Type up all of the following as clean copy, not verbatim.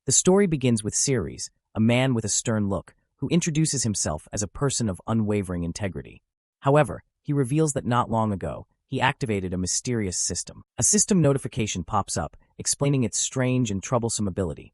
The story begins with Ceres, a man with a stern look, who introduces himself as a person of unwavering integrity. However, he reveals that not long ago, he activated a mysterious system. A system notification pops up, explaining its strange and troublesome ability.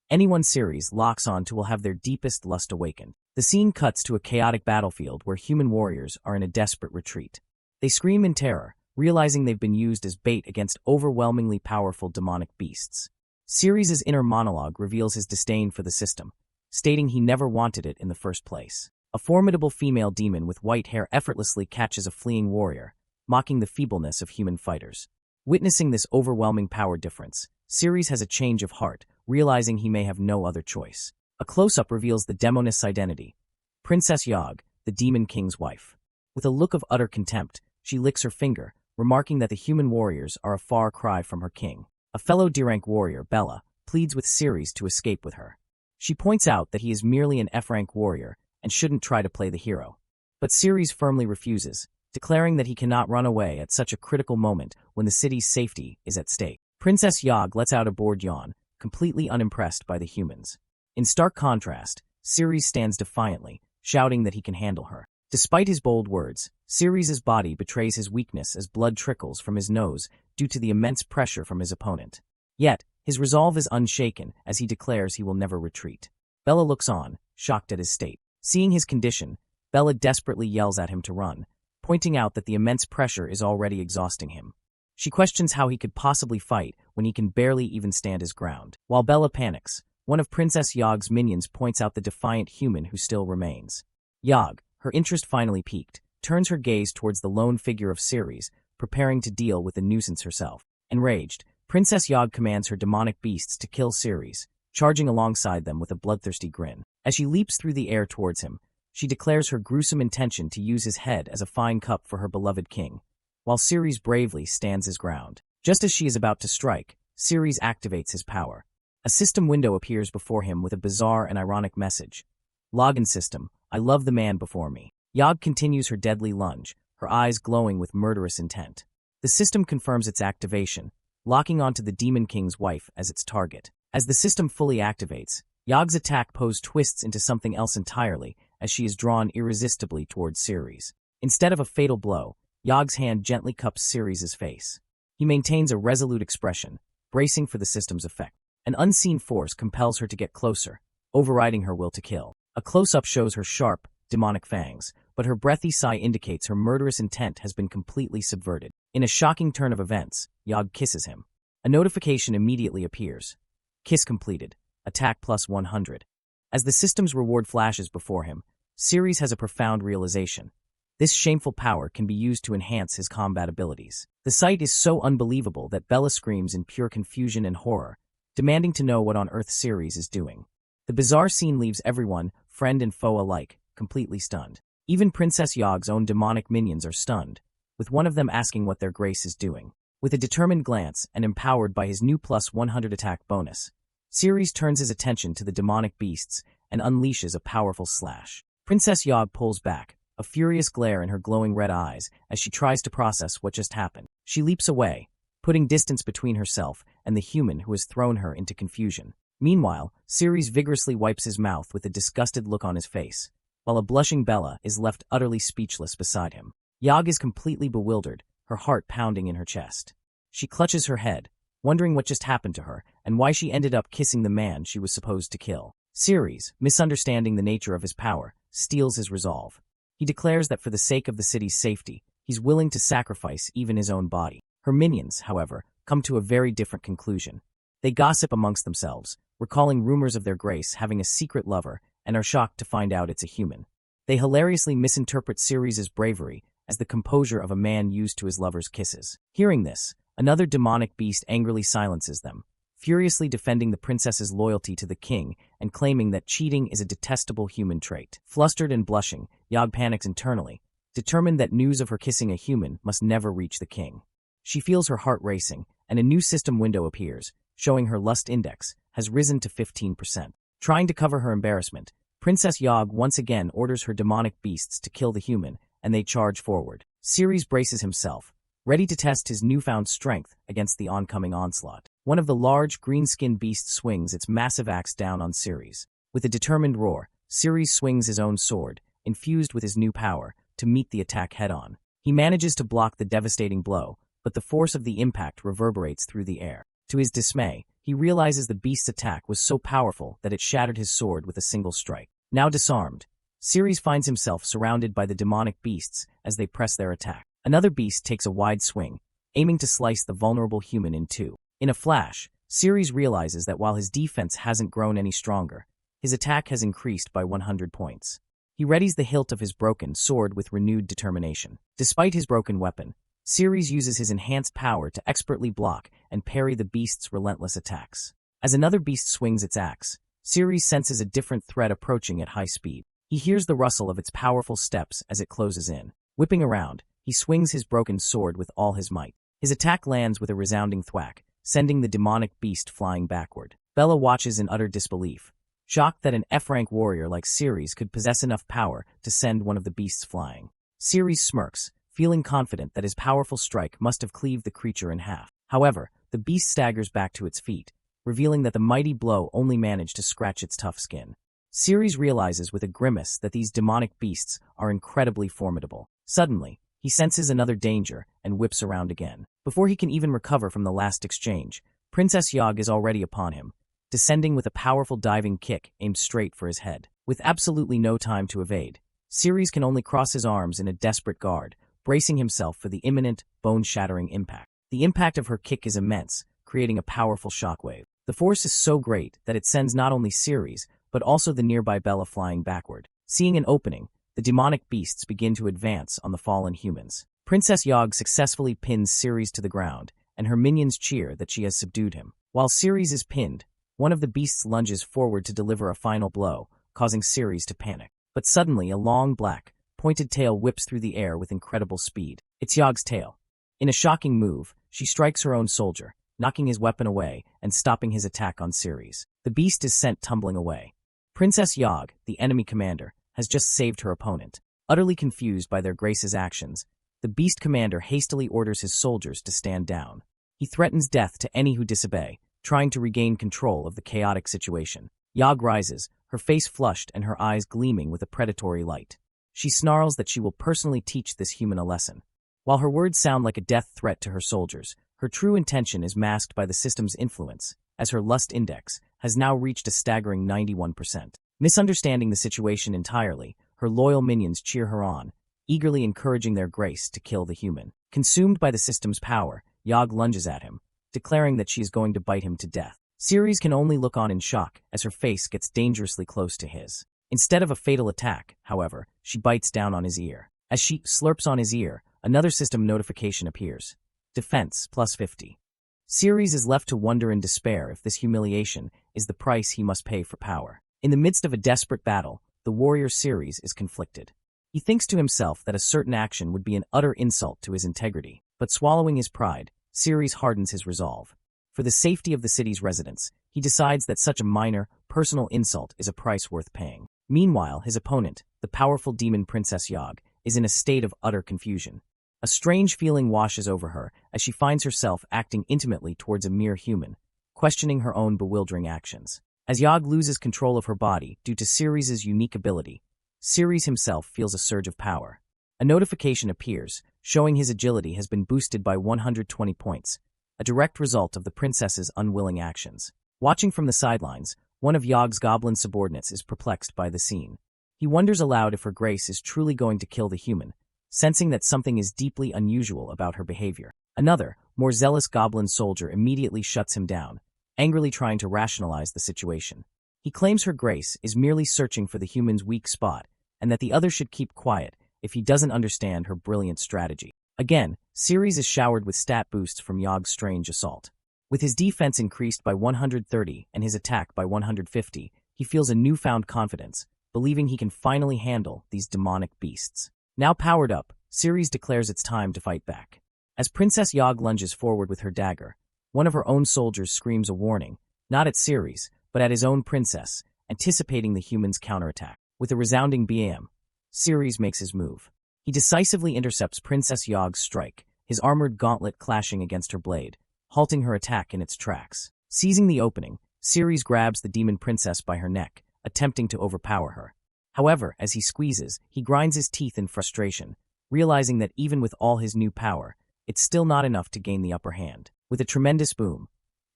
Anyone Ceres locks on to will have their deepest lust awakened. The scene cuts to a chaotic battlefield where human warriors are in a desperate retreat. They scream in terror, realizing they've been used as bait against overwhelmingly powerful demonic beasts. Ceres' inner monologue reveals his disdain for the system, stating he never wanted it in the first place. A formidable female demon with white hair effortlessly catches a fleeing warrior, mocking the feebleness of human fighters. Witnessing this overwhelming power difference, Ceres has a change of heart, realizing he may have no other choice. A close-up reveals the demoness' identity, Princess Yog, the Demon King's wife. With a look of utter contempt, she licks her finger, remarking that the human warriors are a far cry from her king. A fellow D-rank warrior, Bella, pleads with Ceres to escape with her. She points out that he is merely an F-rank warrior and shouldn't try to play the hero. But Ceres firmly refuses, declaring that he cannot run away at such a critical moment when the city's safety is at stake. Princess Yog lets out a bored yawn, completely unimpressed by the humans. In stark contrast, Ceres stands defiantly, shouting that he can handle her. Despite his bold words, Ceres' body betrays his weakness as blood trickles from his nose due to the immense pressure from his opponent. Yet, his resolve is unshaken as he declares he will never retreat. Bella looks on, shocked at his state. Seeing his condition, Bella desperately yells at him to run, pointing out that the immense pressure is already exhausting him. She questions how he could possibly fight when he can barely even stand his ground. While Bella panics, one of Princess Yog's minions points out the defiant human who still remains. Yog, her interest finally peaked, turns her gaze towards the lone figure of Ceres, preparing to deal with the nuisance herself. Enraged, Princess Yog commands her demonic beasts to kill Ceres, charging alongside them with a bloodthirsty grin. As she leaps through the air towards him, she declares her gruesome intention to use his head as a fine cup for her beloved king, while Ceres bravely stands his ground. Just as she is about to strike, Ceres activates his power. A system window appears before him with a bizarre and ironic message. Login system, I love the man before me. Yog continues her deadly lunge, her eyes glowing with murderous intent. The system confirms its activation, locking onto the Demon King's wife as its target. As the system fully activates, Yog's attack pose twists into something else entirely as she is drawn irresistibly towards Ceres. Instead of a fatal blow, Yog's hand gently cups Ceres' face. He maintains a resolute expression, bracing for the system's effect. An unseen force compels her to get closer, overriding her will to kill. A close-up shows her sharp, demonic fangs, but her breathy sigh indicates her murderous intent has been completely subverted. In a shocking turn of events, Yog kisses him. A notification immediately appears. Kiss completed. Attack plus 100. As the system's reward flashes before him, Ceres has a profound realization. This shameful power can be used to enhance his combat abilities. The sight is so unbelievable that Bella screams in pure confusion and horror, demanding to know what on earth Ceres is doing. The bizarre scene leaves everyone, friend and foe alike, completely stunned. Even Princess Yog's own demonic minions are stunned, with one of them asking what their grace is doing. With a determined glance and empowered by his new plus 100 attack bonus, Ceres turns his attention to the demonic beasts and unleashes a powerful slash. Princess Yog pulls back, a furious glare in her glowing red eyes as she tries to process what just happened. She leaps away, putting distance between herself and the human who has thrown her into confusion. Meanwhile, Ceres vigorously wipes his mouth with a disgusted look on his face, while a blushing Bella is left utterly speechless beside him. Yog is completely bewildered, her heart pounding in her chest. She clutches her head, wondering what just happened to her and why she ended up kissing the man she was supposed to kill. Ceres, misunderstanding the nature of his power, steals his resolve. He declares that for the sake of the city's safety, he's willing to sacrifice even his own body. Her minions, however, come to a very different conclusion. They gossip amongst themselves, recalling rumors of their grace having a secret lover, and are shocked to find out it's a human. They hilariously misinterpret Ceres' bravery as the composure of a man used to his lover's kisses. Hearing this, another demonic beast angrily silences them, furiously defending the princess's loyalty to the king and claiming that cheating is a detestable human trait. Flustered and blushing, Yog panics internally, determined that news of her kissing a human must never reach the king. She feels her heart racing, and a new system window appears, showing her lust index has risen to 15%. Trying to cover her embarrassment, Princess Yog once again orders her demonic beasts to kill the human, and they charge forward. Ceres braces himself, ready to test his newfound strength against the oncoming onslaught. One of the large, green-skinned beasts swings its massive axe down on Ceres. With a determined roar, Ceres swings his own sword, infused with his new power, to meet the attack head-on. He manages to block the devastating blow, but the force of the impact reverberates through the air. To his dismay, he realizes the beast's attack was so powerful that it shattered his sword with a single strike. Now disarmed, Ceres finds himself surrounded by the demonic beasts as they press their attack. Another beast takes a wide swing, aiming to slice the vulnerable human in two. In a flash, Ceres realizes that while his defense hasn't grown any stronger, his attack has increased by 100 points. He readies the hilt of his broken sword with renewed determination. Despite his broken weapon, Ceres uses his enhanced power to expertly block and parry the beast's relentless attacks. As another beast swings its axe, Ceres senses a different threat approaching at high speed. He hears the rustle of its powerful steps as it closes in. Whipping around, he swings his broken sword with all his might. His attack lands with a resounding thwack, sending the demonic beast flying backward. Bella watches in utter disbelief, shocked that an F-rank warrior like Ceres could possess enough power to send one of the beasts flying. Ceres smirks, feeling confident that his powerful strike must have cleaved the creature in half. However, the beast staggers back to its feet, revealing that the mighty blow only managed to scratch its tough skin. Ceres realizes with a grimace that these demonic beasts are incredibly formidable. Suddenly, he senses another danger and whips around again. Before he can even recover from the last exchange, Princess Yog is already upon him, descending with a powerful diving kick aimed straight for his head. With absolutely no time to evade, Ceres can only cross his arms in a desperate guard, bracing himself for the imminent, bone-shattering impact. The impact of her kick is immense, creating a powerful shockwave. The force is so great that it sends not only Ceres, but also the nearby Bella flying backward. Seeing an opening, the demonic beasts begin to advance on the fallen humans. Princess Yog successfully pins Ceres to the ground, and her minions cheer that she has subdued him. While Ceres is pinned, one of the beasts lunges forward to deliver a final blow, causing Ceres to panic. But suddenly a long black, pointed tail whips through the air with incredible speed. It's Yog's tail. In a shocking move, she strikes her own soldier, knocking his weapon away and stopping his attack on Ceres. The beast is sent tumbling away. Princess Yog, the enemy commander, has just saved her opponent. Utterly confused by their grace's actions, the beast commander hastily orders his soldiers to stand down. He threatens death to any who disobey, trying to regain control of the chaotic situation. Yog rises, her face flushed and her eyes gleaming with a predatory light. She snarls that she will personally teach this human a lesson. While her words sound like a death threat to her soldiers, her true intention is masked by the system's influence, as her lust index has now reached a staggering 91%. Misunderstanding the situation entirely, her loyal minions cheer her on, eagerly encouraging their grace to kill the human. Consumed by the system's power, Yog lunges at him, declaring that she is going to bite him to death. Ceres can only look on in shock as her face gets dangerously close to his. Instead of a fatal attack, however, she bites down on his ear. As she slurps on his ear, another system notification appears. Defense, plus 50. Ceres is left to wonder in despair if this humiliation is the price he must pay for power. In the midst of a desperate battle, the warrior Ceres is conflicted. He thinks to himself that a certain action would be an utter insult to his integrity, but swallowing his pride, Ceres hardens his resolve. For the safety of the city's residents, he decides that such a minor, personal insult is a price worth paying. Meanwhile, his opponent, the powerful demon Princess Yog, is in a state of utter confusion. A strange feeling washes over her as she finds herself acting intimately towards a mere human, questioning her own bewildering actions. As Yog loses control of her body due to Ceres' unique ability, Ceres himself feels a surge of power. A notification appears, showing his agility has been boosted by 120 points, a direct result of the princess's unwilling actions. Watching from the sidelines, one of Yog's goblin subordinates is perplexed by the scene. He wonders aloud if her grace is truly going to kill the human, sensing that something is deeply unusual about her behavior. Another, more zealous goblin soldier immediately shuts him down, angrily trying to rationalize the situation. He claims her grace is merely searching for the human's weak spot, and that the other should keep quiet if he doesn't understand her brilliant strategy. Again, Ceres is showered with stat boosts from Yog's strange assault. With his defense increased by 130 and his attack by 150, he feels a newfound confidence, believing he can finally handle these demonic beasts. Now powered up, Ceres declares it's time to fight back. As Princess Yog lunges forward with her dagger, one of her own soldiers screams a warning, not at Ceres, but at his own princess, anticipating the human's counterattack. With a resounding BAM, Ceres makes his move. He decisively intercepts Princess Yog's strike, his armored gauntlet clashing against her blade, halting her attack in its tracks. Seizing the opening, Ceres grabs the demon princess by her neck, attempting to overpower her. However, as he squeezes, he grinds his teeth in frustration, realizing that even with all his new power, it's still not enough to gain the upper hand. With a tremendous boom,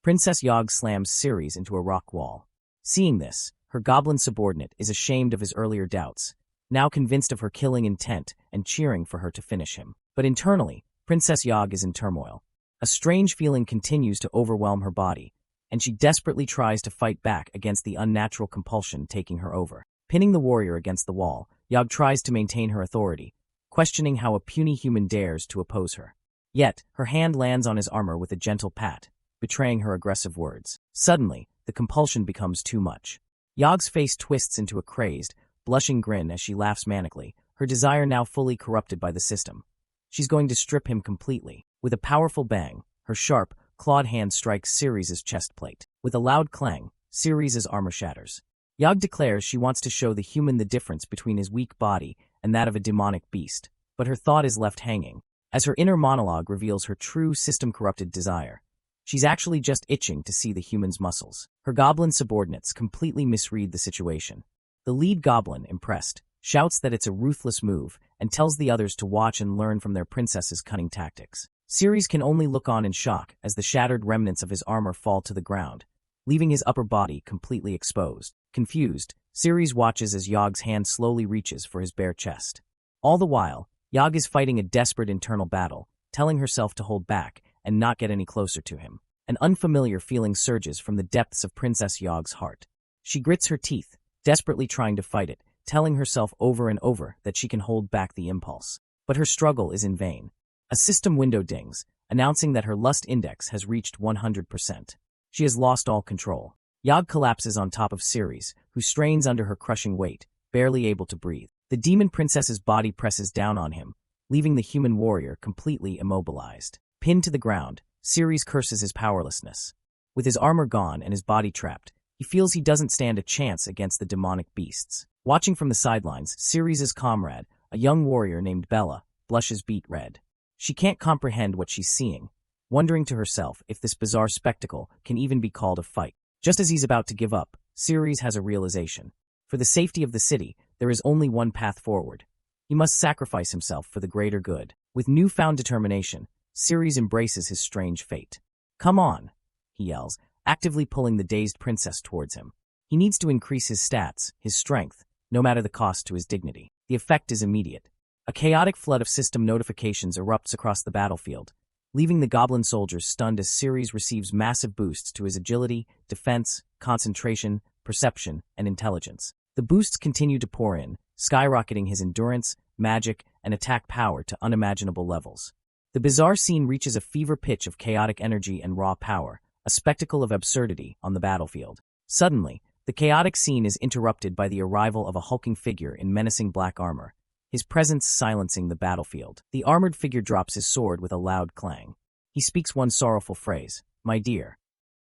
Princess Yog slams Ceres into a rock wall. Seeing this, her goblin subordinate is ashamed of his earlier doubts, now convinced of her killing intent and cheering for her to finish him. But internally, Princess Yog is in turmoil. A strange feeling continues to overwhelm her body, and she desperately tries to fight back against the unnatural compulsion taking her over. Pinning the warrior against the wall, Yog tries to maintain her authority, questioning how a puny human dares to oppose her. Yet, her hand lands on his armor with a gentle pat, betraying her aggressive words. Suddenly, the compulsion becomes too much. Yog's face twists into a crazed, blushing grin as she laughs manically, her desire now fully corrupted by the system. She's going to strip him completely. With a powerful bang, her sharp, clawed hand strikes Ceres' chest plate. With a loud clang, Ceres' armor shatters. Yog declares she wants to show the human the difference between his weak body and that of a demonic beast, but her thought is left hanging, as her inner monologue reveals her true system-corrupted desire. She's actually just itching to see the human's muscles. Her goblin subordinates completely misread the situation. The lead goblin, impressed, shouts that it's a ruthless move and tells the others to watch and learn from their princess's cunning tactics. Ceres can only look on in shock as the shattered remnants of his armor fall to the ground, leaving his upper body completely exposed. Confused, Ceres watches as Yog's hand slowly reaches for his bare chest. All the while, Yog is fighting a desperate internal battle, telling herself to hold back and not get any closer to him. An unfamiliar feeling surges from the depths of Princess Yog's heart. She grits her teeth, desperately trying to fight it, telling herself over and over that she can hold back the impulse. But her struggle is in vain. A system window dings, announcing that her lust index has reached 100%. She has lost all control. Yog collapses on top of Ceres, who strains under her crushing weight, barely able to breathe. The demon princess's body presses down on him, leaving the human warrior completely immobilized. Pinned to the ground, Ceres curses his powerlessness. With his armor gone and his body trapped, he feels he doesn't stand a chance against the demonic beasts. Watching from the sidelines, Ceres' comrade, a young warrior named Bella, blushes beet red. She can't comprehend what she's seeing, wondering to herself if this bizarre spectacle can even be called a fight. Just as he's about to give up, Ceres has a realization. For the safety of the city, there is only one path forward. He must sacrifice himself for the greater good. With newfound determination, Ceres embraces his strange fate. "Come on," he yells, actively pulling the dazed princess towards him. He needs to increase his stats, his strength, no matter the cost to his dignity. The effect is immediate. A chaotic flood of system notifications erupts across the battlefield, leaving the goblin soldiers stunned as Ceres receives massive boosts to his agility, defense, concentration, perception, and intelligence. The boosts continue to pour in, skyrocketing his endurance, magic, and attack power to unimaginable levels. The bizarre scene reaches a fever pitch of chaotic energy and raw power, a spectacle of absurdity on the battlefield. Suddenly, the chaotic scene is interrupted by the arrival of a hulking figure in menacing black armor, his presence silencing the battlefield. The armored figure drops his sword with a loud clang. He speaks one sorrowful phrase, "My dear."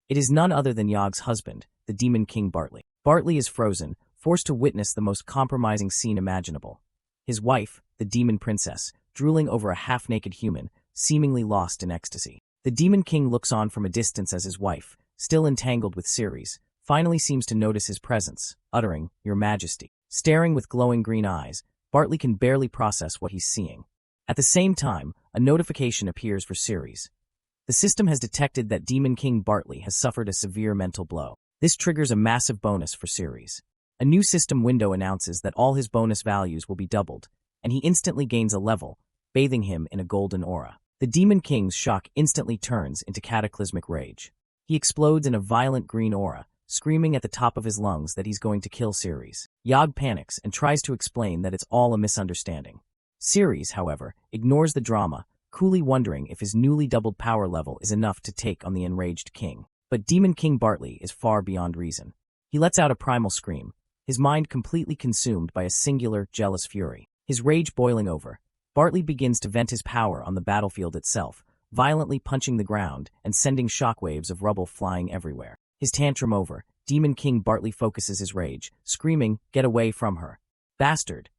It is none other than Yog's husband, the demon king Bartley. Bartley is frozen, forced to witness the most compromising scene imaginable. His wife, the demon princess, drooling over a half-naked human, seemingly lost in ecstasy. The demon king looks on from a distance as his wife, still entangled with Ceres, finally seems to notice his presence, uttering, "Your Majesty." Staring with glowing green eyes, Bartley can barely process what he's seeing. At the same time, a notification appears for Ceres. The system has detected that Demon King Bartley has suffered a severe mental blow. This triggers a massive bonus for Ceres. A new system window announces that all his bonus values will be doubled, and he instantly gains a level, bathing him in a golden aura. The Demon King's shock instantly turns into cataclysmic rage. He explodes in a violent green aura, screaming at the top of his lungs that he's going to kill Ceres. Yog panics and tries to explain that it's all a misunderstanding. Ceres, however, ignores the drama, coolly wondering if his newly doubled power level is enough to take on the enraged king. But Demon King Bartley is far beyond reason. He lets out a primal scream, his mind completely consumed by a singular, jealous fury. His rage boiling over, Bartley begins to vent his power on the battlefield itself, violently punching the ground and sending shockwaves of rubble flying everywhere. His tantrum over, Demon King Bartley focuses his rage, screaming, "Get away from her, bastard!"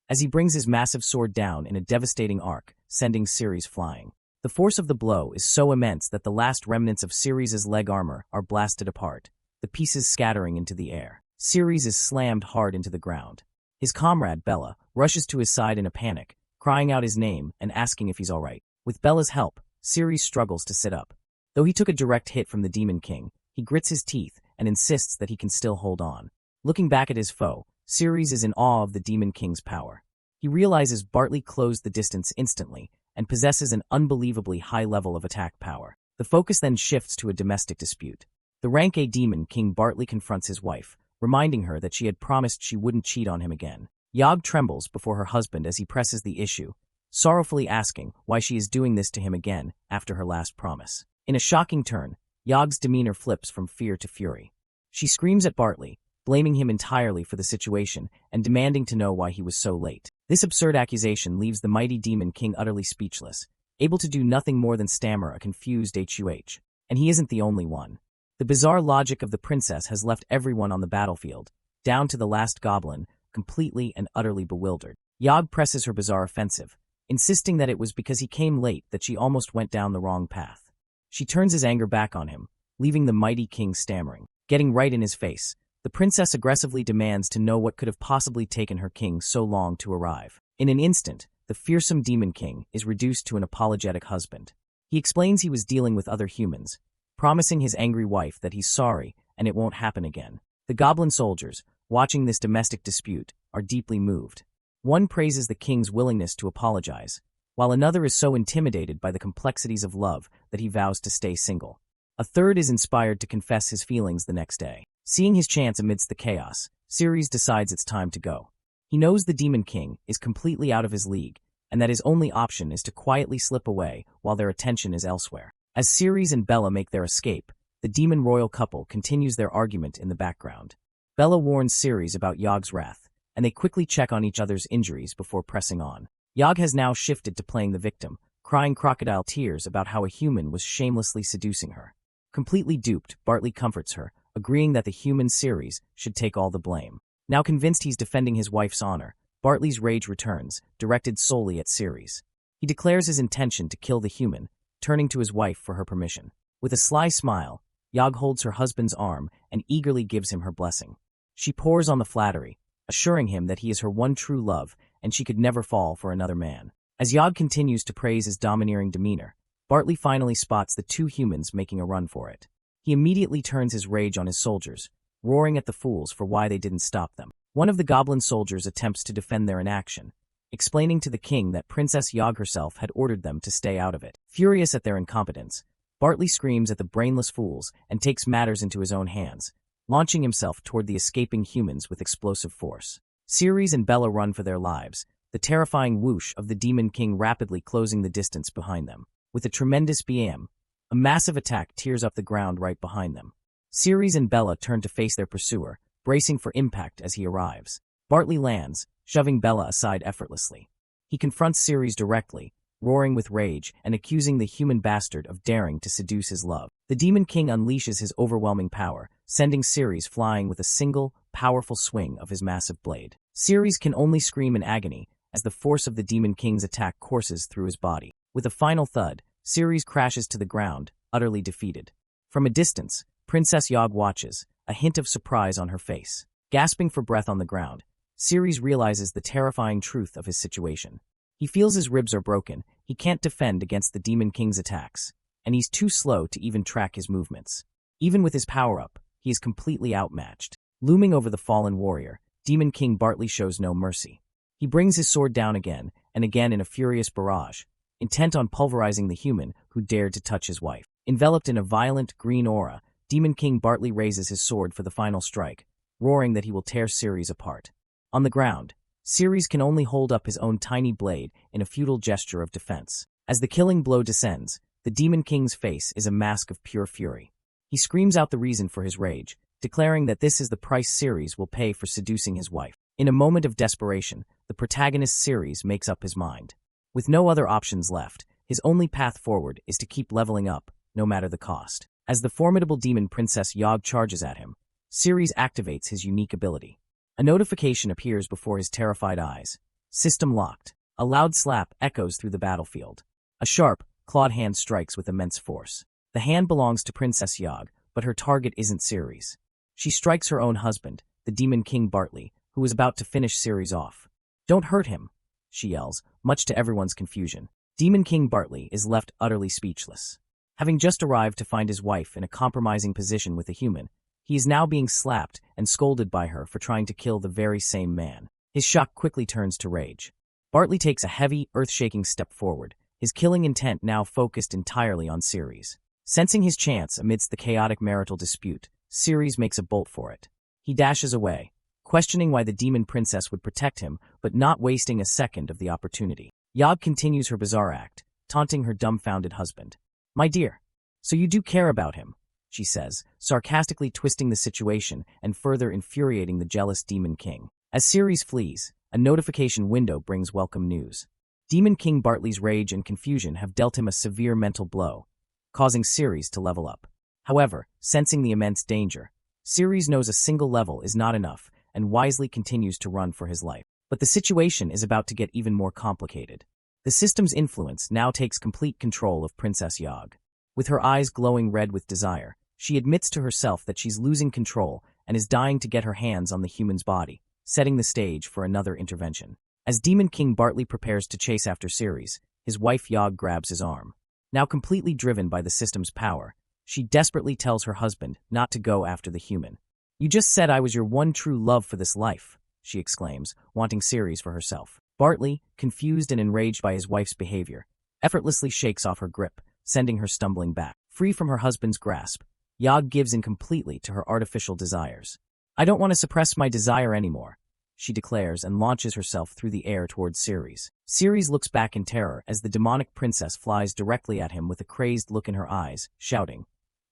as he brings his massive sword down in a devastating arc, sending Ceres flying. The force of the blow is so immense that the last remnants of Ceres' leg armor are blasted apart, the pieces scattering into the air. Ceres is slammed hard into the ground. His comrade, Bella, rushes to his side in a panic, crying out his name and asking if he's all right. With Bella's help, Ceres struggles to sit up. Though he took a direct hit from the Demon King, he grits his teeth and insists that he can still hold on. Looking back at his foe, Ceres is in awe of the Demon King's power. He realizes Bartley closed the distance instantly and possesses an unbelievably high level of attack power. The focus then shifts to a domestic dispute. The rank A Demon King Bartley confronts his wife, reminding her that she had promised she wouldn't cheat on him again. Yog trembles before her husband as he presses the issue, sorrowfully asking why she is doing this to him again after her last promise. In a shocking turn, Yog's demeanor flips from fear to fury. She screams at Bartley, blaming him entirely for the situation and demanding to know why he was so late. This absurd accusation leaves the mighty Demon King utterly speechless, able to do nothing more than stammer a confused HUH. And he isn't the only one. The bizarre logic of the princess has left everyone on the battlefield, down to the last goblin, completely and utterly bewildered. Yog presses her bizarre offensive, insisting that it was because he came late that she almost went down the wrong path. She turns his anger back on him, leaving the mighty king stammering. Getting right in his face, the princess aggressively demands to know what could have possibly taken her king so long to arrive. In an instant, the fearsome Demon King is reduced to an apologetic husband. He explains he was dealing with other humans, promising his angry wife that he's sorry and it won't happen again. The goblin soldiers, watching this domestic dispute, are deeply moved. One praises the king's willingness to apologize, while another is so intimidated by the complexities of love that he vows to stay single. A third is inspired to confess his feelings the next day. Seeing his chance amidst the chaos, Ceres decides it's time to go. He knows the Demon King is completely out of his league, and that his only option is to quietly slip away while their attention is elsewhere. As Ceres and Bella make their escape, the demon royal couple continues their argument in the background. Bella warns Ceres about Yog's wrath, and they quickly check on each other's injuries before pressing on. Yog has now shifted to playing the victim, crying crocodile tears about how a human was shamelessly seducing her. Completely duped, Bartley comforts her, agreeing that the human Ceres should take all the blame. Now convinced he's defending his wife's honor, Bartley's rage returns, directed solely at Ceres. He declares his intention to kill the human, turning to his wife for her permission. With a sly smile, Yog holds her husband's arm and eagerly gives him her blessing. She pours on the flattery, assuring him that he is her one true love and she could never fall for another man. As Yog continues to praise his domineering demeanor, Bartley finally spots the two humans making a run for it. He immediately turns his rage on his soldiers, roaring at the fools for why they didn't stop them. One of the goblin soldiers attempts to defend their inaction, explaining to the king that Princess Yog herself had ordered them to stay out of it. Furious at their incompetence, Bartley screams at the brainless fools and takes matters into his own hands, launching himself toward the escaping humans with explosive force. Ceres and Bella run for their lives, the terrifying whoosh of the Demon King rapidly closing the distance behind them. With a tremendous BM, a massive attack tears up the ground right behind them. Ceres and Bella turn to face their pursuer, bracing for impact as he arrives. Bartley lands, shoving Bella aside effortlessly. He confronts Ceres directly, roaring with rage and accusing the human bastard of daring to seduce his love. The Demon King unleashes his overwhelming power, sending Ceres flying with a single, powerful swing of his massive blade. Ceres can only scream in agony as the force of the Demon King's attack courses through his body. With a final thud, Ceres crashes to the ground, utterly defeated. From a distance, Princess Yog watches, a hint of surprise on her face. Gasping for breath on the ground, Ceres realizes the terrifying truth of his situation. He feels his ribs are broken, he can't defend against the Demon King's attacks, and he's too slow to even track his movements. Even with his power-up, he is completely outmatched. Looming over the fallen warrior, Demon King Bartley shows no mercy. He brings his sword down again and again in a furious barrage, intent on pulverizing the human who dared to touch his wife. Enveloped in a violent green aura, Demon King Bartley raises his sword for the final strike, roaring that he will tear Ceres apart. On the ground, Ceres can only hold up his own tiny blade in a futile gesture of defense. As the killing blow descends, the Demon King's face is a mask of pure fury. He screams out the reason for his rage, declaring that this is the price Ceres will pay for seducing his wife. In a moment of desperation, the protagonist Ceres makes up his mind. With no other options left, his only path forward is to keep leveling up, no matter the cost. As the formidable demon Princess Yog charges at him, Ceres activates his unique ability. A notification appears before his terrified eyes. System locked. A loud slap echoes through the battlefield. A sharp, clawed hand strikes with immense force. The hand belongs to Princess Yog, but her target isn't Ceres. She strikes her own husband, the Demon King Bartley, who is about to finish Ceres off. "Don't hurt him," she yells, much to everyone's confusion. Demon King Bartley is left utterly speechless. Having just arrived to find his wife in a compromising position with a human, he is now being slapped and scolded by her for trying to kill the very same man. His shock quickly turns to rage. Bartley takes a heavy, earth-shaking step forward, his killing intent now focused entirely on Ceres. Sensing his chance amidst the chaotic marital dispute, Ceres makes a bolt for it. He dashes away, questioning why the demon princess would protect him, but not wasting a second of the opportunity. Yog continues her bizarre act, taunting her dumbfounded husband. "My dear, so you do care about him," she says, sarcastically twisting the situation and further infuriating the jealous Demon King. As Ceres flees, a notification window brings welcome news. Demon King Bartley's rage and confusion have dealt him a severe mental blow, causing Ceres to level up. However, sensing the immense danger, Ceres knows a single level is not enough and wisely continues to run for his life. But the situation is about to get even more complicated. The system's influence now takes complete control of Princess Yog. With her eyes glowing red with desire, she admits to herself that she's losing control and is dying to get her hands on the human's body, setting the stage for another intervention. As Demon King Bartley prepares to chase after Ceres, his wife Yog grabs his arm. Now completely driven by the system's power, she desperately tells her husband not to go after the human. "You just said I was your one true love for this life," she exclaims, wanting Ceres for herself. Bartley, confused and enraged by his wife's behavior, effortlessly shakes off her grip, sending her stumbling back. Free from her husband's grasp, Yog gives in completely to her artificial desires. "I don't want to suppress my desire anymore," she declares and launches herself through the air towards Ceres. Ceres looks back in terror as the demonic princess flies directly at him with a crazed look in her eyes, shouting,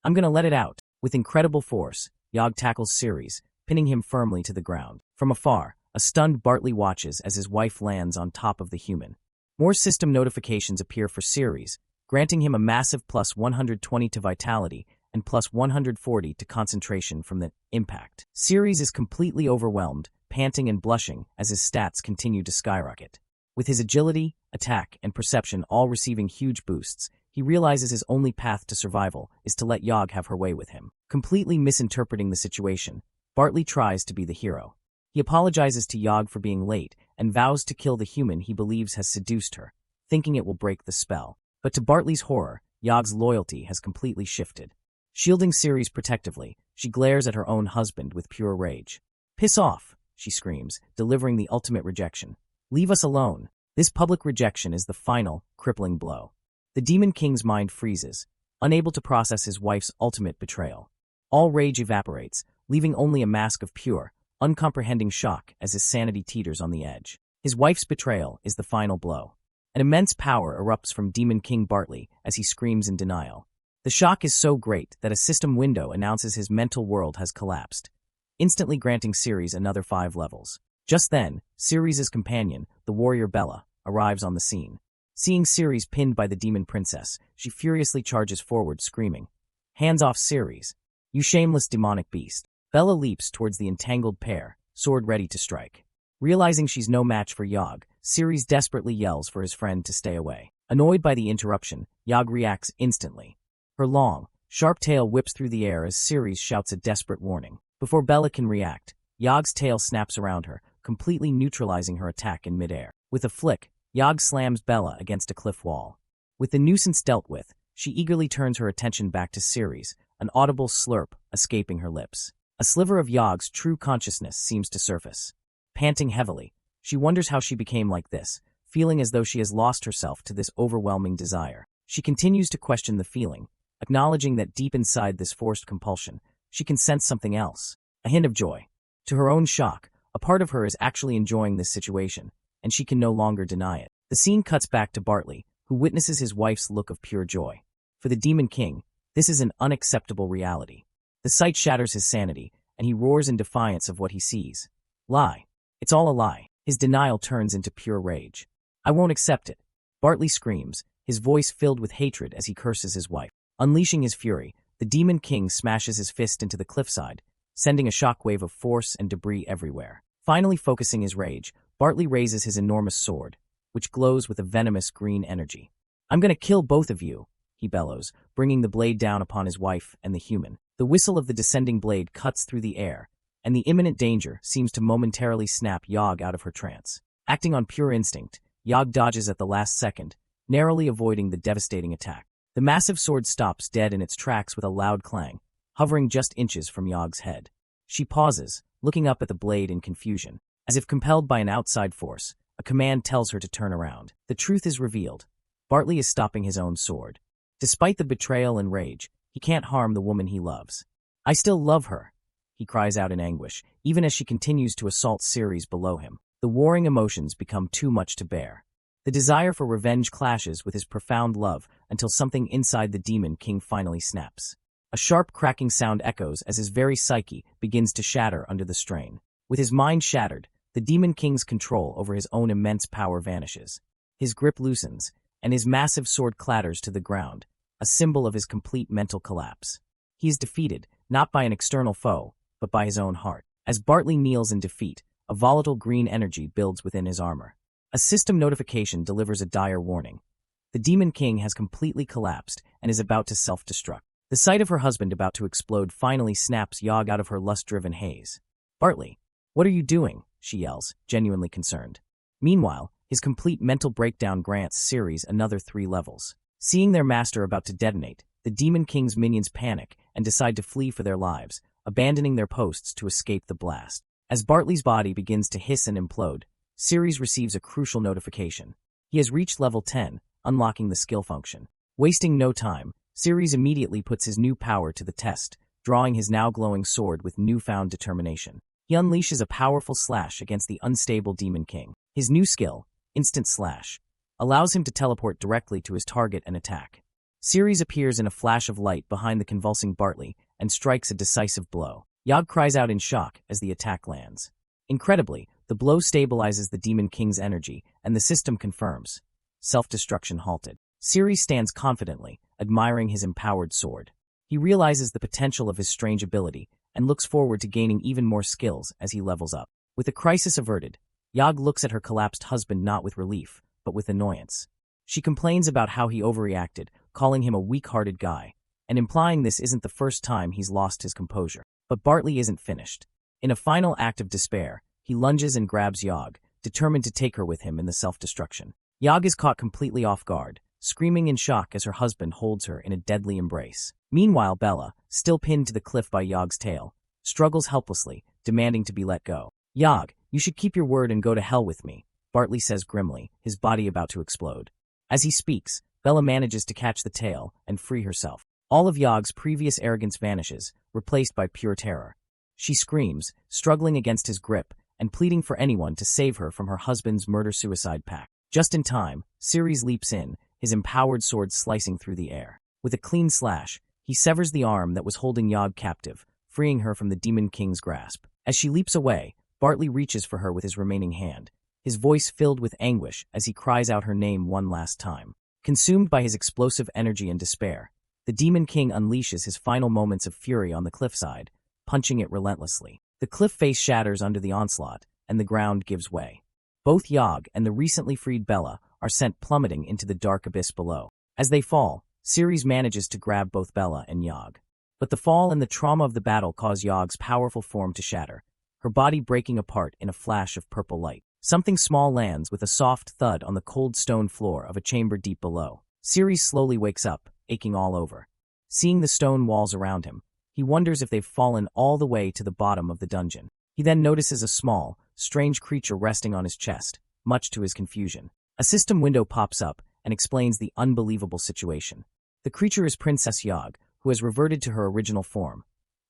"I'm gonna let it out." With incredible force, Yog tackles Ceres, pinning him firmly to the ground. From afar, a stunned Bartley watches as his wife lands on top of the human. More system notifications appear for Ceres, granting him a massive plus 120 to vitality and plus 140 to concentration from the impact. Ceres is completely overwhelmed, panting and blushing as his stats continue to skyrocket. With his agility, attack, and perception all receiving huge boosts, he realizes his only path to survival is to let Yog have her way with him. Completely misinterpreting the situation, Bartley tries to be the hero. He apologizes to Yog for being late and vows to kill the human he believes has seduced her, thinking it will break the spell. But to Bartley's horror, Yog's loyalty has completely shifted. Shielding Ceres protectively, she glares at her own husband with pure rage. "Piss off," she screams, delivering the ultimate rejection. "Leave us alone." This public rejection is the final, crippling blow. The Demon King's mind freezes, unable to process his wife's ultimate betrayal. All rage evaporates, leaving only a mask of pure, uncomprehending shock as his sanity teeters on the edge. His wife's betrayal is the final blow. An immense power erupts from Demon King Bartley as he screams in denial. The shock is so great that a system window announces his mental world has collapsed, instantly granting Ceres another 5 levels. Just then, Ceres' companion, the warrior Bella, arrives on the scene. Seeing Ceres pinned by the demon princess, she furiously charges forward, screaming, "Hands off Ceres, you shameless demonic beast." Bella leaps towards the entangled pair, sword ready to strike. Realizing she's no match for Yog, Ceres desperately yells for his friend to stay away. Annoyed by the interruption, Yog reacts instantly. Her long, sharp tail whips through the air as Ceres shouts a desperate warning. Before Bella can react, Yog's tail snaps around her, completely neutralizing her attack in midair. With a flick, Yog slams Bella against a cliff wall. With the nuisance dealt with, she eagerly turns her attention back to Ceres, an audible slurp escaping her lips. A sliver of Yog's true consciousness seems to surface. Panting heavily, she wonders how she became like this, feeling as though she has lost herself to this overwhelming desire. She continues to question the feeling, acknowledging that deep inside this forced compulsion, she can sense something else, a hint of joy. To her own shock, a part of her is actually enjoying this situation, and she can no longer deny it. The scene cuts back to Bartley, who witnesses his wife's look of pure joy. For the Demon King, this is an unacceptable reality. The sight shatters his sanity, and he roars in defiance of what he sees. Lie. It's all a lie. His denial turns into pure rage. "I won't accept it," Bartley screams, his voice filled with hatred as he curses his wife. Unleashing his fury, the Demon King smashes his fist into the cliffside, sending a shockwave of force and debris everywhere. Finally focusing his rage, Bartley raises his enormous sword, which glows with a venomous green energy. "I'm gonna kill both of you," he bellows, bringing the blade down upon his wife and the human. The whistle of the descending blade cuts through the air, and the imminent danger seems to momentarily snap Yog out of her trance. Acting on pure instinct, Yog dodges at the last second, narrowly avoiding the devastating attack. The massive sword stops dead in its tracks with a loud clang, hovering just inches from Yog's head. She pauses, looking up at the blade in confusion. As if compelled by an outside force, a command tells her to turn around. The truth is revealed. Bartley is stopping his own sword. Despite the betrayal and rage, he can't harm the woman he loves. "I still love her," he cries out in anguish, even as she continues to assault Ceres below him. The warring emotions become too much to bear. The desire for revenge clashes with his profound love until something inside the Demon King finally snaps. A sharp cracking sound echoes as his very psyche begins to shatter under the strain. With his mind shattered, the Demon King's control over his own immense power vanishes. His grip loosens, and his massive sword clatters to the ground, a symbol of his complete mental collapse. He is defeated, not by an external foe, but by his own heart. As Bartley kneels in defeat, a volatile green energy builds within his armor. A system notification delivers a dire warning. The Demon King has completely collapsed and is about to self-destruct. The sight of her husband about to explode finally snaps Yog out of her lust-driven haze. "Bartley, what are you doing?" she yells, genuinely concerned. Meanwhile, his complete mental breakdown grants Ceres another 3 levels. Seeing their master about to detonate, the Demon King's minions panic and decide to flee for their lives, abandoning their posts to escape the blast. As Bartley's body begins to hiss and implode, Ceres receives a crucial notification. He has reached level 10, unlocking the skill function. Wasting no time, Ceres immediately puts his new power to the test, drawing his now glowing sword with newfound determination. He unleashes a powerful slash against the unstable Demon King. His new skill, Instant Slash, allows him to teleport directly to his target and attack. Ceres appears in a flash of light behind the convulsing Bartley and strikes a decisive blow. Yog cries out in shock as the attack lands. Incredibly, the blow stabilizes the Demon King's energy, and the system confirms. Self-destruction halted. Ceres stands confidently, admiring his empowered sword. He realizes the potential of his strange ability and looks forward to gaining even more skills as he levels up. With the crisis averted, Yog looks at her collapsed husband not with relief, but with annoyance. She complains about how he overreacted, calling him a weak-hearted guy, and implying this isn't the first time he's lost his composure. But Bartley isn't finished. In a final act of despair, he lunges and grabs Yog, determined to take her with him in the self-destruction. Yog is caught completely off guard, screaming in shock as her husband holds her in a deadly embrace. Meanwhile, Bella, still pinned to the cliff by Yog's tail, struggles helplessly, demanding to be let go. "Yog, you should keep your word and go to hell with me," Bartley says grimly, his body about to explode. As he speaks, Bella manages to catch the tail and free herself. All of Yog's previous arrogance vanishes, replaced by pure terror. She screams, struggling against his grip, and pleading for anyone to save her from her husband's murder-suicide pact. Just in time, Ceres leaps in, his empowered sword slicing through the air. With a clean slash, he severs the arm that was holding Yog captive, freeing her from the Demon King's grasp. As she leaps away, Bartley reaches for her with his remaining hand, his voice filled with anguish as he cries out her name one last time. Consumed by his explosive energy and despair, the Demon King unleashes his final moments of fury on the cliffside, punching it relentlessly. The cliff face shatters under the onslaught, and the ground gives way. Both Yog and the recently freed Bella are sent plummeting into the dark abyss below. As they fall, Ceres manages to grab both Bella and Yog. But the fall and the trauma of the battle cause Yog's powerful form to shatter, her body breaking apart in a flash of purple light. Something small lands with a soft thud on the cold stone floor of a chamber deep below. Ceres slowly wakes up, aching all over. Seeing the stone walls around him, he wonders if they've fallen all the way to the bottom of the dungeon. He then notices a small, strange creature resting on his chest, much to his confusion. A system window pops up and explains the unbelievable situation. The creature is Princess Yog, who has reverted to her original form,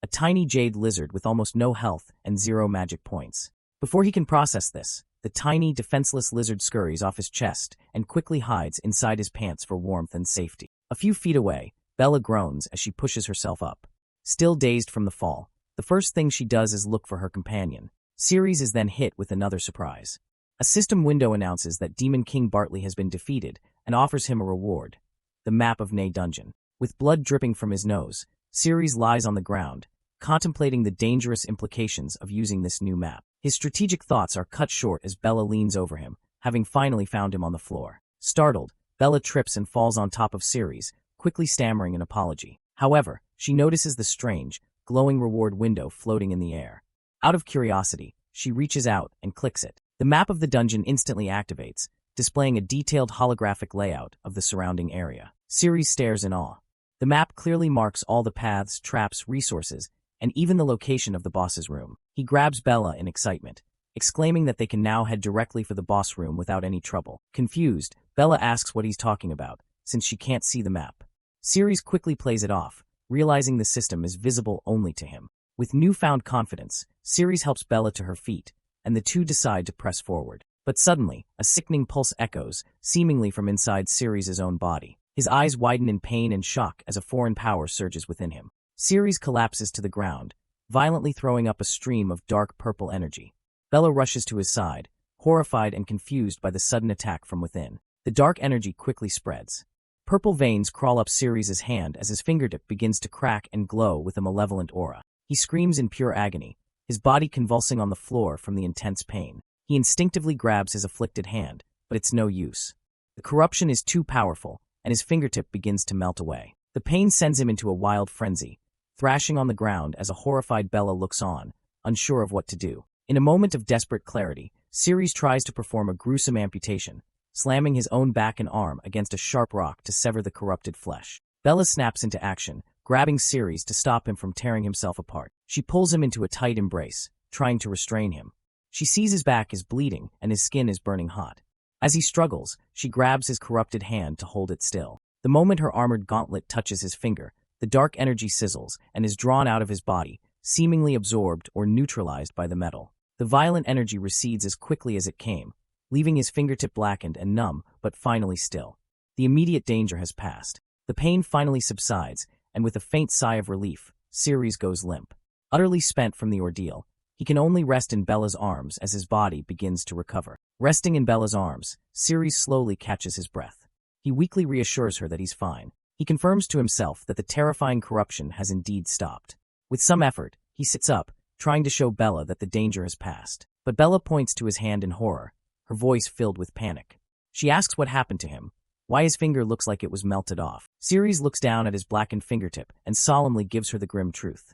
a tiny jade lizard with almost no health and 0 magic points. Before he can process this, the tiny, defenseless lizard scurries off his chest and quickly hides inside his pants for warmth and safety. A few feet away, Bella groans as she pushes herself up. Still dazed from the fall, the first thing she does is look for her companion. Ceres is then hit with another surprise. A system window announces that Demon King Bartley has been defeated and offers him a reward, the map of Ney Dungeon. With blood dripping from his nose, Ceres lies on the ground, contemplating the dangerous implications of using this new map. His strategic thoughts are cut short as Bella leans over him, having finally found him on the floor. Startled, Bella trips and falls on top of Ceres, quickly stammering an apology. However, she notices the strange, glowing reward window floating in the air. Out of curiosity, she reaches out and clicks it. The map of the dungeon instantly activates, displaying a detailed holographic layout of the surrounding area. Ceres stares in awe. The map clearly marks all the paths, traps, resources, and even the location of the boss's room. He grabs Bella in excitement, exclaiming that they can now head directly for the boss room without any trouble. Confused, Bella asks what he's talking about, since she can't see the map. Ceres quickly plays it off, realizing the system is visible only to him. With newfound confidence, Ceres helps Bella to her feet, and the two decide to press forward. But suddenly, a sickening pulse echoes, seemingly from inside Ceres' own body. His eyes widen in pain and shock as a foreign power surges within him. Ceres collapses to the ground, violently throwing up a stream of dark purple energy. Bella rushes to his side, horrified and confused by the sudden attack from within. The dark energy quickly spreads. Purple veins crawl up Ceres' hand as his fingertip begins to crack and glow with a malevolent aura. He screams in pure agony, his body convulsing on the floor from the intense pain. He instinctively grabs his afflicted hand, but it's no use. The corruption is too powerful, and his fingertip begins to melt away. The pain sends him into a wild frenzy, thrashing on the ground as a horrified Bella looks on, unsure of what to do. In a moment of desperate clarity, Ceres tries to perform a gruesome amputation, slamming his own back and arm against a sharp rock to sever the corrupted flesh. Bella snaps into action, grabbing Ceres to stop him from tearing himself apart. She pulls him into a tight embrace, trying to restrain him. She sees his back is bleeding and his skin is burning hot. As he struggles, she grabs his corrupted hand to hold it still. The moment her armored gauntlet touches his finger, the dark energy sizzles and is drawn out of his body, seemingly absorbed or neutralized by the metal. The violent energy recedes as quickly as it came, leaving his fingertip blackened and numb, but finally still. The immediate danger has passed. The pain finally subsides, and with a faint sigh of relief, Ceres goes limp. Utterly spent from the ordeal, he can only rest in Bella's arms as his body begins to recover. Resting in Bella's arms, Ceres slowly catches his breath. He weakly reassures her that he's fine. He confirms to himself that the terrifying corruption has indeed stopped. With some effort, he sits up, trying to show Bella that the danger has passed. But Bella points to his hand in horror, her voice filled with panic. She asks what happened to him, why his finger looks like it was melted off. Ceres looks down at his blackened fingertip and solemnly gives her the grim truth.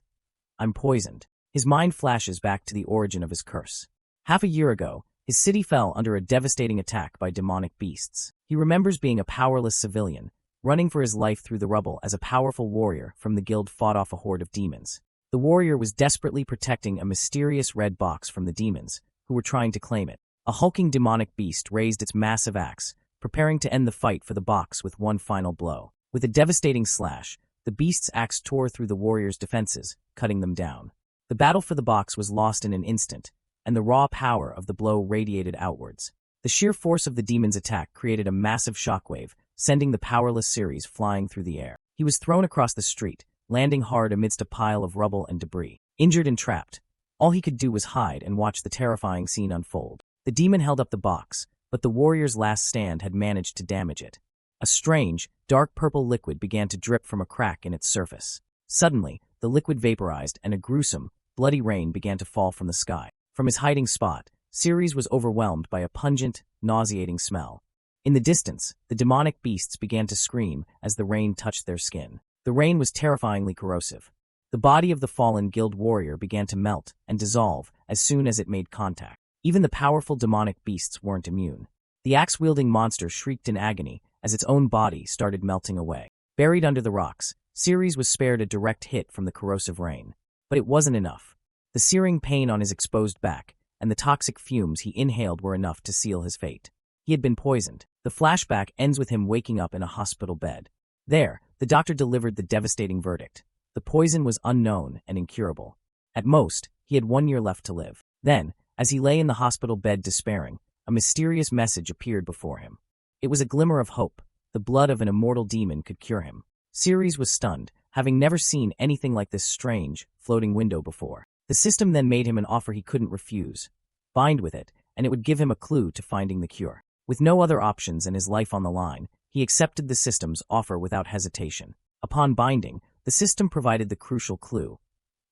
I'm poisoned. His mind flashes back to the origin of his curse. Half a year ago, his city fell under a devastating attack by demonic beasts. He remembers being a powerless civilian, running for his life through the rubble as a powerful warrior from the guild fought off a horde of demons. The warrior was desperately protecting a mysterious red box from the demons, who were trying to claim it. A hulking demonic beast raised its massive axe, preparing to end the fight for the box with one final blow. With a devastating slash, the beast's axe tore through the warrior's defenses, cutting them down. The battle for the box was lost in an instant, and the raw power of the blow radiated outwards. The sheer force of the demon's attack created a massive shockwave, sending the powerless Ceres flying through the air. He was thrown across the street, landing hard amidst a pile of rubble and debris. Injured and trapped, all he could do was hide and watch the terrifying scene unfold. The demon held up the box, but the warrior's last stand had managed to damage it. A strange, dark purple liquid began to drip from a crack in its surface. Suddenly, the liquid vaporized and a gruesome, bloody rain began to fall from the sky. From his hiding spot, Ceres was overwhelmed by a pungent, nauseating smell. In the distance, the demonic beasts began to scream as the rain touched their skin. The rain was terrifyingly corrosive. The body of the fallen guild warrior began to melt and dissolve as soon as it made contact. Even the powerful demonic beasts weren't immune. The axe-wielding monster shrieked in agony as its own body started melting away. Buried under the rocks, Ceres was spared a direct hit from the corrosive rain. But it wasn't enough. The searing pain on his exposed back and the toxic fumes he inhaled were enough to seal his fate. He had been poisoned. The flashback ends with him waking up in a hospital bed. There, the doctor delivered the devastating verdict. The poison was unknown and incurable. At most, he had 1 year left to live. Then, as he lay in the hospital bed despairing, a mysterious message appeared before him. It was a glimmer of hope. The blood of an immortal demon could cure him. Ceres was stunned, having never seen anything like this strange, floating window before. The system then made him an offer he couldn't refuse. Bind with it, and it would give him a clue to finding the cure. With no other options and his life on the line, he accepted the system's offer without hesitation. Upon binding, the system provided the crucial clue.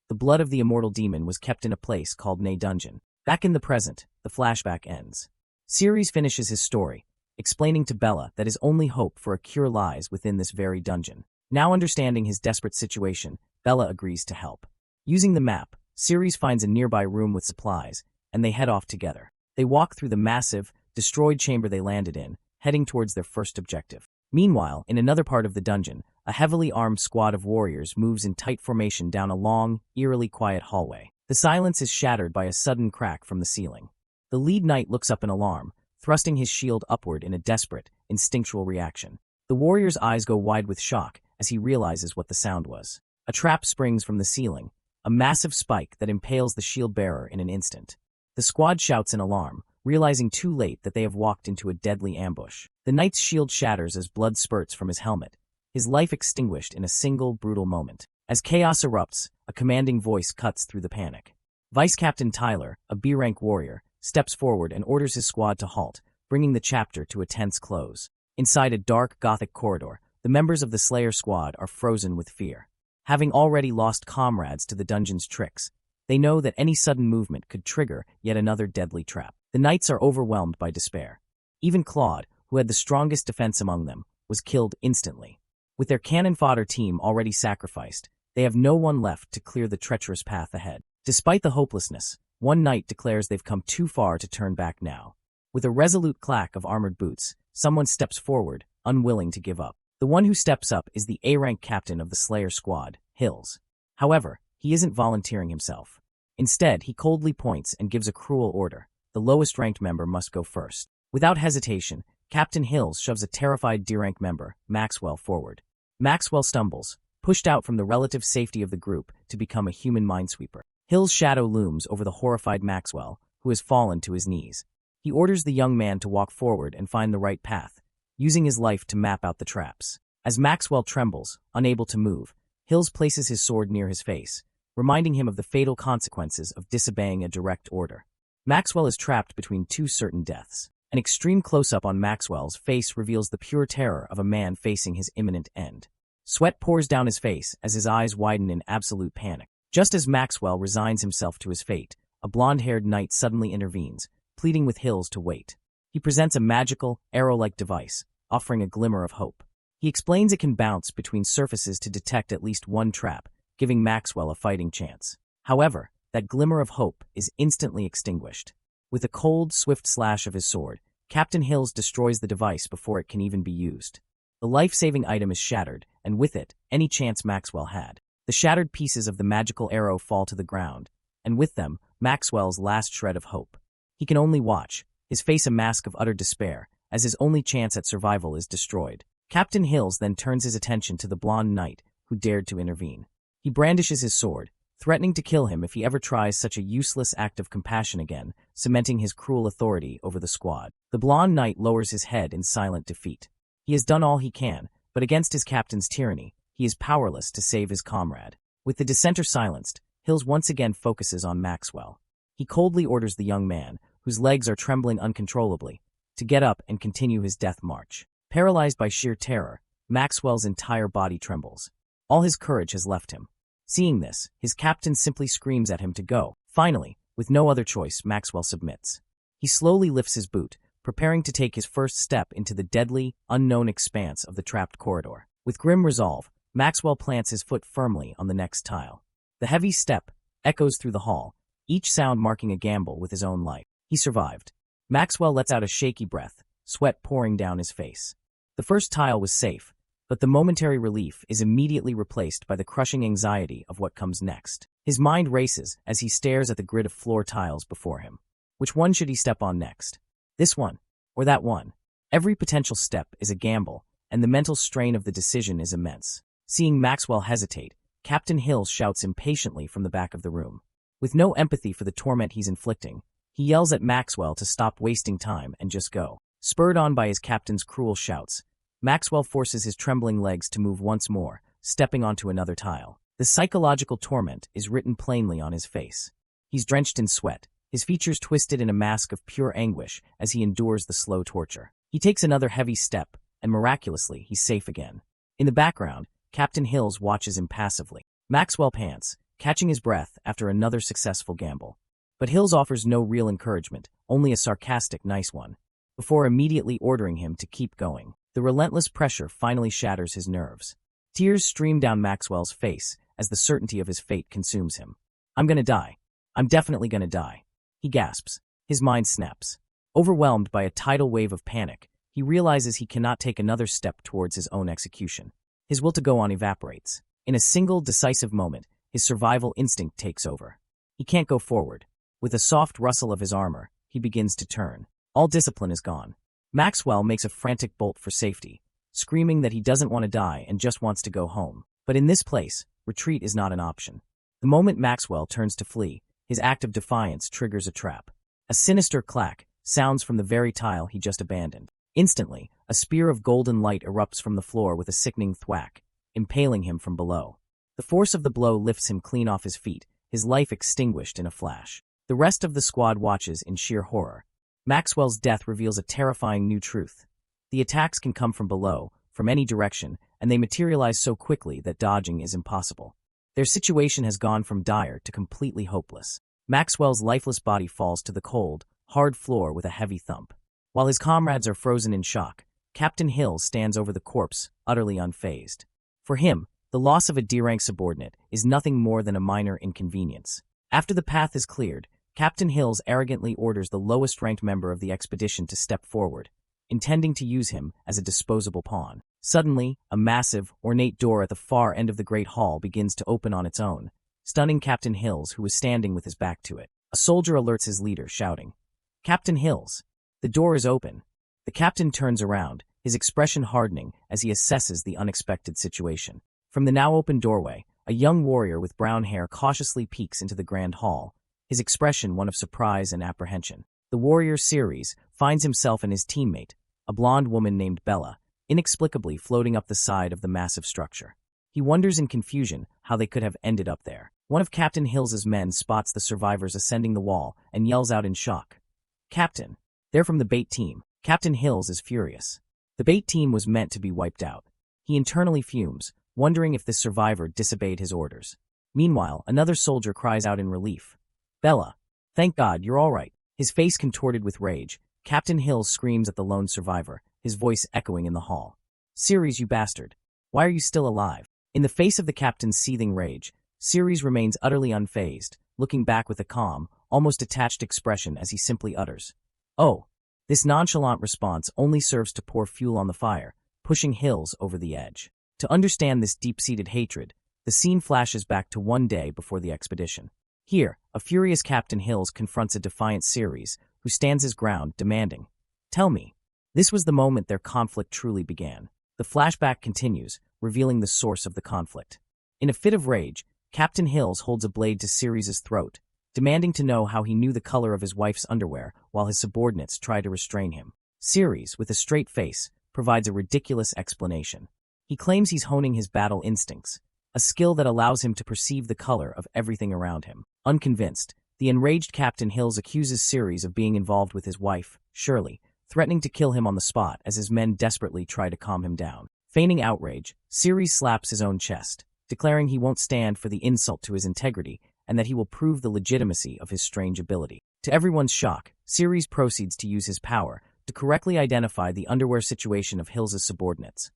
The blood of the immortal demon was kept in a place called Ne Dungeon. Back in the present, the flashback ends. Ceres finishes his story, explaining to Bella that his only hope for a cure lies within this very dungeon. Now understanding his desperate situation, Bella agrees to help. Using the map, Ceres finds a nearby room with supplies, and they head off together. They walk through the massive, destroyed chamber they landed in, heading towards their first objective. Meanwhile, in another part of the dungeon, a heavily armed squad of warriors moves in tight formation down a long, eerily quiet hallway. The silence is shattered by a sudden crack from the ceiling. The lead knight looks up in alarm, thrusting his shield upward in a desperate, instinctual reaction. The warrior's eyes go wide with shock as he realizes what the sound was. A trap springs from the ceiling, a massive spike that impales the shield bearer in an instant. The squad shouts in alarm, realizing too late that they have walked into a deadly ambush. The knight's shield shatters as blood spurts from his helmet, his life extinguished in a single brutal moment. As chaos erupts, a commanding voice cuts through the panic. Vice Captain Tyler, a B-rank warrior, steps forward and orders his squad to halt, bringing the chapter to a tense close. Inside a dark, gothic corridor, the members of the Slayer squad are frozen with fear. Having already lost comrades to the dungeon's tricks, they know that any sudden movement could trigger yet another deadly trap. The knights are overwhelmed by despair. Even Claude, who had the strongest defense among them, was killed instantly. With their cannon fodder team already sacrificed, they have no one left to clear the treacherous path ahead. Despite the hopelessness, one knight declares they've come too far to turn back now. With a resolute clack of armored boots, someone steps forward, unwilling to give up. The one who steps up is the A-rank captain of the Slayer squad, Hills. However, he isn't volunteering himself. Instead, he coldly points and gives a cruel order. The lowest-ranked member must go first. Without hesitation, Captain Hills shoves a terrified D-rank member, Maxwell, forward. Maxwell stumbles, pushed out from the relative safety of the group to become a human minesweeper. Hill's shadow looms over the horrified Maxwell, who has fallen to his knees. He orders the young man to walk forward and find the right path, using his life to map out the traps. As Maxwell trembles, unable to move, Hills places his sword near his face, reminding him of the fatal consequences of disobeying a direct order. Maxwell is trapped between two certain deaths. An extreme close-up on Maxwell's face reveals the pure terror of a man facing his imminent end. Sweat pours down his face as his eyes widen in absolute panic. Just as Maxwell resigns himself to his fate, a blonde-haired knight suddenly intervenes, pleading with Hills to wait. He presents a magical, arrow-like device, offering a glimmer of hope. He explains it can bounce between surfaces to detect at least one trap, giving Maxwell a fighting chance. However, that glimmer of hope is instantly extinguished. With a cold, swift slash of his sword, Captain Hills destroys the device before it can even be used. The life-saving item is shattered, and with it, any chance Maxwell had. The shattered pieces of the magical arrow fall to the ground, and with them, Maxwell's last shred of hope. He can only watch, his face a mask of utter despair, as his only chance at survival is destroyed. Captain Hills then turns his attention to the blonde knight who dared to intervene. He brandishes his sword, threatening to kill him if he ever tries such a useless act of compassion again, cementing his cruel authority over the squad. The blonde knight lowers his head in silent defeat. He has done all he can, but against his captain's tyranny, he is powerless to save his comrade. With the dissenter silenced, Hills once again focuses on Maxwell. He coldly orders the young man, whose legs are trembling uncontrollably, to get up and continue his death march. Paralyzed by sheer terror, Maxwell's entire body trembles. All his courage has left him. Seeing this, his captain simply screams at him to go. Finally, with no other choice, Maxwell submits. He slowly lifts his boot, preparing to take his first step into the deadly, unknown expanse of the trapped corridor. With grim resolve, Maxwell plants his foot firmly on the next tile. The heavy step echoes through the hall, each sound marking a gamble with his own life. He survived. Maxwell lets out a shaky breath, sweat pouring down his face. The first tile was safe, but the momentary relief is immediately replaced by the crushing anxiety of what comes next. His mind races as he stares at the grid of floor tiles before him. Which one should he step on next? This one, or that one? Every potential step is a gamble, and the mental strain of the decision is immense. Seeing Maxwell hesitate, Captain Hills shouts impatiently from the back of the room. With no empathy for the torment he's inflicting, he yells at Maxwell to stop wasting time and just go. Spurred on by his captain's cruel shouts, Maxwell forces his trembling legs to move once more, stepping onto another tile. The psychological torment is written plainly on his face. He's drenched in sweat, his features twisted in a mask of pure anguish as he endures the slow torture. He takes another heavy step, and miraculously, he's safe again. In the background, Captain Hills watches impassively. Maxwell pants, catching his breath after another successful gamble. But Hills offers no real encouragement, only a sarcastic, nice one. before immediately ordering him to keep going. The relentless pressure finally shatters his nerves. Tears stream down Maxwell's face as the certainty of his fate consumes him. "I'm gonna die. I'm definitely gonna die," he gasps. His mind snaps. Overwhelmed by a tidal wave of panic, he realizes he cannot take another step towards his own execution. His will to go on evaporates. In a single, decisive moment, his survival instinct takes over. He can't go forward. With a soft rustle of his armor, he begins to turn. All discipline is gone. Maxwell makes a frantic bolt for safety, screaming that he doesn't want to die and just wants to go home. But in this place, retreat is not an option. The moment Maxwell turns to flee, his act of defiance triggers a trap. A sinister clack sounds from the very tile he just abandoned. Instantly, a spear of golden light erupts from the floor with a sickening thwack, impaling him from below. The force of the blow lifts him clean off his feet, his life extinguished in a flash. The rest of the squad watches in sheer horror. Maxwell's death reveals a terrifying new truth. The attacks can come from below, from any direction, and they materialize so quickly that dodging is impossible. Their situation has gone from dire to completely hopeless. Maxwell's lifeless body falls to the cold, hard floor with a heavy thump. While his comrades are frozen in shock, Captain Hill stands over the corpse, utterly unfazed. For him, the loss of a D-rank subordinate is nothing more than a minor inconvenience. After the path is cleared, Captain Hills arrogantly orders the lowest-ranked member of the expedition to step forward, intending to use him as a disposable pawn. Suddenly, a massive, ornate door at the far end of the Great Hall begins to open on its own, stunning Captain Hills, who is standing with his back to it. A soldier alerts his leader, shouting, "Captain Hills!" The door is open. The captain turns around, his expression hardening as he assesses the unexpected situation. From the now open doorway, a young warrior with brown hair cautiously peeks into the grand hall, his expression one of surprise and apprehension. The warrior Ceres finds himself and his teammate, a blonde woman named Bella, inexplicably floating up the side of the massive structure. He wonders in confusion how they could have ended up there. One of Captain Hills's men spots the survivors ascending the wall and yells out in shock, "Captain, they're from the bait team." Captain Hills is furious. The bait team was meant to be wiped out. He internally fumes, wondering if this survivor disobeyed his orders. Meanwhile, another soldier cries out in relief, "Bella, thank God you're all right." His face contorted with rage, Captain Hills screams at the lone survivor, his voice echoing in the hall. "Ceres, you bastard. Why are you still alive?" In the face of the captain's seething rage, Ceres remains utterly unfazed, looking back with a calm, almost detached expression as he simply utters, "Oh." This nonchalant response only serves to pour fuel on the fire, pushing Hills over the edge. To understand this deep-seated hatred, the scene flashes back to one day before the expedition. Here, a furious Captain Hills confronts a defiant Ceres, who stands his ground, demanding, "Tell me." This was the moment their conflict truly began. The flashback continues, revealing the source of the conflict. In a fit of rage, Captain Hills holds a blade to Ceres' throat, demanding to know how he knew the color of his wife's underwear while his subordinates try to restrain him. Ceres, with a straight face, provides a ridiculous explanation. He claims he's honing his battle instincts, a skill that allows him to perceive the color of everything around him. Unconvinced, the enraged Captain Hills accuses Ceres of being involved with his wife, Shirley, threatening to kill him on the spot as his men desperately try to calm him down. Feigning outrage, Ceres slaps his own chest, declaring he won't stand for the insult to his integrity and that he will prove the legitimacy of his strange ability. To everyone's shock, Ceres proceeds to use his power to correctly identify the underwear situation of Hills' subordinates.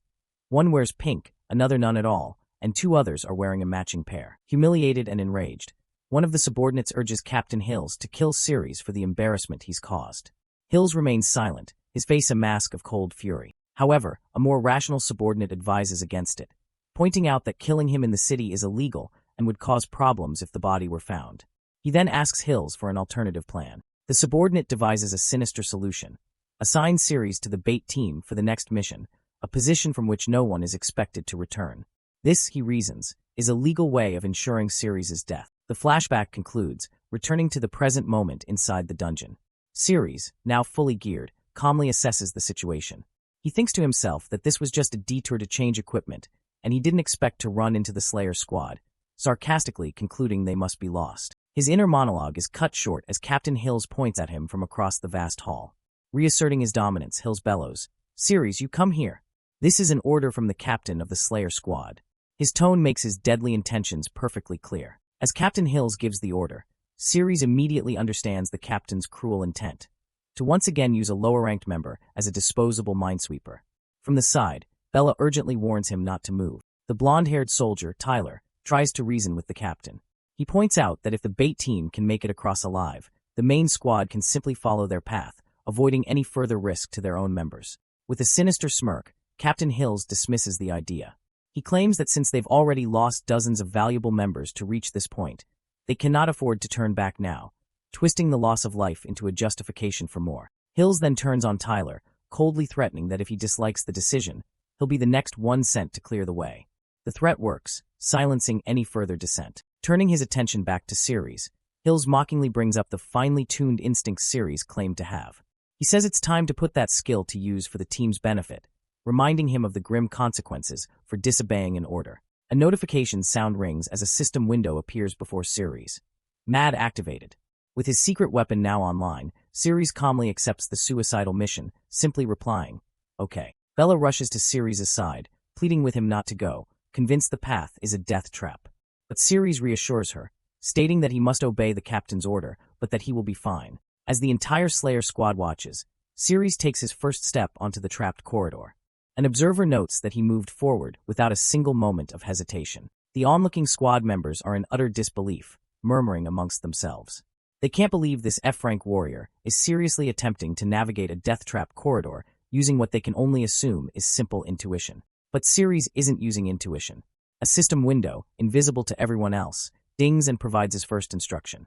One wears pink, another none at all, and two others are wearing a matching pair. Humiliated and enraged, one of the subordinates urges Captain Hills to kill Ceres for the embarrassment he's caused. Hills remains silent, his face a mask of cold fury. However, a more rational subordinate advises against it, pointing out that killing him in the city is illegal and would cause problems if the body were found. He then asks Hills for an alternative plan. The subordinate devises a sinister solution, assigns Ceres to the bait team for the next mission, a position from which no one is expected to return. This, he reasons, is a legal way of ensuring Ceres' death. The flashback concludes, returning to the present moment inside the dungeon. Ceres, now fully geared, calmly assesses the situation. He thinks to himself that this was just a detour to change equipment, and he didn't expect to run into the Slayer squad, sarcastically concluding they must be lost. His inner monologue is cut short as Captain Hills points at him from across the vast hall. Reasserting his dominance, Hills bellows, "Ceres, you come here." This is an order from the captain of the Slayer squad. His tone makes his deadly intentions perfectly clear. As Captain Hills gives the order, Ceres immediately understands the captain's cruel intent. to once again use a lower-ranked member as a disposable minesweeper. From the side, Bella urgently warns him not to move. The blonde-haired soldier, Tyler, tries to reason with the captain. He points out that if the bait team can make it across alive, the main squad can simply follow their path, avoiding any further risk to their own members. With a sinister smirk, Captain Hills dismisses the idea. He claims that since they've already lost dozens of valuable members to reach this point, they cannot afford to turn back now, twisting the loss of life into a justification for more. Hills then turns on Tyler, coldly threatening that if he dislikes the decision, he'll be the next one sent to clear the way. The threat works, silencing any further dissent. Turning his attention back to Ceres, Hills mockingly brings up the finely tuned instincts Ceres claimed to have. He says it's time to put that skill to use for the team's benefit, reminding him of the grim consequences for disobeying an order. A notification sound rings as a system window appears before Ceres. MAD activated. With his secret weapon now online, Ceres calmly accepts the suicidal mission, simply replying, "Okay." Bella rushes to Ceres' side, pleading with him not to go, convinced the path is a death trap. But Ceres reassures her, stating that he must obey the captain's order, but that he will be fine. As the entire Slayer squad watches, Ceres takes his first step onto the trapped corridor. An observer notes that he moved forward without a single moment of hesitation. The onlooking squad members are in utter disbelief, murmuring amongst themselves. They can't believe this F-rank warrior is seriously attempting to navigate a death trap corridor using what they can only assume is simple intuition. But Ceres isn't using intuition. A system window, invisible to everyone else, dings and provides his first instruction.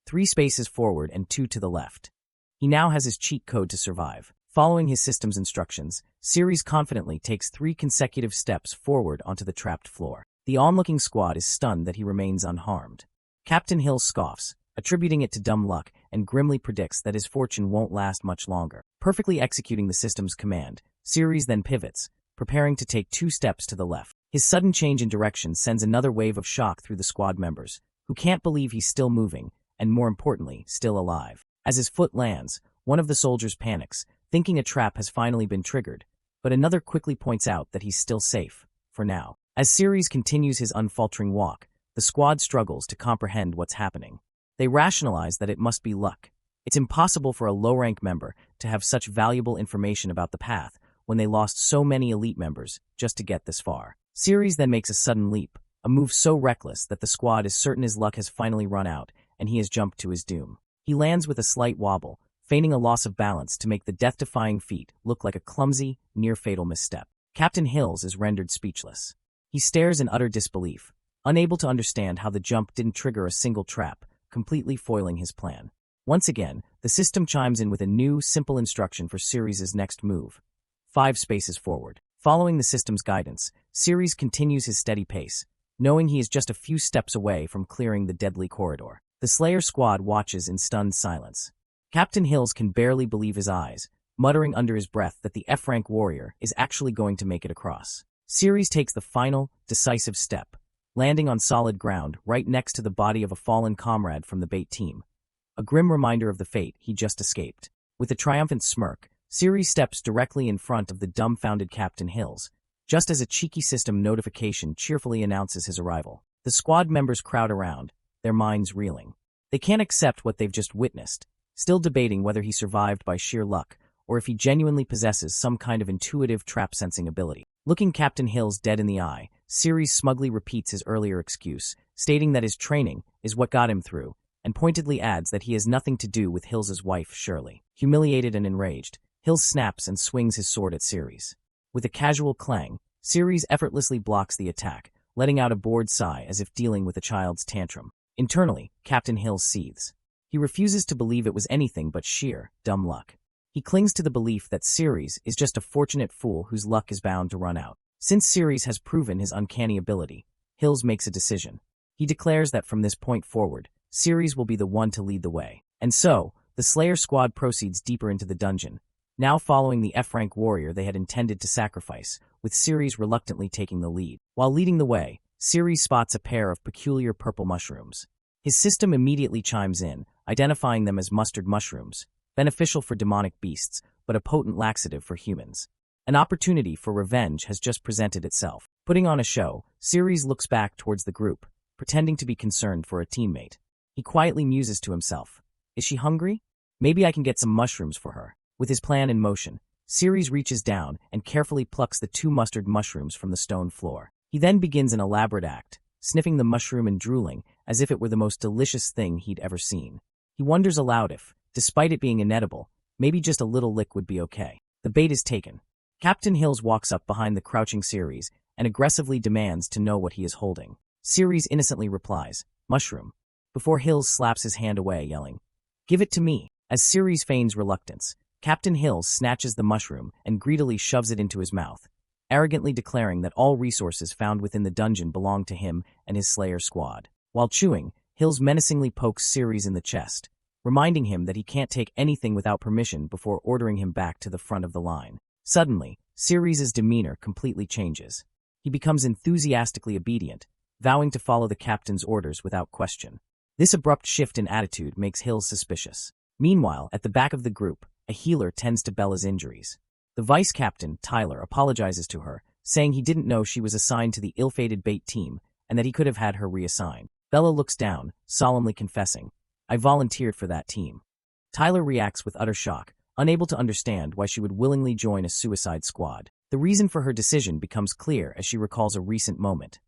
3 spaces forward and 2 to the left. He now has his cheat code to survive. Following his system's instructions, Ceres confidently takes 3 consecutive steps forward onto the trapped floor. The onlooking squad is stunned that he remains unharmed. Captain Hill scoffs, attributing it to dumb luck, and grimly predicts that his fortune won't last much longer. Perfectly executing the system's command, Ceres then pivots, preparing to take 2 steps to the left. His sudden change in direction sends another wave of shock through the squad members, who can't believe he's still moving, and more importantly, still alive. As his foot lands, one of the soldiers panics, thinking a trap has finally been triggered, but another quickly points out that he's still safe, for now. As Ceres continues his unfaltering walk, the squad struggles to comprehend what's happening. They rationalize that it must be luck. It's impossible for a low-rank member to have such valuable information about the path when they lost so many elite members just to get this far. Ceres then makes a sudden leap, a move so reckless that the squad is certain his luck has finally run out and he has jumped to his doom. He lands with a slight wobble, feigning a loss of balance to make the death-defying feat look like a clumsy, near-fatal misstep. Captain Hills is rendered speechless. He stares in utter disbelief, unable to understand how the jump didn't trigger a single trap, completely foiling his plan. Once again, the system chimes in with a new, simple instruction for Ceres' next move. 5 spaces forward. Following the system's guidance, Ceres continues his steady pace, knowing he is just a few steps away from clearing the deadly corridor. The Slayer squad watches in stunned silence. Captain Hills can barely believe his eyes, muttering under his breath that the F-rank warrior is actually going to make it across. Ceres takes the final, decisive step, landing on solid ground right next to the body of a fallen comrade from the bait team, a grim reminder of the fate he just escaped. With a triumphant smirk, Ceres steps directly in front of the dumbfounded Captain Hills, just as a cheeky system notification cheerfully announces his arrival. The squad members crowd around, their minds reeling. They can't accept what they've just witnessed, still debating whether he survived by sheer luck or if he genuinely possesses some kind of intuitive trap-sensing ability. Looking Captain Hills dead in the eye, Ceres smugly repeats his earlier excuse, stating that his training is what got him through, and pointedly adds that he has nothing to do with Hills' wife, Shirley. Humiliated and enraged, Hills snaps and swings his sword at Ceres. With a casual clang, Ceres effortlessly blocks the attack, letting out a bored sigh as if dealing with a child's tantrum. Internally, Captain Hills seethes. He refuses to believe it was anything but sheer, dumb luck. He clings to the belief that Ceres is just a fortunate fool whose luck is bound to run out. Since Ceres has proven his uncanny ability, Hills makes a decision. He declares that from this point forward, Ceres will be the one to lead the way. And so, the Slayer squad proceeds deeper into the dungeon, now following the F-rank warrior they had intended to sacrifice, with Ceres reluctantly taking the lead. While leading the way, Ceres spots a pair of peculiar purple mushrooms. His system immediately chimes in, identifying them as mustard mushrooms, beneficial for demonic beasts, but a potent laxative for humans. An opportunity for revenge has just presented itself. Putting on a show, Ceres looks back towards the group, pretending to be concerned for a teammate. He quietly muses to himself. Is she hungry? Maybe I can get some mushrooms for her. With his plan in motion, Ceres reaches down and carefully plucks the 2 mustard mushrooms from the stone floor. He then begins an elaborate act, sniffing the mushroom and drooling as if it were the most delicious thing he'd ever seen. He wonders aloud if, despite it being inedible, maybe just a little lick would be okay. The bait is taken. Captain Hills walks up behind the crouching Ceres and aggressively demands to know what he is holding. Ceres innocently replies, "Mushroom," before Hills slaps his hand away, yelling, "Give it to me." As Ceres feigns reluctance, Captain Hills snatches the mushroom and greedily shoves it into his mouth, arrogantly declaring that all resources found within the dungeon belong to him and his Slayer squad. While chewing, Hills menacingly pokes Ceres in the chest, reminding him that he can't take anything without permission before ordering him back to the front of the line. Suddenly, Ceres' demeanor completely changes. He becomes enthusiastically obedient, vowing to follow the captain's orders without question. This abrupt shift in attitude makes Hills suspicious. Meanwhile, at the back of the group, a healer tends to Bella's injuries. The vice captain, Tyler, apologizes to her, saying he didn't know she was assigned to the ill-fated bait team and that he could have had her reassigned. Bella looks down, solemnly confessing, "I volunteered for that team." Tyler reacts with utter shock, unable to understand why she would willingly join a suicide squad. The reason for her decision becomes clear as she recalls a recent moment.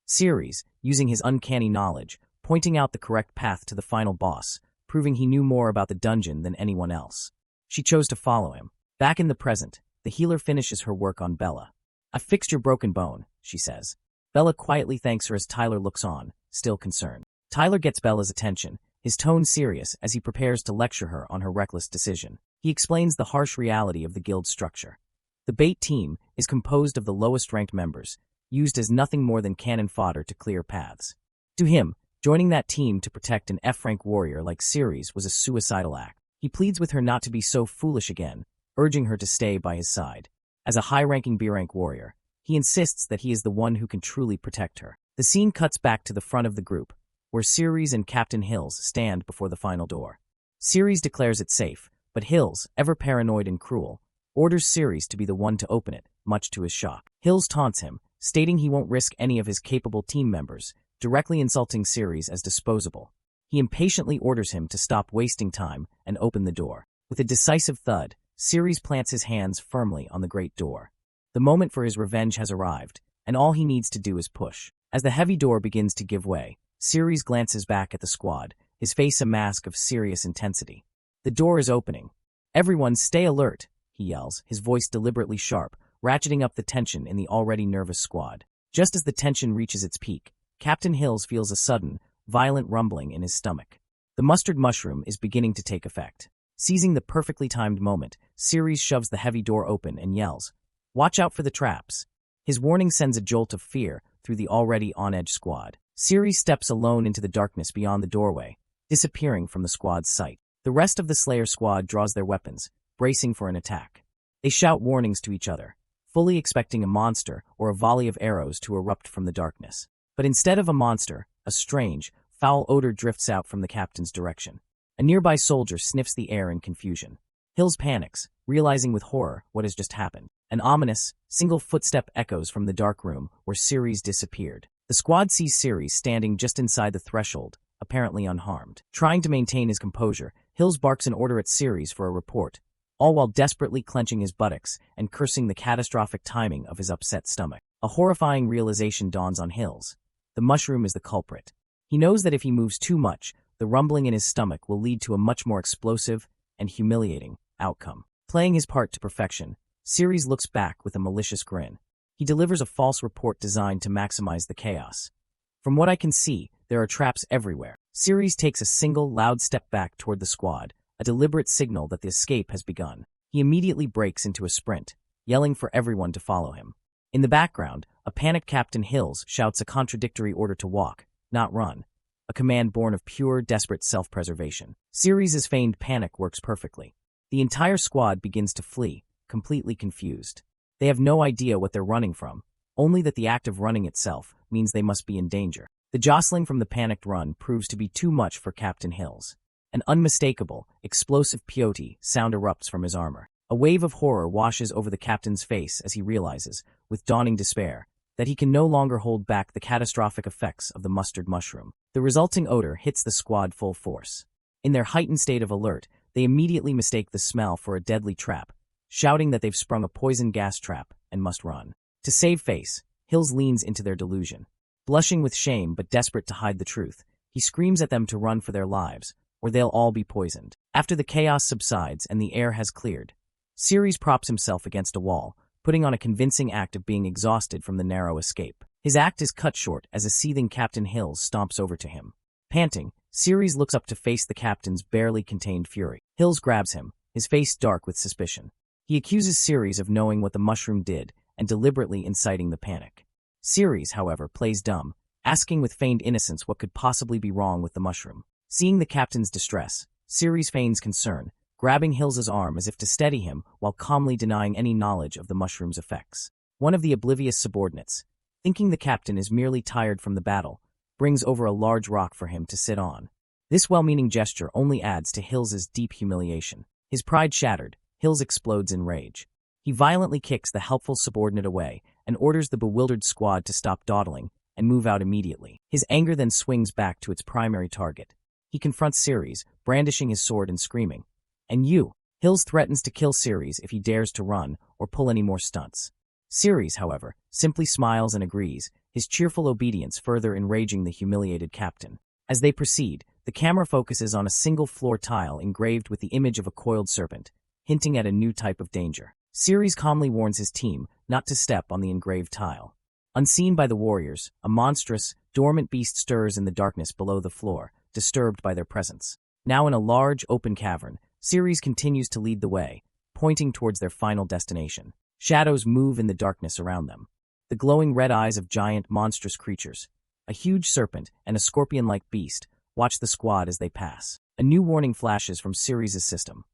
Ceres, using his uncanny knowledge, pointing out the correct path to the final boss, proving he knew more about the dungeon than anyone else. She chose to follow him. Back in the present, the healer finishes her work on Bella. "I fixed your broken bone," she says. Bella quietly thanks her as Tyler looks on, still concerned. Tyler gets Bella's attention, his tone serious as he prepares to lecture her on her reckless decision. He explains the harsh reality of the guild structure. The bait team is composed of the lowest-ranked members, used as nothing more than cannon fodder to clear paths. To him, joining that team to protect an F-rank warrior like Ceres was a suicidal act. He pleads with her not to be so foolish again, urging her to stay by his side. As a high-ranking B-rank warrior, he insists that he is the one who can truly protect her. The scene cuts back to the front of the group, where Ceres and Captain Hills stand before the final door. Ceres declares it safe, but Hills, ever paranoid and cruel, orders Ceres to be the one to open it, much to his shock. Hills taunts him, stating he won't risk any of his capable team members, directly insulting Ceres as disposable. He impatiently orders him to stop wasting time and open the door. With a decisive thud, Ceres plants his hands firmly on the great door. The moment for his revenge has arrived, and all he needs to do is push. As the heavy door begins to give way, Ceres glances back at the squad, his face a mask of serious intensity. The door is opening. "Everyone stay alert," he yells, his voice deliberately sharp, ratcheting up the tension in the already nervous squad. Just as the tension reaches its peak, Captain Hills feels a sudden, violent rumbling in his stomach. The mustard mushroom is beginning to take effect. Seizing the perfectly timed moment, Ceres shoves the heavy door open and yells, "Watch out for the traps." His warning sends a jolt of fear through the already on-edge squad. Ceres steps alone into the darkness beyond the doorway, disappearing from the squad's sight. The rest of the Slayer squad draws their weapons, bracing for an attack. They shout warnings to each other, fully expecting a monster or a volley of arrows to erupt from the darkness. But instead of a monster, a strange, foul odor drifts out from the captain's direction. A nearby soldier sniffs the air in confusion. Hills panics, realizing with horror what has just happened. An ominous, single footstep echoes from the dark room where Ceres disappeared. The squad sees Ceres standing just inside the threshold, apparently unharmed. Trying to maintain his composure, Hills barks an order at Ceres for a report, all while desperately clenching his buttocks and cursing the catastrophic timing of his upset stomach. A horrifying realization dawns on Hills. The mushroom is the culprit. He knows that if he moves too much, the rumbling in his stomach will lead to a much more explosive and humiliating outcome. Playing his part to perfection, Ceres looks back with a malicious grin. He delivers a false report designed to maximize the chaos. "From what I can see, there are traps everywhere." Ceres takes a single, loud step back toward the squad, a deliberate signal that the escape has begun. He immediately breaks into a sprint, yelling for everyone to follow him. In the background, a panicked Captain Hills shouts a contradictory order to walk, not run, a command born of pure, desperate self-preservation. Ceres' feigned panic works perfectly. The entire squad begins to flee, completely confused. They have no idea what they're running from, only that the act of running itself means they must be in danger. The jostling from the panicked run proves to be too much for Captain Hills. An unmistakable, explosive peyote sound erupts from his armor. A wave of horror washes over the captain's face as he realizes, with dawning despair, that he can no longer hold back the catastrophic effects of the mustard mushroom. The resulting odor hits the squad full force. In their heightened state of alert, they immediately mistake the smell for a deadly trap, shouting that they've sprung a poison gas trap and must run. To save face, Hills leans into their delusion. Blushing with shame but desperate to hide the truth, he screams at them to run for their lives, or they'll all be poisoned. After the chaos subsides and the air has cleared, Ceres props himself against a wall, putting on a convincing act of being exhausted from the narrow escape. His act is cut short as a seething Captain Hills stomps over to him. Panting, Ceres looks up to face the captain's barely contained fury. Hills grabs him, his face dark with suspicion. He accuses Ceres of knowing what the mushroom did and deliberately inciting the panic. Ceres, however, plays dumb, asking with feigned innocence what could possibly be wrong with the mushroom. Seeing the captain's distress, Ceres feigns concern, grabbing Hills's arm as if to steady him while calmly denying any knowledge of the mushroom's effects. One of the oblivious subordinates, thinking the captain is merely tired from the battle, brings over a large rock for him to sit on. This well-meaning gesture only adds to Hills's deep humiliation. His pride shattered, Hills explodes in rage. He violently kicks the helpful subordinate away and orders the bewildered squad to stop dawdling and move out immediately. His anger then swings back to its primary target. He confronts Ceres, brandishing his sword and screaming, "And you!" Hills threatens to kill Ceres if he dares to run or pull any more stunts. Ceres, however, simply smiles and agrees, his cheerful obedience further enraging the humiliated captain. As they proceed, the camera focuses on a single floor tile engraved with the image of a coiled serpent, hinting at a new type of danger. Ceres calmly warns his team not to step on the engraved tile. Unseen by the warriors, a monstrous, dormant beast stirs in the darkness below the floor, disturbed by their presence. Now in a large, open cavern, Ceres continues to lead the way, pointing towards their final destination. Shadows move in the darkness around them. The glowing red eyes of giant, monstrous creatures, a huge serpent and a scorpion-like beast, watch the squad as they pass. A new warning flashes from Ceres' system.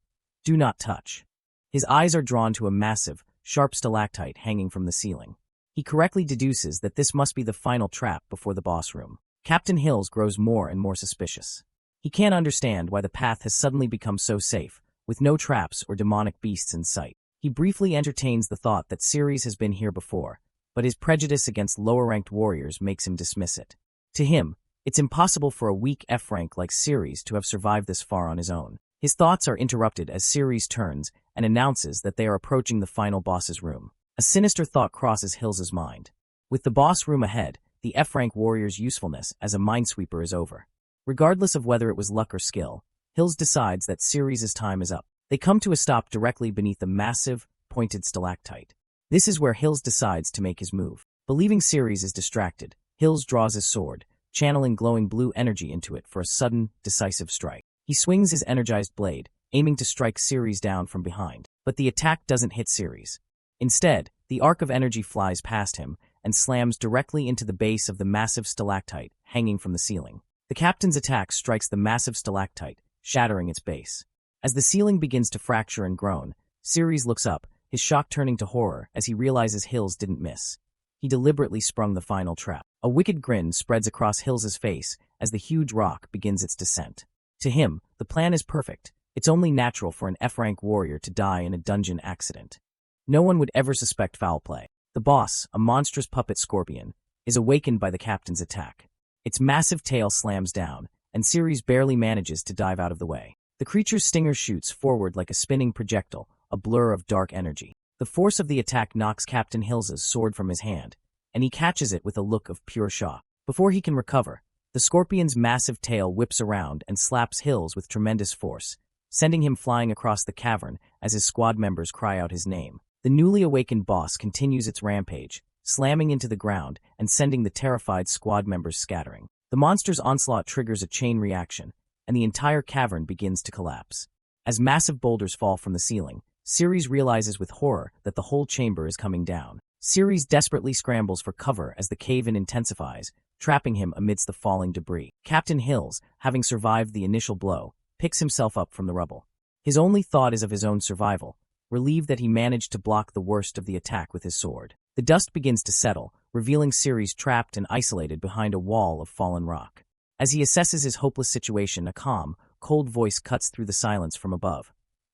Do not touch. His eyes are drawn to a massive, sharp stalactite hanging from the ceiling. He correctly deduces that this must be the final trap before the boss room. Captain Hills grows more and more suspicious. He can't understand why the path has suddenly become so safe, with no traps or demonic beasts in sight. He briefly entertains the thought that Ceres has been here before, but his prejudice against lower-ranked warriors makes him dismiss it. To him, it's impossible for a weak F-rank like Ceres to have survived this far on his own. His thoughts are interrupted as Ceres turns and announces that they are approaching the final boss's room. A sinister thought crosses Hills' mind. With the boss room ahead, the F-rank warrior's usefulness as a minesweeper is over. Regardless of whether it was luck or skill, Hills decides that Ceres' time is up. They come to a stop directly beneath a massive, pointed stalactite. This is where Hills decides to make his move. Believing Ceres is distracted, Hills draws his sword, channeling glowing blue energy into it for a sudden, decisive strike. He swings his energized blade, aiming to strike Ceres down from behind. But the attack doesn't hit Ceres. Instead, the arc of energy flies past him and slams directly into the base of the massive stalactite hanging from the ceiling. The captain's attack strikes the massive stalactite, shattering its base. As the ceiling begins to fracture and groan, Ceres looks up, his shock turning to horror as he realizes Hills didn't miss. He deliberately sprung the final trap. A wicked grin spreads across Hills' face as the huge rock begins its descent. To him, the plan is perfect. It's only natural for an F-rank warrior to die in a dungeon accident. No one would ever suspect foul play. The boss, a monstrous puppet scorpion, is awakened by the captain's attack. Its massive tail slams down, and Ceres barely manages to dive out of the way. The creature's stinger shoots forward like a spinning projectile, a blur of dark energy. The force of the attack knocks Captain Hills' sword from his hand, and he catches it with a look of pure shock. Before he can recover, the scorpion's massive tail whips around and slaps Hills with tremendous force, sending him flying across the cavern as his squad members cry out his name. The newly awakened boss continues its rampage, slamming into the ground and sending the terrified squad members scattering. The monster's onslaught triggers a chain reaction, and the entire cavern begins to collapse. As massive boulders fall from the ceiling, Ceres realizes with horror that the whole chamber is coming down. Ceres desperately scrambles for cover as the cave-in intensifies, trapping him amidst the falling debris. Captain Hills, having survived the initial blow, picks himself up from the rubble. His only thought is of his own survival, relieved that he managed to block the worst of the attack with his sword. The dust begins to settle, revealing Ceres trapped and isolated behind a wall of fallen rock. As he assesses his hopeless situation, a calm, cold voice cuts through the silence from above.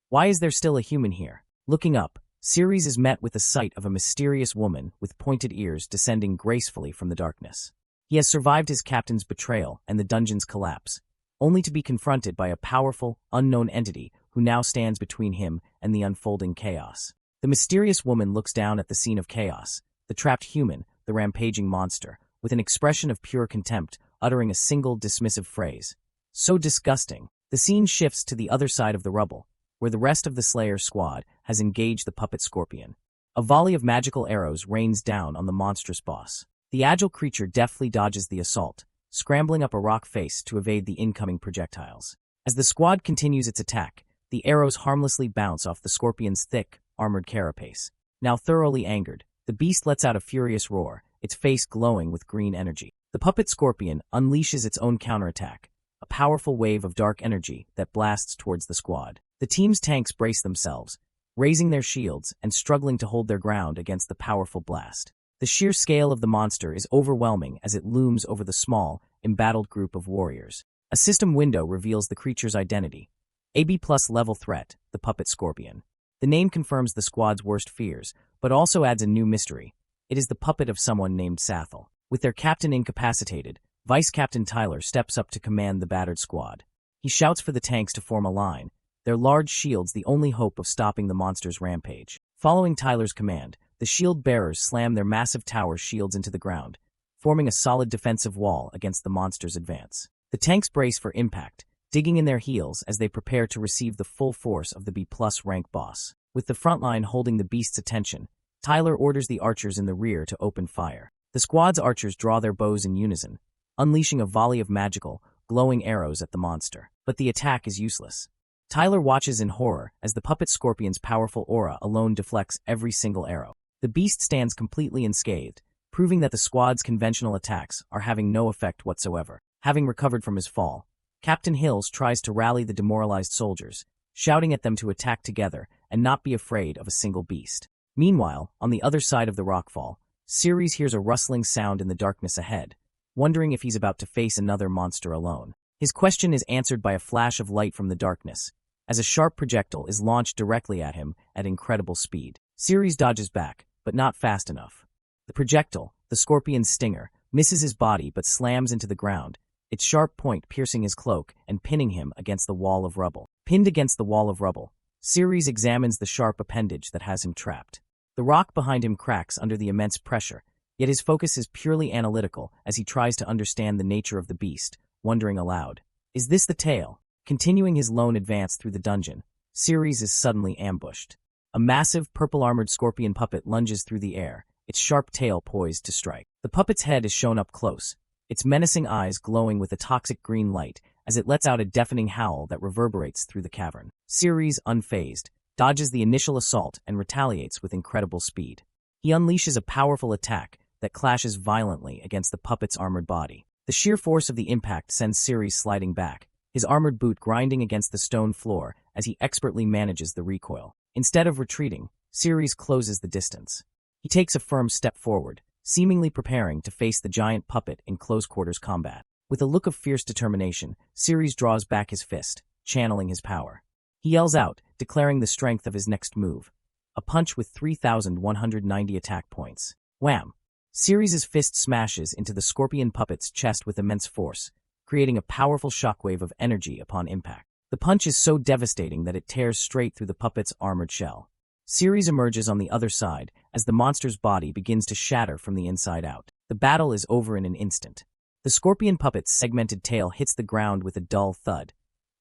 Why is there still a human here? Looking up, Ceres is met with the sight of a mysterious woman with pointed ears descending gracefully from the darkness. He has survived his captain's betrayal and the dungeon's collapse, only to be confronted by a powerful, unknown entity who now stands between him and the unfolding chaos. The mysterious woman looks down at the scene of chaos, the trapped human, the rampaging monster, with an expression of pure contempt, uttering a single dismissive phrase. So disgusting. The scene shifts to the other side of the rubble, where the rest of the Slayer squad has engaged the puppet scorpion. A volley of magical arrows rains down on the monstrous boss. The agile creature deftly dodges the assault, scrambling up a rock face to evade the incoming projectiles. As the squad continues its attack, the arrows harmlessly bounce off the scorpion's thick, armored carapace. Now thoroughly angered, the beast lets out a furious roar, its face glowing with green energy. The puppet scorpion unleashes its own counterattack, a powerful wave of dark energy that blasts towards the squad. The team's tanks brace themselves, raising their shields and struggling to hold their ground against the powerful blast. The sheer scale of the monster is overwhelming as it looms over the small, embattled group of warriors. A system window reveals the creature's identity. AB+ level threat, the puppet scorpion. The name confirms the squad's worst fears, but also adds a new mystery. It is the puppet of someone named Sathel. With their captain incapacitated, Vice Captain Tyler steps up to command the battered squad. He shouts for the tanks to form a line, their large shields the only hope of stopping the monster's rampage. Following Tyler's command, the shield bearers slam their massive tower shields into the ground, forming a solid defensive wall against the monster's advance. The tanks brace for impact, digging in their heels as they prepare to receive the full force of the B+ rank boss. With the front line holding the beast's attention, Tyler orders the archers in the rear to open fire. The squad's archers draw their bows in unison, unleashing a volley of magical, glowing arrows at the monster. But the attack is useless. Tyler watches in horror as the puppet scorpion's powerful aura alone deflects every single arrow. The beast stands completely unscathed, proving that the squad's conventional attacks are having no effect whatsoever. Having recovered from his fall, Captain Hills tries to rally the demoralized soldiers, shouting at them to attack together and not be afraid of a single beast. Meanwhile, on the other side of the rockfall, Ceres hears a rustling sound in the darkness ahead, wondering if he's about to face another monster alone. His question is answered by a flash of light from the darkness, as a sharp projectile is launched directly at him at incredible speed. Ceres dodges back, but not fast enough. The projectile, the scorpion's stinger, misses his body but slams into the ground, its sharp point piercing his cloak and pinning him against the wall of rubble. Pinned against the wall of rubble, Ceres examines the sharp appendage that has him trapped. The rock behind him cracks under the immense pressure, yet his focus is purely analytical as he tries to understand the nature of the beast, wondering aloud, is this the tail? Continuing his lone advance through the dungeon, Ceres is suddenly ambushed. A massive, purple-armored scorpion puppet lunges through the air, its sharp tail poised to strike. The puppet's head is shown up close, its menacing eyes glowing with a toxic green light as it lets out a deafening howl that reverberates through the cavern. Ceres, unfazed, dodges the initial assault and retaliates with incredible speed. He unleashes a powerful attack that clashes violently against the puppet's armored body. The sheer force of the impact sends Ceres sliding back, his armored boot grinding against the stone floor as he expertly manages the recoil. Instead of retreating, Ceres closes the distance. He takes a firm step forward, seemingly preparing to face the giant puppet in close-quarters combat. With a look of fierce determination, Ceres draws back his fist, channeling his power. He yells out, declaring the strength of his next move, a punch with 3,190 attack points. Wham! Ceres' fist smashes into the scorpion puppet's chest with immense force, creating a powerful shockwave of energy upon impact. The punch is so devastating that it tears straight through the puppet's armored shell. Ceres emerges on the other side as the monster's body begins to shatter from the inside out. The battle is over in an instant. The scorpion puppet's segmented tail hits the ground with a dull thud,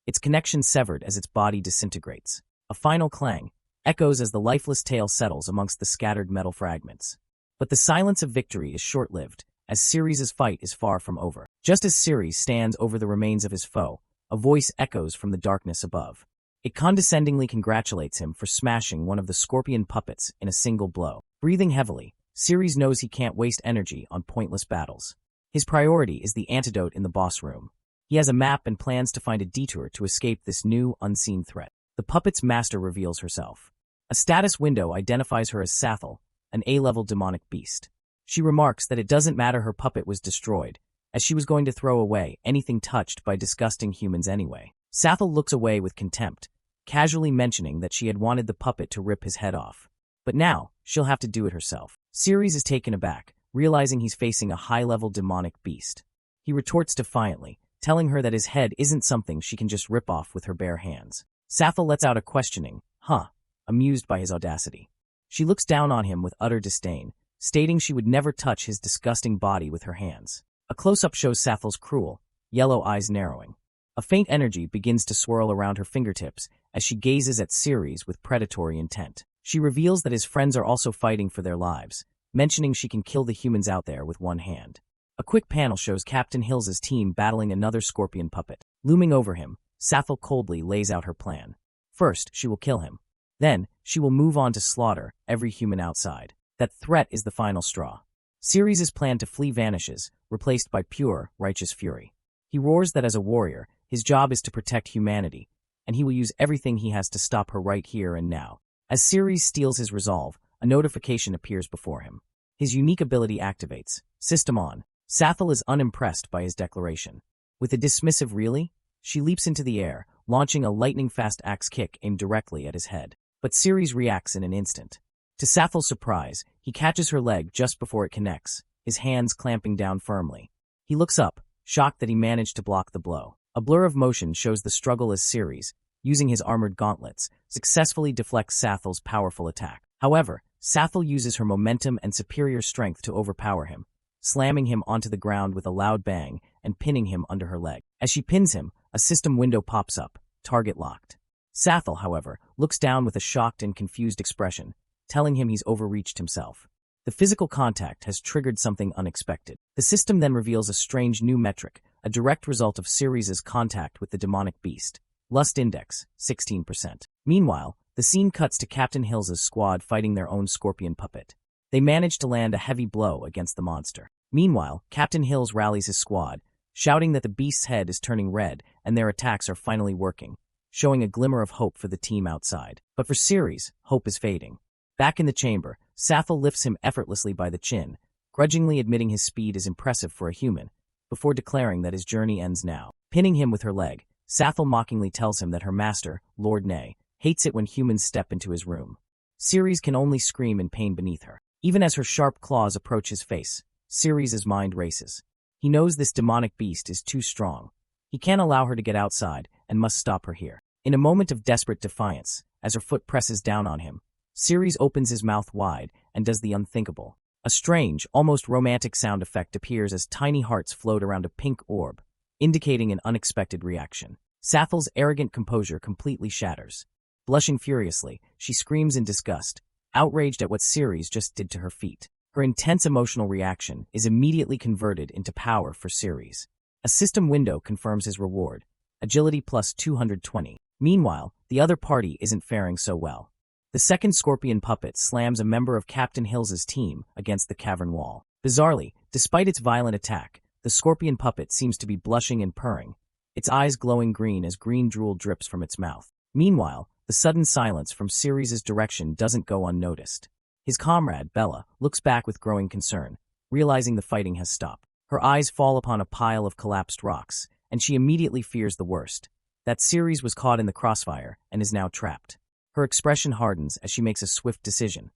its connection severed as its body disintegrates. A final clang echoes as the lifeless tail settles amongst the scattered metal fragments. But the silence of victory is short-lived, as Ceres' fight is far from over. Just as Ceres stands over the remains of his foe, a voice echoes from the darkness above. It condescendingly congratulates him for smashing one of the scorpion puppets in a single blow. Breathing heavily, Ceres knows he can't waste energy on pointless battles. His priority is the antidote in the boss room. He has a map and plans to find a detour to escape this new, unseen threat. The puppet's master reveals herself. A status window identifies her as Sathel, an A-level demonic beast. She remarks that it doesn't matter her puppet was destroyed, as she was going to throw away anything touched by disgusting humans anyway. Sathel looks away with contempt, casually mentioning that she had wanted the puppet to rip his head off. But now, she'll have to do it herself. Ceres is taken aback, realizing he's facing a high-level demonic beast. He retorts defiantly, telling her that his head isn't something she can just rip off with her bare hands. Sappho lets out a questioning, huh, amused by his audacity. She looks down on him with utter disdain, stating she would never touch his disgusting body with her hands. A close-up shows Sappho's cruel, yellow eyes narrowing. A faint energy begins to swirl around her fingertips as she gazes at Ceres with predatory intent. She reveals that his friends are also fighting for their lives, mentioning she can kill the humans out there with one hand. A quick panel shows Captain Hill's team battling another scorpion puppet. Looming over him, Sappho coldly lays out her plan. First, she will kill him. Then, she will move on to slaughter every human outside. That threat is the final straw. Ceres' plan to flee vanishes, replaced by pure, righteous fury. He roars that as a warrior, his job is to protect humanity, and he will use everything he has to stop her right here and now. As Ceres steals his resolve, a notification appears before him. His unique ability activates. System on. Sappho is unimpressed by his declaration. With a dismissive really, she leaps into the air, launching a lightning-fast axe kick aimed directly at his head. But Ceres reacts in an instant. To Sappho's surprise, he catches her leg just before it connects, his hands clamping down firmly. He looks up, shocked that he managed to block the blow. A blur of motion shows the struggle as Ceres, using his armored gauntlets, successfully deflects Sappho's powerful attack. However, Sappho uses her momentum and superior strength to overpower him, slamming him onto the ground with a loud bang and pinning him under her leg. As she pins him, a system window pops up, target locked. Sappho, however, looks down with a shocked and confused expression, telling him he's overreached himself. The physical contact has triggered something unexpected. The system then reveals a strange new metric, a direct result of Ceres' contact with the demonic beast. Lust index, 16%. Meanwhile, the scene cuts to Captain Hill's squad fighting their own scorpion puppet. They manage to land a heavy blow against the monster. Meanwhile, Captain Hills rallies his squad, shouting that the beast's head is turning red and their attacks are finally working, showing a glimmer of hope for the team outside. But for Ceres, hope is fading. Back in the chamber, Sappho lifts him effortlessly by the chin, grudgingly admitting his speed is impressive for a human, before declaring that his journey ends now. Pinning him with her leg, Sappho mockingly tells him that her master, Lord Nay, hates it when humans step into his room. Ceres can only scream in pain beneath her. Even as her sharp claws approach his face, Ceres' mind races. He knows this demonic beast is too strong. He can't allow her to get outside and must stop her here. In a moment of desperate defiance, as her foot presses down on him, Ceres opens his mouth wide and does the unthinkable. A strange, almost romantic sound effect appears as tiny hearts float around a pink orb, indicating an unexpected reaction. Sappho's arrogant composure completely shatters. Blushing furiously, she screams in disgust, outraged at what Ceres just did to her feet. Her intense emotional reaction is immediately converted into power for Ceres. A system window confirms his reward, agility plus 220. Meanwhile, the other party isn't faring so well. The second scorpion puppet slams a member of Captain Hill's team against the cavern wall. Bizarrely, despite its violent attack, the scorpion puppet seems to be blushing and purring, its eyes glowing green as green drool drips from its mouth. Meanwhile, the sudden silence from Ceres' direction doesn't go unnoticed. His comrade, Bella, looks back with growing concern, realizing the fighting has stopped. Her eyes fall upon a pile of collapsed rocks, and she immediately fears the worst, that Ceres was caught in the crossfire and is now trapped. Her expression hardens as she makes a swift decision.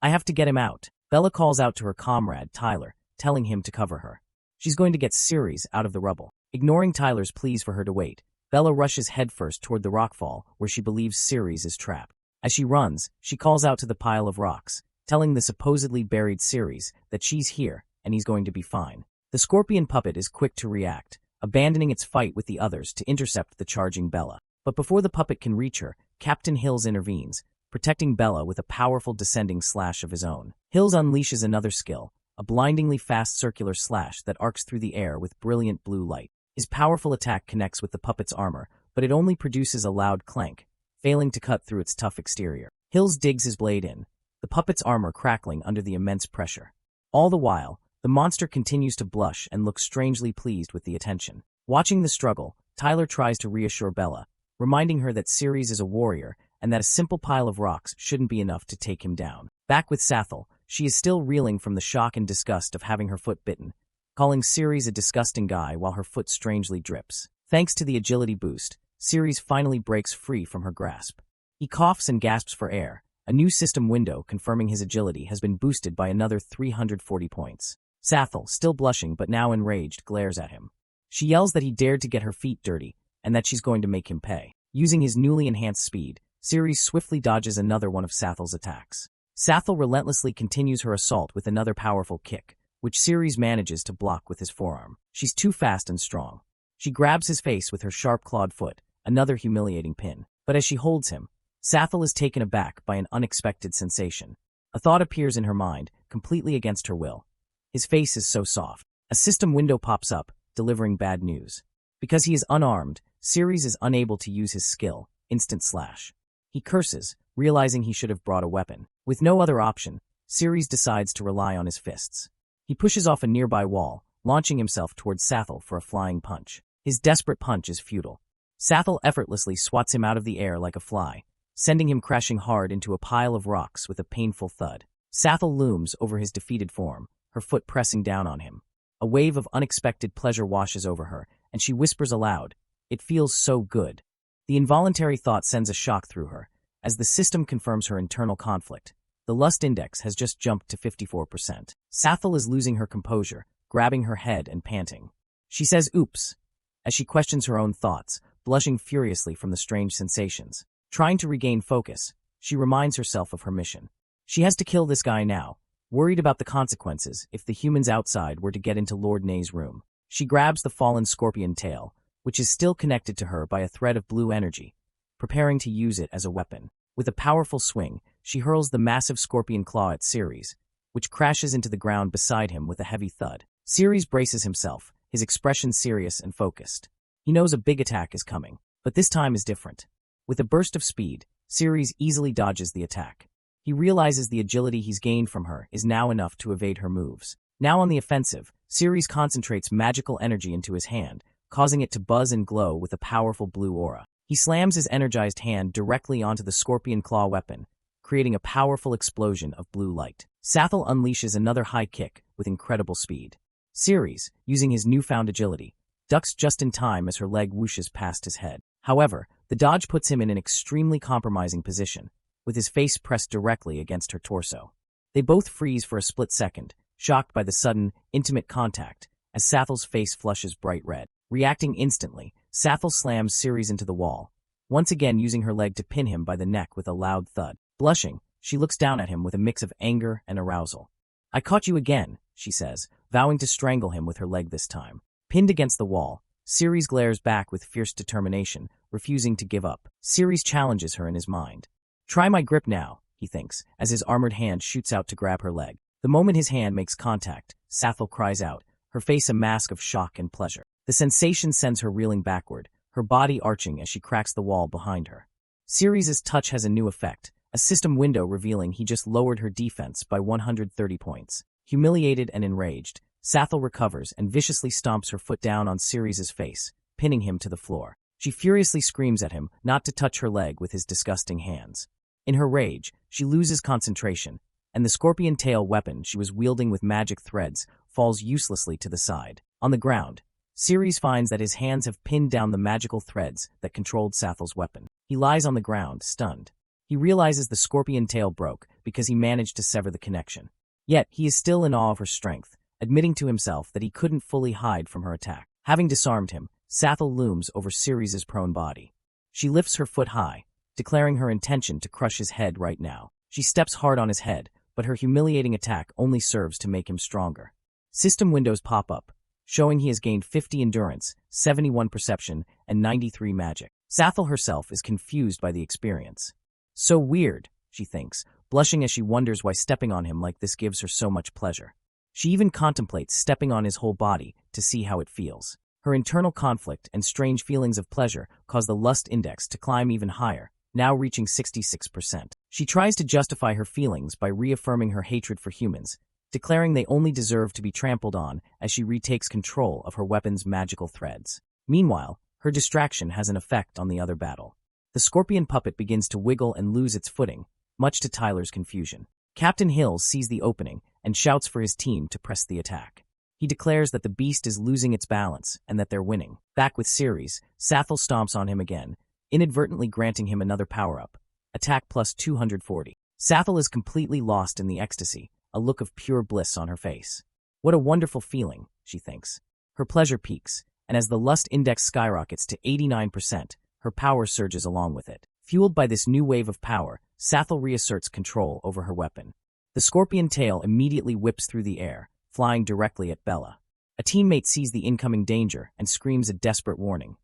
I have to get him out. Bella calls out to her comrade, Tyler, telling him to cover her. She's going to get Ceres out of the rubble. Ignoring Tyler's pleas for her to wait, Bella rushes headfirst toward the rockfall where she believes Ceres is trapped. As she runs, she calls out to the pile of rocks, telling the supposedly buried Ceres that she's here and he's going to be fine. The scorpion puppet is quick to react, abandoning its fight with the others to intercept the charging Bella. But before the puppet can reach her, Captain Hills intervenes, protecting Bella with a powerful descending slash of his own. Hills unleashes another skill, a blindingly fast circular slash that arcs through the air with brilliant blue light. His powerful attack connects with the puppet's armor, but it only produces a loud clank, failing to cut through its tough exterior. Hills digs his blade in, the puppet's armor crackling under the immense pressure. All the while, the monster continues to blush and look strangely pleased with the attention. Watching the struggle, Tyler tries to reassure Bella, reminding her that Ceres is a warrior and that a simple pile of rocks shouldn't be enough to take him down. Back with Sappho, she is still reeling from the shock and disgust of having her foot bitten, calling Ceres a disgusting guy while her foot strangely drips. Thanks to the agility boost, Ceres finally breaks free from her grasp. He coughs and gasps for air. A new system window confirming his agility has been boosted by another 340 points. Sappho, still blushing but now enraged, glares at him. She yells that he dared to get her feet dirty and that she's going to make him pay. Using his newly enhanced speed, Ceres swiftly dodges another one of Sathel's attacks. Sathel relentlessly continues her assault with another powerful kick, which Ceres manages to block with his forearm. She's too fast and strong. She grabs his face with her sharp-clawed foot, another humiliating pin. But as she holds him, Sathel is taken aback by an unexpected sensation. A thought appears in her mind, completely against her will. His face is so soft. A system window pops up, delivering bad news. Because he is unarmed, Ceres is unable to use his skill, Instant Slash. He curses, realizing he should have brought a weapon. With no other option, Ceres decides to rely on his fists. He pushes off a nearby wall, launching himself towards Sathel for a flying punch. His desperate punch is futile. Sathel effortlessly swats him out of the air like a fly, sending him crashing hard into a pile of rocks with a painful thud. Sathel looms over his defeated form, her foot pressing down on him. A wave of unexpected pleasure washes over her, and she whispers aloud, "It feels so good." The involuntary thought sends a shock through her, as the system confirms her internal conflict. The lust index has just jumped to 54%. Sathel is losing her composure, grabbing her head and panting. She says oops, as she questions her own thoughts, blushing furiously from the strange sensations. Trying to regain focus, she reminds herself of her mission. She has to kill this guy now, worried about the consequences if the humans outside were to get into Lord Ney's room. She grabs the fallen scorpion tail, which is still connected to her by a thread of blue energy, preparing to use it as a weapon. With a powerful swing, she hurls the massive scorpion claw at Ceres, which crashes into the ground beside him with a heavy thud. Ceres braces himself, his expression serious and focused. He knows a big attack is coming, but this time is different. With a burst of speed, Ceres easily dodges the attack. He realizes the agility he's gained from her is now enough to evade her moves. Now on the offensive, Ceres concentrates magical energy into his hand, causing it to buzz and glow with a powerful blue aura. He slams his energized hand directly onto the scorpion claw weapon, creating a powerful explosion of blue light. Sathel unleashes another high kick with incredible speed. Ceres, using his newfound agility, ducks just in time as her leg whooshes past his head. However, the dodge puts him in an extremely compromising position, with his face pressed directly against her torso. They both freeze for a split second, shocked by the sudden, intimate contact, as Sathel's face flushes bright red. Reacting instantly, Sathel slams Ceres into the wall, once again using her leg to pin him by the neck with a loud thud. Blushing, she looks down at him with a mix of anger and arousal. "I caught you again," she says, vowing to strangle him with her leg this time. Pinned against the wall, Ceres glares back with fierce determination, refusing to give up. Ceres challenges her in his mind. "Try my grip now," he thinks, as his armored hand shoots out to grab her leg. The moment his hand makes contact, Sathel cries out, her face a mask of shock and pleasure. The sensation sends her reeling backward, her body arching as she cracks the wall behind her. Ceres' touch has a new effect, a system window revealing he just lowered her defense by 130 points. Humiliated and enraged, Sathel recovers and viciously stomps her foot down on Ceres' face, pinning him to the floor. She furiously screams at him not to touch her leg with his disgusting hands. In her rage, she loses concentration, and the scorpion tail weapon she was wielding with magic threads falls uselessly to the side. On the ground, Ceres finds that his hands have pinned down the magical threads that controlled Sathel's weapon. He lies on the ground, stunned. He realizes the scorpion tail broke because he managed to sever the connection. Yet, he is still in awe of her strength, admitting to himself that he couldn't fully hide from her attack. Having disarmed him, Sathel looms over Ceres' prone body. She lifts her foot high, declaring her intention to crush his head right now. She steps hard on his head, but her humiliating attack only serves to make him stronger. System windows pop up, showing he has gained 50 endurance, 71 perception, and 93 magic. Sathel herself is confused by the experience. So weird, she thinks, blushing as she wonders why stepping on him like this gives her so much pleasure. She even contemplates stepping on his whole body to see how it feels. Her internal conflict and strange feelings of pleasure cause the lust index to climb even higher, now reaching 66%. She tries to justify her feelings by reaffirming her hatred for humans, declaring they only deserve to be trampled on as she retakes control of her weapon's magical threads. Meanwhile, her distraction has an effect on the other battle. The scorpion puppet begins to wiggle and lose its footing, much to Tyler's confusion. Captain Hills sees the opening and shouts for his team to press the attack. He declares that the beast is losing its balance and that they're winning. Back with Ceres, Sathel stomps on him again, inadvertently granting him another power-up, attack plus 240. Sathel is completely lost in the ecstasy, a look of pure bliss on her face. What a wonderful feeling, she thinks. Her pleasure peaks, and as the lust index skyrockets to 89%, her power surges along with it. Fueled by this new wave of power, Sathel reasserts control over her weapon. The scorpion tail immediately whips through the air, flying directly at Bella. A teammate sees the incoming danger and screams a desperate warning.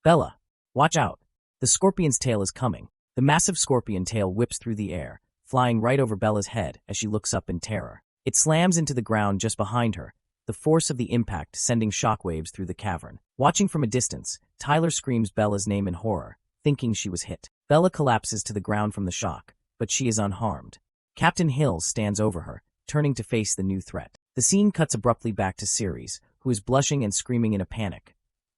"Bella, watch out! The scorpion's tail is coming." The massive scorpion tail whips through the air, flying right over Bella's head as she looks up in terror. It slams into the ground just behind her, the force of the impact sending shockwaves through the cavern. Watching from a distance, Tyler screams Bella's name in horror, thinking she was hit. Bella collapses to the ground from the shock, but she is unharmed. Captain Hills stands over her, turning to face the new threat. The scene cuts abruptly back to Ceres, who is blushing and screaming in a panic.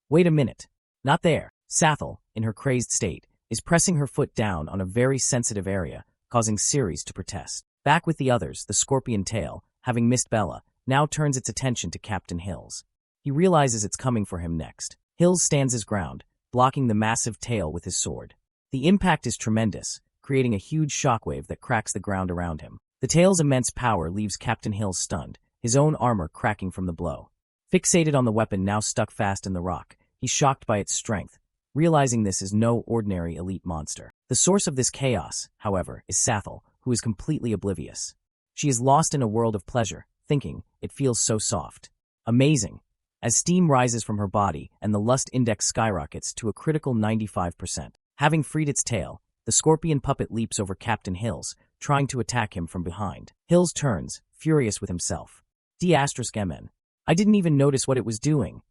"Wait a minute. Not there." Sathel, in her crazed state, is pressing her foot down on a very sensitive area, causing Ceres to protest. Back with the others, the scorpion tail, having missed Bella, now turns its attention to Captain Hills. He realizes it's coming for him next. Hills stands his ground, blocking the massive tail with his sword. The impact is tremendous, creating a huge shockwave that cracks the ground around him. The tail's immense power leaves Captain Hills stunned, his own armor cracking from the blow. Fixated on the weapon now stuck fast in the rock, he's shocked by its strength, realizing this is no ordinary elite monster. The source of this chaos, however, is Sathel, who is completely oblivious. She is lost in a world of pleasure, thinking, "It feels so soft. Amazing." As steam rises from her body and the lust index skyrockets to a critical 95%. Having freed its tail, the scorpion puppet leaps over Captain Hills, trying to attack him from behind. Hills turns, furious with himself. "D***MN. I didn't even notice what it was doing,"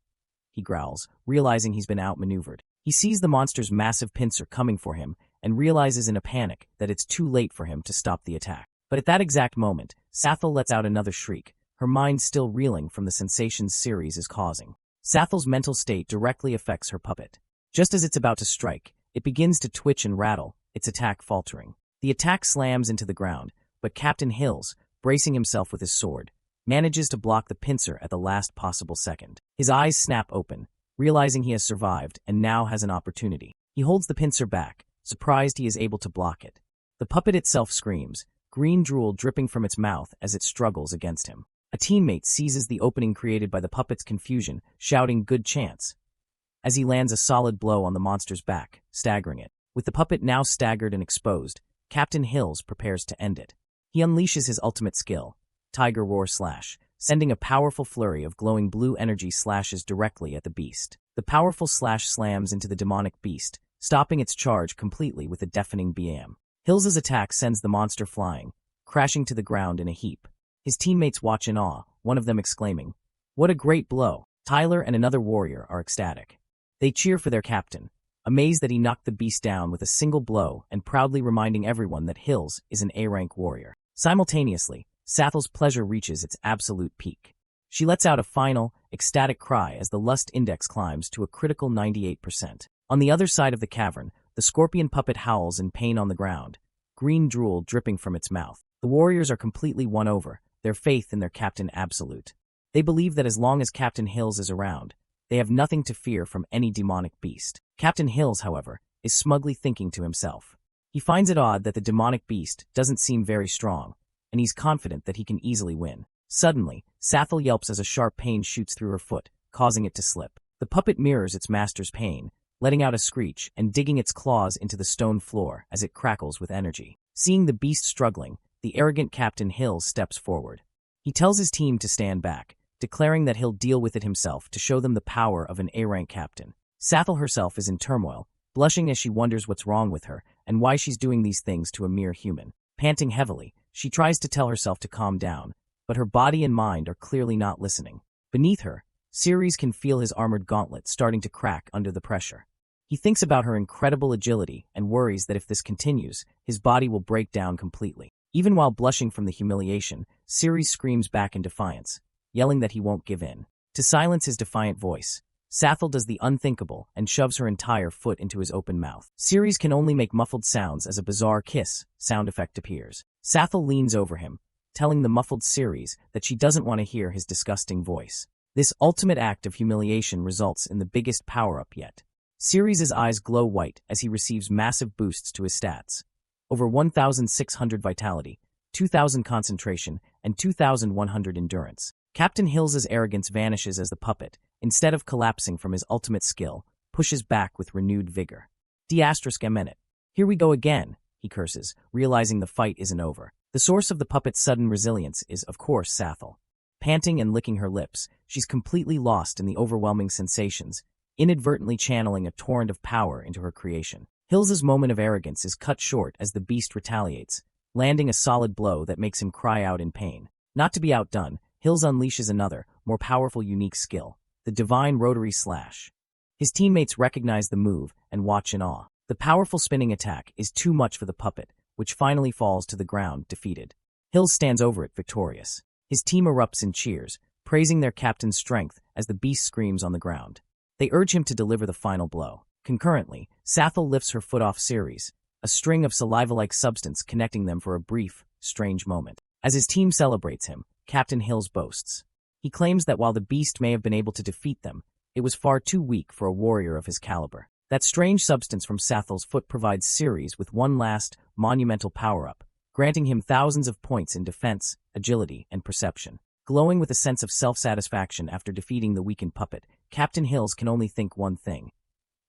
he growls, realizing he's been outmaneuvered. He sees the monster's massive pincer coming for him and realizes in a panic that it's too late for him to stop the attack. But at that exact moment, Sathel lets out another shriek, her mind still reeling from the sensations Ceres is causing. Sathel's mental state directly affects her puppet. Just as it's about to strike, it begins to twitch and rattle, its attack faltering. The attack slams into the ground, but Captain Hills, bracing himself with his sword, manages to block the pincer at the last possible second. His eyes snap open, realizing he has survived and now has an opportunity. He holds the pincer back, surprised he is able to block it. The puppet itself screams, green drool dripping from its mouth as it struggles against him. A teammate seizes the opening created by the puppet's confusion, shouting "good chance," as he lands a solid blow on the monster's back, staggering it. With the puppet now staggered and exposed, Captain Hills prepares to end it. He unleashes his ultimate skill, Tiger Roar Slash, sending a powerful flurry of glowing blue energy slashes directly at the beast. The powerful slash slams into the demonic beast, stopping its charge completely with a deafening bam. Hills's attack sends the monster flying, crashing to the ground in a heap. His teammates watch in awe, one of them exclaiming, "What a great blow!" Tyler and another warrior are ecstatic. They cheer for their captain, amazed that he knocked the beast down with a single blow and proudly reminding everyone that Hills is an A-rank warrior. Simultaneously, Sathel's pleasure reaches its absolute peak. She lets out a final, ecstatic cry as the lust index climbs to a critical 98%. On the other side of the cavern, the scorpion puppet howls in pain on the ground, green drool dripping from its mouth. The warriors are completely won over, their faith in their captain absolute. They believe that as long as Captain Hills is around, they have nothing to fear from any demonic beast. Captain Hills, however, is smugly thinking to himself. He finds it odd that the demonic beast doesn't seem very strong, and he's confident that he can easily win. Suddenly, Sathel yelps as a sharp pain shoots through her foot, causing it to slip. The puppet mirrors its master's pain, letting out a screech and digging its claws into the stone floor as it crackles with energy. Seeing the beast struggling, the arrogant Captain Hills steps forward. He tells his team to stand back, declaring that he'll deal with it himself to show them the power of an A-rank captain. Sathel herself is in turmoil, blushing as she wonders what's wrong with her and why she's doing these things to a mere human. Panting heavily, she tries to tell herself to calm down, but her body and mind are clearly not listening. Beneath her, Ceres can feel his armored gauntlet starting to crack under the pressure. He thinks about her incredible agility and worries that if this continues, his body will break down completely. Even while blushing from the humiliation, Ceres screams back in defiance, yelling that he won't give in. To silence his defiant voice, Sathel does the unthinkable and shoves her entire foot into his open mouth. Ceres can only make muffled sounds as a bizarre kiss sound effect appears. Sathel leans over him, telling the muffled Ceres that she doesn't want to hear his disgusting voice. This ultimate act of humiliation results in the biggest power-up yet. Ceres' eyes glow white as he receives massive boosts to his stats. Over 1,600 vitality, 2,000 concentration, and 2,100 endurance. Captain Hills' arrogance vanishes as the puppet, instead of collapsing from his ultimate skill, pushes back with renewed vigor. D***. Here we go again, he curses, realizing the fight isn't over. The source of the puppet's sudden resilience is, of course, Sathel. Panting and licking her lips, she's completely lost in the overwhelming sensations, inadvertently channeling a torrent of power into her creation. Hill's moment of arrogance is cut short as the beast retaliates, landing a solid blow that makes him cry out in pain. Not to be outdone, Hills unleashes another, more powerful unique skill, the Divine Rotary Slash. His teammates recognize the move and watch in awe. The powerful spinning attack is too much for the puppet, which finally falls to the ground, defeated. Hills stands over it, victorious. His team erupts in cheers, praising their captain's strength as the beast screams on the ground. They urge him to deliver the final blow. Concurrently, Sathel lifts her foot off Ceres, a string of saliva-like substance connecting them for a brief, strange moment. As his team celebrates him, Captain Hills boasts. He claims that while the beast may have been able to defeat them, it was far too weak for a warrior of his caliber. That strange substance from Sathel's foot provides Ceres with one last, monumental power-up, granting him thousands of points in defense, agility, and perception. Glowing with a sense of self-satisfaction after defeating the weakened puppet, Captain Hills can only think one thing.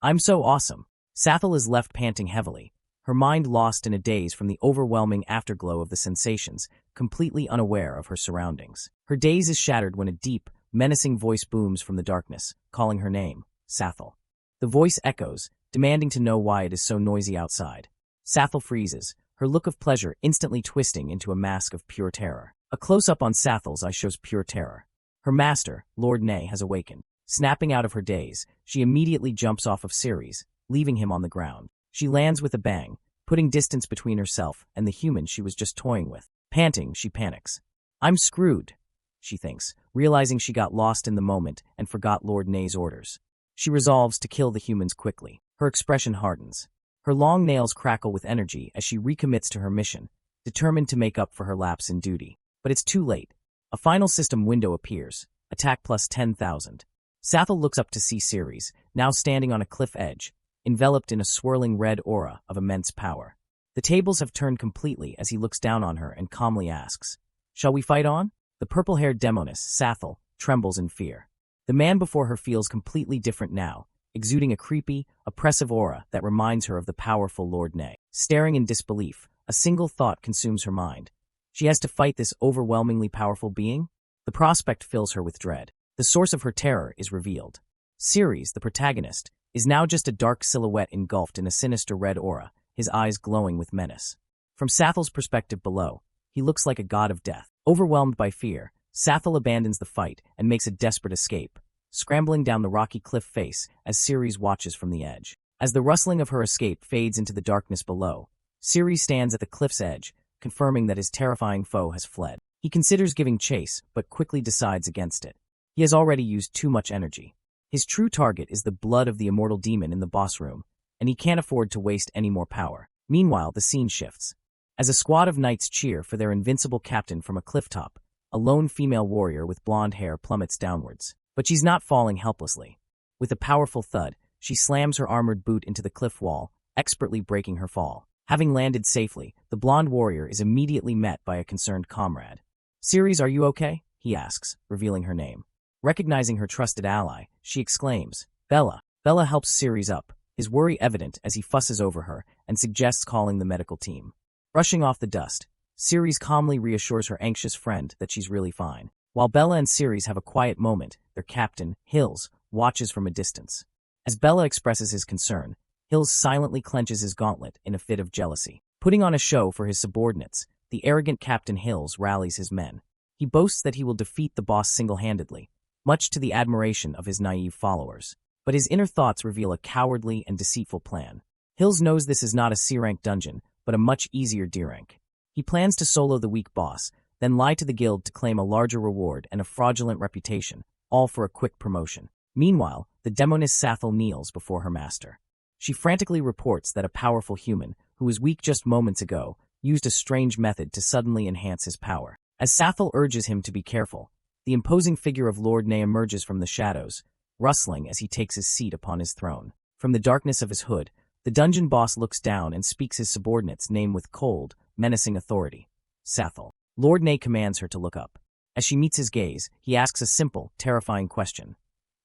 I'm so awesome. Sathel is left panting heavily, her mind lost in a daze from the overwhelming afterglow of the sensations, completely unaware of her surroundings. Her daze is shattered when a deep, menacing voice booms from the darkness, calling her name, Sathel. The voice echoes, demanding to know why it is so noisy outside. Sathel freezes, her look of pleasure instantly twisting into a mask of pure terror. A close-up on Sathel's eye shows pure terror. Her master, Lord Nay, has awakened. Snapping out of her daze, she immediately jumps off of Ceres, leaving him on the ground. She lands with a bang, putting distance between herself and the human she was just toying with. Panting, she panics. I'm screwed, she thinks, realizing she got lost in the moment and forgot Lord Nay's orders. She resolves to kill the humans quickly. Her expression hardens. Her long nails crackle with energy as she recommits to her mission, determined to make up for her lapse in duty. But it's too late. A final system window appears. Attack plus 10,000. Sathel looks up to see Ceres, now standing on a cliff edge, enveloped in a swirling red aura of immense power. The tables have turned completely as he looks down on her and calmly asks, "Shall we fight on?" The purple-haired demoness, Sathel, trembles in fear. The man before her feels completely different now, exuding a creepy, oppressive aura that reminds her of the powerful Lord Nay. Staring in disbelief, a single thought consumes her mind. She has to fight this overwhelmingly powerful being? The prospect fills her with dread. The source of her terror is revealed. Ceres, the protagonist, is now just a dark silhouette engulfed in a sinister red aura, his eyes glowing with menace. From Sathel's perspective below, he looks like a god of death. Overwhelmed by fear, Sathel abandons the fight and makes a desperate escape, scrambling down the rocky cliff face as Ceres watches from the edge. As the rustling of her escape fades into the darkness below, Ceres stands at the cliff's edge, confirming that his terrifying foe has fled. He considers giving chase, but quickly decides against it. He has already used too much energy. His true target is the blood of the immortal demon in the boss room, and he can't afford to waste any more power. Meanwhile, the scene shifts. As a squad of knights cheer for their invincible captain from a clifftop, a lone female warrior with blonde hair plummets downwards. But she's not falling helplessly. With a powerful thud, she slams her armored boot into the cliff wall, expertly breaking her fall. Having landed safely, the blonde warrior is immediately met by a concerned comrade. "Ceres, are you okay?" he asks, revealing her name. Recognizing her trusted ally, she exclaims, "Bella." Bella helps Ceres up, his worry evident as he fusses over her and suggests calling the medical team. Brushing off the dust, Ceres calmly reassures her anxious friend that she's really fine. While Bella and Ceres have a quiet moment, their captain, Hills, watches from a distance. As Bella expresses his concern, Hills silently clenches his gauntlet in a fit of jealousy. Putting on a show for his subordinates, the arrogant Captain Hills rallies his men. He boasts that he will defeat the boss single-handedly, much to the admiration of his naive followers. But his inner thoughts reveal a cowardly and deceitful plan. Hills knows this is not a C-rank dungeon, but a much easier D-rank. He plans to solo the weak boss, then lie to the guild to claim a larger reward and a fraudulent reputation, all for a quick promotion. Meanwhile, the demoness Sathel kneels before her master. She frantically reports that a powerful human, who was weak just moments ago, used a strange method to suddenly enhance his power. As Sathel urges him to be careful, the imposing figure of Lord Nay emerges from the shadows, rustling as he takes his seat upon his throne. From the darkness of his hood, the dungeon boss looks down and speaks his subordinate's name with cold, menacing authority. Sathel. Lord Nay commands her to look up. As she meets his gaze, he asks a simple, terrifying question.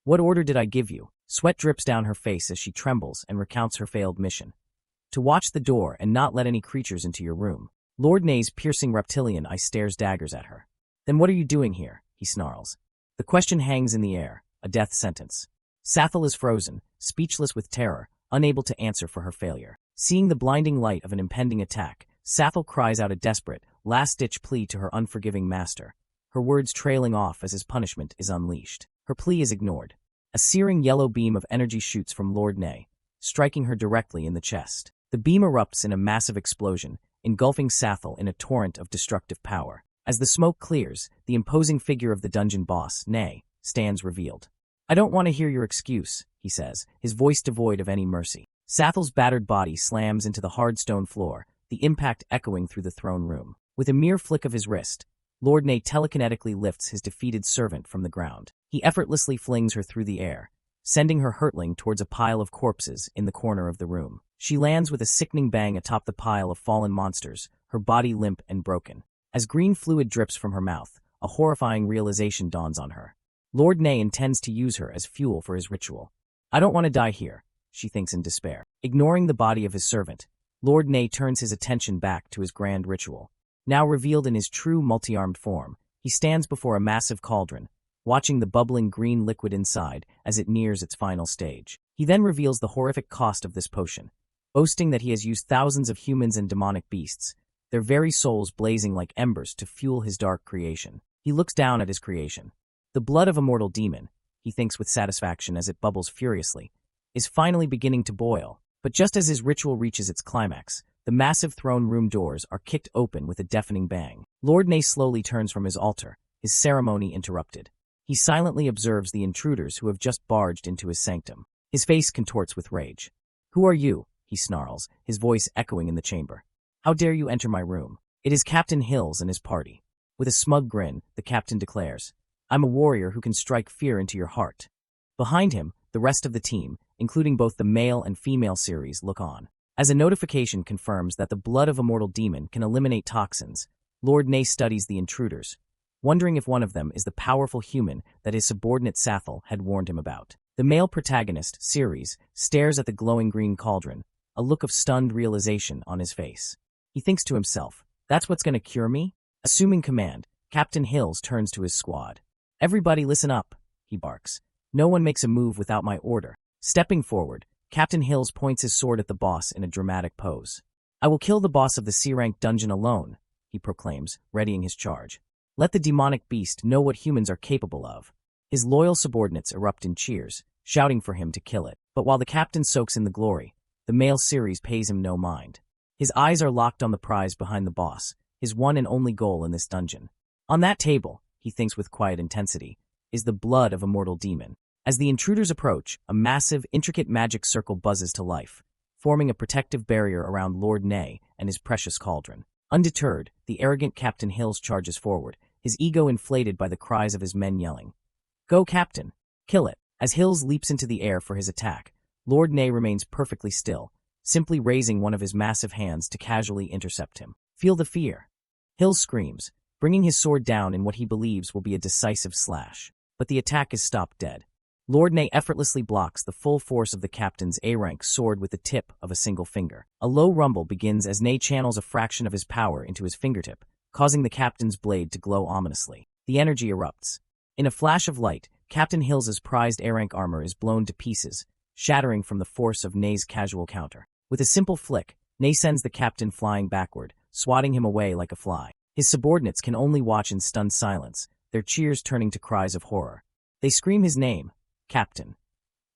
"What order did I give you?" Sweat drips down her face as she trembles and recounts her failed mission. To watch the door and not let any creatures into your room. Lord Nay's piercing reptilian eye stares daggers at her. Then what are you doing here? He snarls. The question hangs in the air, a death sentence. Sathel is frozen, speechless with terror, unable to answer for her failure. Seeing the blinding light of an impending attack, Sathel cries out a desperate, last-ditch plea to her unforgiving master, her words trailing off as his punishment is unleashed. Her plea is ignored. A searing yellow beam of energy shoots from Lord Nay, striking her directly in the chest. The beam erupts in a massive explosion, engulfing Sathel in a torrent of destructive power. As the smoke clears, the imposing figure of the dungeon boss, Nay, stands revealed. I don't want to hear your excuse, he says, his voice devoid of any mercy. Sathel's battered body slams into the hard stone floor, the impact echoing through the throne room. With a mere flick of his wrist, Lord Nay telekinetically lifts his defeated servant from the ground. He effortlessly flings her through the air, sending her hurtling towards a pile of corpses in the corner of the room. She lands with a sickening bang atop the pile of fallen monsters, her body limp and broken. As green fluid drips from her mouth, a horrifying realization dawns on her. Lord Nay intends to use her as fuel for his ritual. I don't want to die here, she thinks in despair. Ignoring the body of his servant, Lord Nay turns his attention back to his grand ritual. Now revealed in his true multi-armed form, he stands before a massive cauldron, watching the bubbling green liquid inside as it nears its final stage. He then reveals the horrific cost of this potion, boasting that he has used thousands of humans and demonic beasts, their very souls blazing like embers to fuel his dark creation. He looks down at his creation. The blood of a mortal demon, he thinks with satisfaction as it bubbles furiously, is finally beginning to boil. But just as his ritual reaches its climax, the massive throne room doors are kicked open with a deafening bang. Lord Nay slowly turns from his altar, his ceremony interrupted. He silently observes the intruders who have just barged into his sanctum. His face contorts with rage. Who are you? He snarls, his voice echoing in the chamber. How dare you enter my room? It is Captain Hills and his party. With a smug grin, the captain declares, I'm a warrior who can strike fear into your heart. Behind him, the rest of the team, including both the male and female series, look on. As a notification confirms that the blood of a mortal demon can eliminate toxins, Lord Nay studies the intruders, wondering if one of them is the powerful human that his subordinate Sathel had warned him about. The male protagonist, Ceres, stares at the glowing green cauldron, a look of stunned realization on his face. He thinks to himself, that's what's going to cure me? Assuming command, Captain Hills turns to his squad. Everybody listen up, he barks. No one makes a move without my order. Stepping forward, Captain Hills points his sword at the boss in a dramatic pose. I will kill the boss of the C-rank dungeon alone, he proclaims, readying his charge. Let the demonic beast know what humans are capable of. His loyal subordinates erupt in cheers, shouting for him to kill it. But while the captain soaks in the glory, the male Ceres pays him no mind. His eyes are locked on the prize behind the boss, his one and only goal in this dungeon. On that table, he thinks with quiet intensity, is the blood of a mortal demon. As the intruders approach, a massive, intricate magic circle buzzes to life, forming a protective barrier around Lord Nay and his precious cauldron. Undeterred, the arrogant Captain Hills charges forward, his ego inflated by the cries of his men yelling, Go, Captain! Kill it! As Hills leaps into the air for his attack, Lord Nay remains perfectly still, simply raising one of his massive hands to casually intercept him. Feel the fear. Hills screams, bringing his sword down in what he believes will be a decisive slash. But the attack is stopped dead. Lord Nay effortlessly blocks the full force of the captain's A-rank sword with the tip of a single finger. A low rumble begins as Nay channels a fraction of his power into his fingertip, causing the captain's blade to glow ominously. The energy erupts. In a flash of light, Captain Hills's prized A-rank armor is blown to pieces, shattering from the force of Nay's casual counter. With a simple flick, Nay sends the captain flying backward, swatting him away like a fly. His subordinates can only watch in stunned silence, their cheers turning to cries of horror. They scream his name, Captain,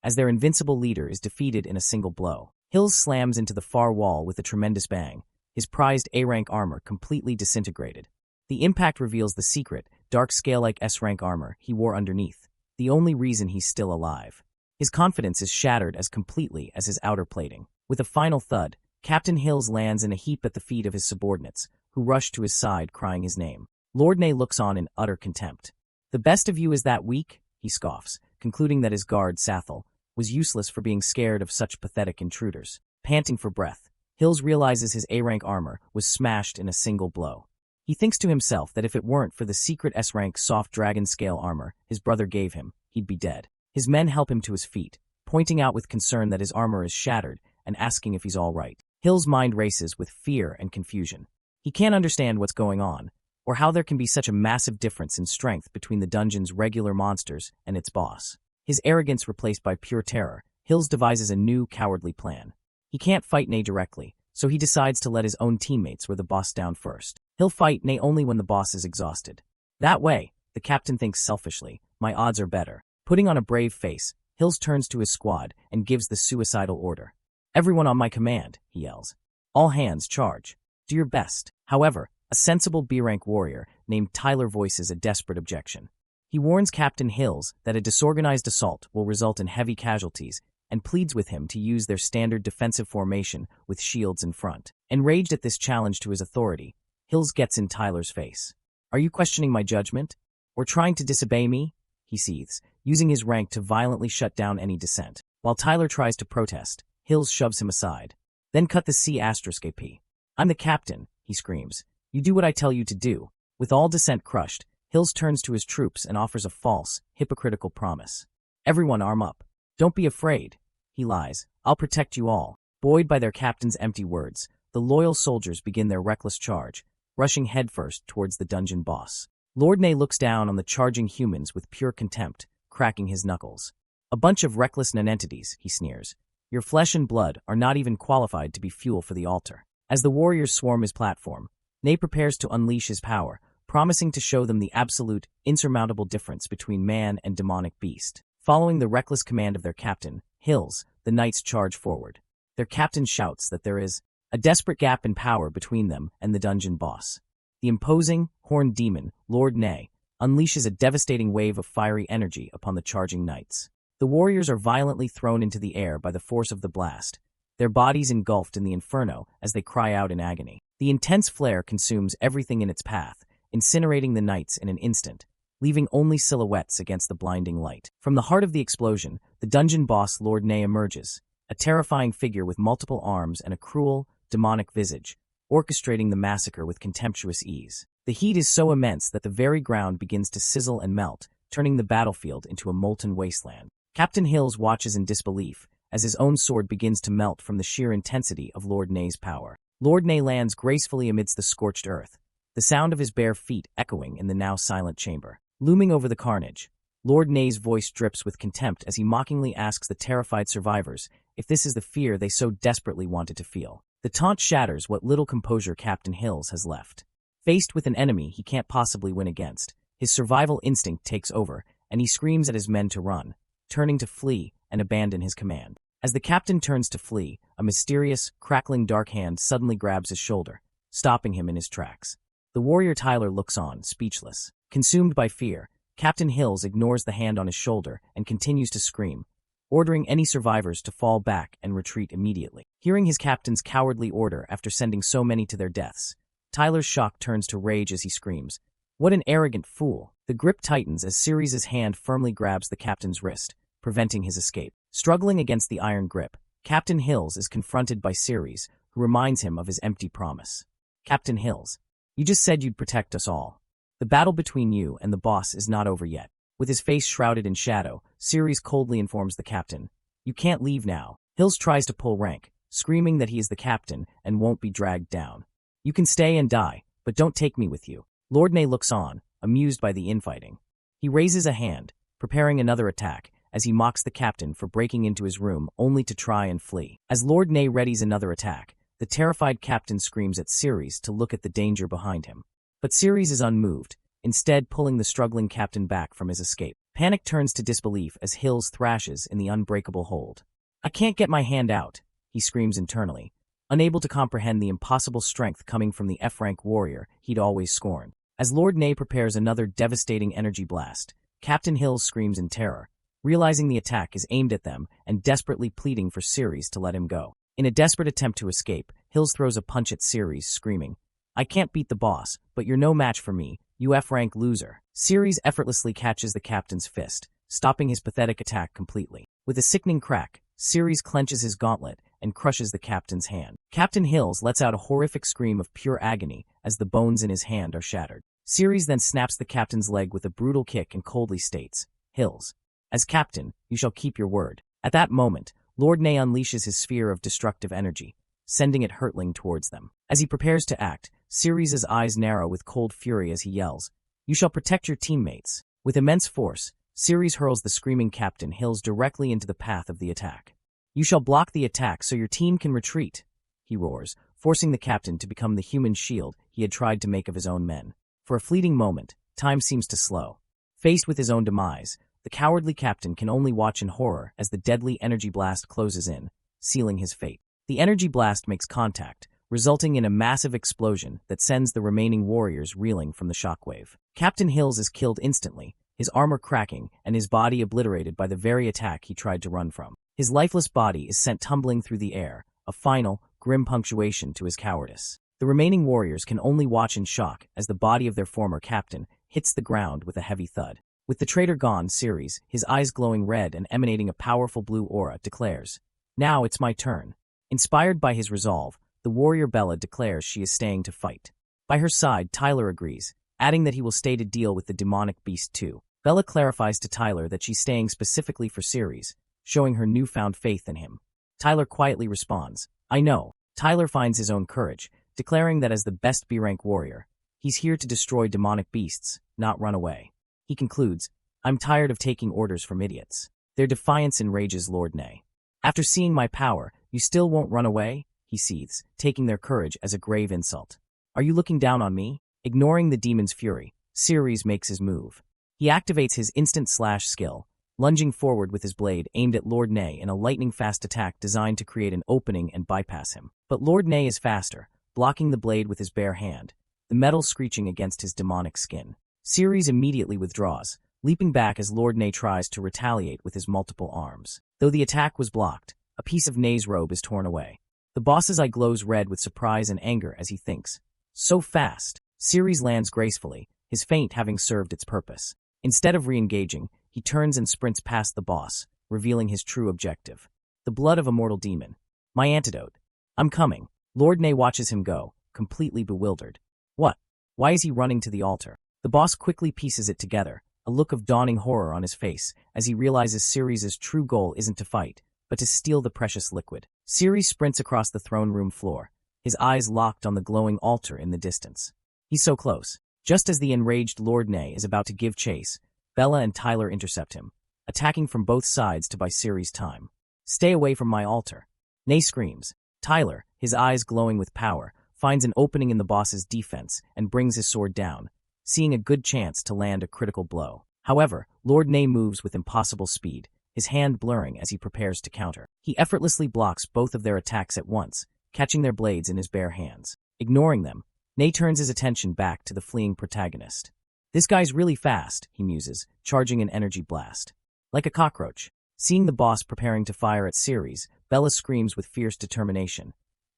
as their invincible leader is defeated in a single blow. Hills slams into the far wall with a tremendous bang, his prized A-rank armor completely disintegrated. The impact reveals the secret, dark scale-like S-rank armor he wore underneath, the only reason he's still alive. His confidence is shattered as completely as his outer plating. With a final thud, Captain Hills lands in a heap at the feet of his subordinates, who rush to his side crying his name. Lord Nay looks on in utter contempt. The best of you is that weak? He scoffs, concluding that his guard, Sathel, was useless for being scared of such pathetic intruders. Panting for breath, Hills realizes his A-rank armor was smashed in a single blow. He thinks to himself that if it weren't for the secret S-rank soft dragon scale armor his brother gave him, he'd be dead. His men help him to his feet, pointing out with concern that his armor is shattered and asking if he's all right. Hill's mind races with fear and confusion. He can't understand what's going on, or how there can be such a massive difference in strength between the dungeon's regular monsters and its boss. His arrogance replaced by pure terror, Hills devises a new, cowardly plan. He can't fight Nay directly, so he decides to let his own teammates wear the boss down first. He'll fight Nay only when the boss is exhausted. That way, the captain thinks selfishly, my odds are better. Putting on a brave face, Hills turns to his squad and gives the suicidal order. Everyone on my command, he yells. All hands charge. Do your best. However, a sensible B-rank warrior named Tyler voices a desperate objection. He warns Captain Hills that a disorganized assault will result in heavy casualties and pleads with him to use their standard defensive formation with shields in front. Enraged at this challenge to his authority, Hills gets in Tyler's face. Are you questioning my judgment? Or trying to disobey me? He seethes, using his rank to violently shut down any dissent. While Tyler tries to protest, Hills shoves him aside. Then cut the C*AP. I'm the captain, he screams. You do what I tell you to do. With all dissent crushed, Hills turns to his troops and offers a false, hypocritical promise. Everyone arm up. Don't be afraid, he lies. I'll protect you all. Buoyed by their captain's empty words, the loyal soldiers begin their reckless charge, rushing headfirst towards the dungeon boss. Lord Nay looks down on the charging humans with pure contempt, cracking his knuckles. A bunch of reckless nonentities, he sneers. Your flesh and blood are not even qualified to be fuel for the altar. As the warriors swarm his platform, Nay prepares to unleash his power, promising to show them the absolute, insurmountable difference between man and demonic beast. Following the reckless command of their captain, Hills, the knights charge forward. Their captain shouts that there is a desperate gap in power between them and the dungeon boss. The imposing, horned demon, Lord Nay, unleashes a devastating wave of fiery energy upon the charging knights. The warriors are violently thrown into the air by the force of the blast, their bodies engulfed in the inferno as they cry out in agony. The intense flare consumes everything in its path, incinerating the knights in an instant, leaving only silhouettes against the blinding light. From the heart of the explosion, the dungeon boss Lord Nay emerges, a terrifying figure with multiple arms and a cruel, demonic visage, orchestrating the massacre with contemptuous ease. The heat is so immense that the very ground begins to sizzle and melt, turning the battlefield into a molten wasteland. Captain Hills watches in disbelief as his own sword begins to melt from the sheer intensity of Lord Nay's power. Lord Nay lands gracefully amidst the scorched earth, the sound of his bare feet echoing in the now silent chamber. Looming over the carnage, Lord Nay's voice drips with contempt as he mockingly asks the terrified survivors if this is the fear they so desperately wanted to feel. The taunt shatters what little composure Captain Hills has left. Faced with an enemy he can't possibly win against, his survival instinct takes over, and he screams at his men to run, turning to flee and abandon his command. As the captain turns to flee, a mysterious, crackling dark hand suddenly grabs his shoulder, stopping him in his tracks. The warrior Tyler looks on, speechless. Consumed by fear, Captain Hills ignores the hand on his shoulder and continues to scream, ordering any survivors to fall back and retreat immediately. Hearing his captain's cowardly order after sending so many to their deaths, Tyler's shock turns to rage as he screams, "What an arrogant fool!" The grip tightens as Ceres' hand firmly grabs the captain's wrist, preventing his escape. Struggling against the iron grip, Captain Hills is confronted by Ceres, who reminds him of his empty promise. Captain Hills, you just said you'd protect us all. The battle between you and the boss is not over yet. With his face shrouded in shadow, Ceres coldly informs the captain, you can't leave now. Hills tries to pull rank, screaming that he is the captain and won't be dragged down. You can stay and die, but don't take me with you. Lord Nay looks on, amused by the infighting. He raises a hand, preparing another attack, as he mocks the captain for breaking into his room only to try and flee. As Lord Nay readies another attack, the terrified captain screams at Ceres to look at the danger behind him. But Ceres is unmoved, instead pulling the struggling captain back from his escape. Panic turns to disbelief as Hills thrashes in the unbreakable hold. I can't get my hand out, he screams internally, unable to comprehend the impossible strength coming from the F-rank warrior he'd always scorned. As Lord Nay prepares another devastating energy blast, Captain Hills screams in terror, realizing the attack is aimed at them and desperately pleading for Ceres to let him go. In a desperate attempt to escape, Hills throws a punch at Ceres, screaming, I can't beat the boss, but you're no match for me, you F-rank loser. Ceres effortlessly catches the captain's fist, stopping his pathetic attack completely. With a sickening crack, Ceres clenches his gauntlet and crushes the captain's hand. Captain Hills lets out a horrific scream of pure agony as the bones in his hand are shattered. Ceres then snaps the captain's leg with a brutal kick and coldly states, Hills, as captain, you shall keep your word. At that moment, Lord Ne unleashes his sphere of destructive energy, sending it hurtling towards them. As he prepares to act, Ceres' eyes narrow with cold fury as he yells, "You shall protect your teammates." With immense force, Ceres hurls the screaming Captain Hills directly into the path of the attack. "You shall block the attack so your team can retreat," he roars, forcing the captain to become the human shield he had tried to make of his own men. For a fleeting moment, time seems to slow. Faced with his own demise, the cowardly captain can only watch in horror as the deadly energy blast closes in, sealing his fate. The energy blast makes contact, resulting in a massive explosion that sends the remaining warriors reeling from the shockwave. Captain Hills is killed instantly, his armor cracking and his body obliterated by the very attack he tried to run from. His lifeless body is sent tumbling through the air, a final, grim punctuation to his cowardice. The remaining warriors can only watch in shock as the body of their former captain hits the ground with a heavy thud. With the traitor gone, Ceres, his eyes glowing red and emanating a powerful blue aura, declares, "Now it's my turn." Inspired by his resolve, the warrior Bella declares she is staying to fight. By her side, Tyler agrees, adding that he will stay to deal with the demonic beast too. Bella clarifies to Tyler that she's staying specifically for Ceres, showing her newfound faith in him. Tyler quietly responds, "I know." Tyler finds his own courage, declaring that as the best B-rank warrior, he's here to destroy demonic beasts, not run away. He concludes, "I'm tired of taking orders from idiots." Their defiance enrages Lord Ne. "After seeing my power, you still won't run away?" he seethes, taking their courage as a grave insult. "Are you looking down on me?" Ignoring the demon's fury, Ceres makes his move. He activates his instant slash skill, lunging forward with his blade aimed at Lord Ne in a lightning-fast attack designed to create an opening and bypass him. But Lord Ne is faster, blocking the blade with his bare hand, the metal screeching against his demonic skin. Ceres immediately withdraws, leaping back as Lord Ne tries to retaliate with his multiple arms. Though the attack was blocked, a piece of Ne's robe is torn away. The boss's eye glows red with surprise and anger as he thinks, "So fast!" Ceres lands gracefully, his feint having served its purpose. Instead of re-engaging, he turns and sprints past the boss, revealing his true objective. The blood of a mortal demon. "My antidote. I'm coming." Lord Ne watches him go, completely bewildered. What? Why is he running to the altar? The boss quickly pieces it together, a look of dawning horror on his face, as he realizes Ceres' true goal isn't to fight, but to steal the precious liquid. Ceres sprints across the throne room floor, his eyes locked on the glowing altar in the distance. He's so close. Just as the enraged Lord Ne is about to give chase, Bella and Tyler intercept him, attacking from both sides to buy Ceres time. "Stay away from my altar." Ne screams. Tyler, his eyes glowing with power, finds an opening in the boss's defense and brings his sword down, seeing a good chance to land a critical blow. However, Lord Ne moves with impossible speed, his hand blurring as he prepares to counter. He effortlessly blocks both of their attacks at once, catching their blades in his bare hands. Ignoring them, Ne turns his attention back to the fleeing protagonist. "This guy's really fast," he muses, charging an energy blast. Like a cockroach. Seeing the boss preparing to fire at Ceres, Bella screams with fierce determination,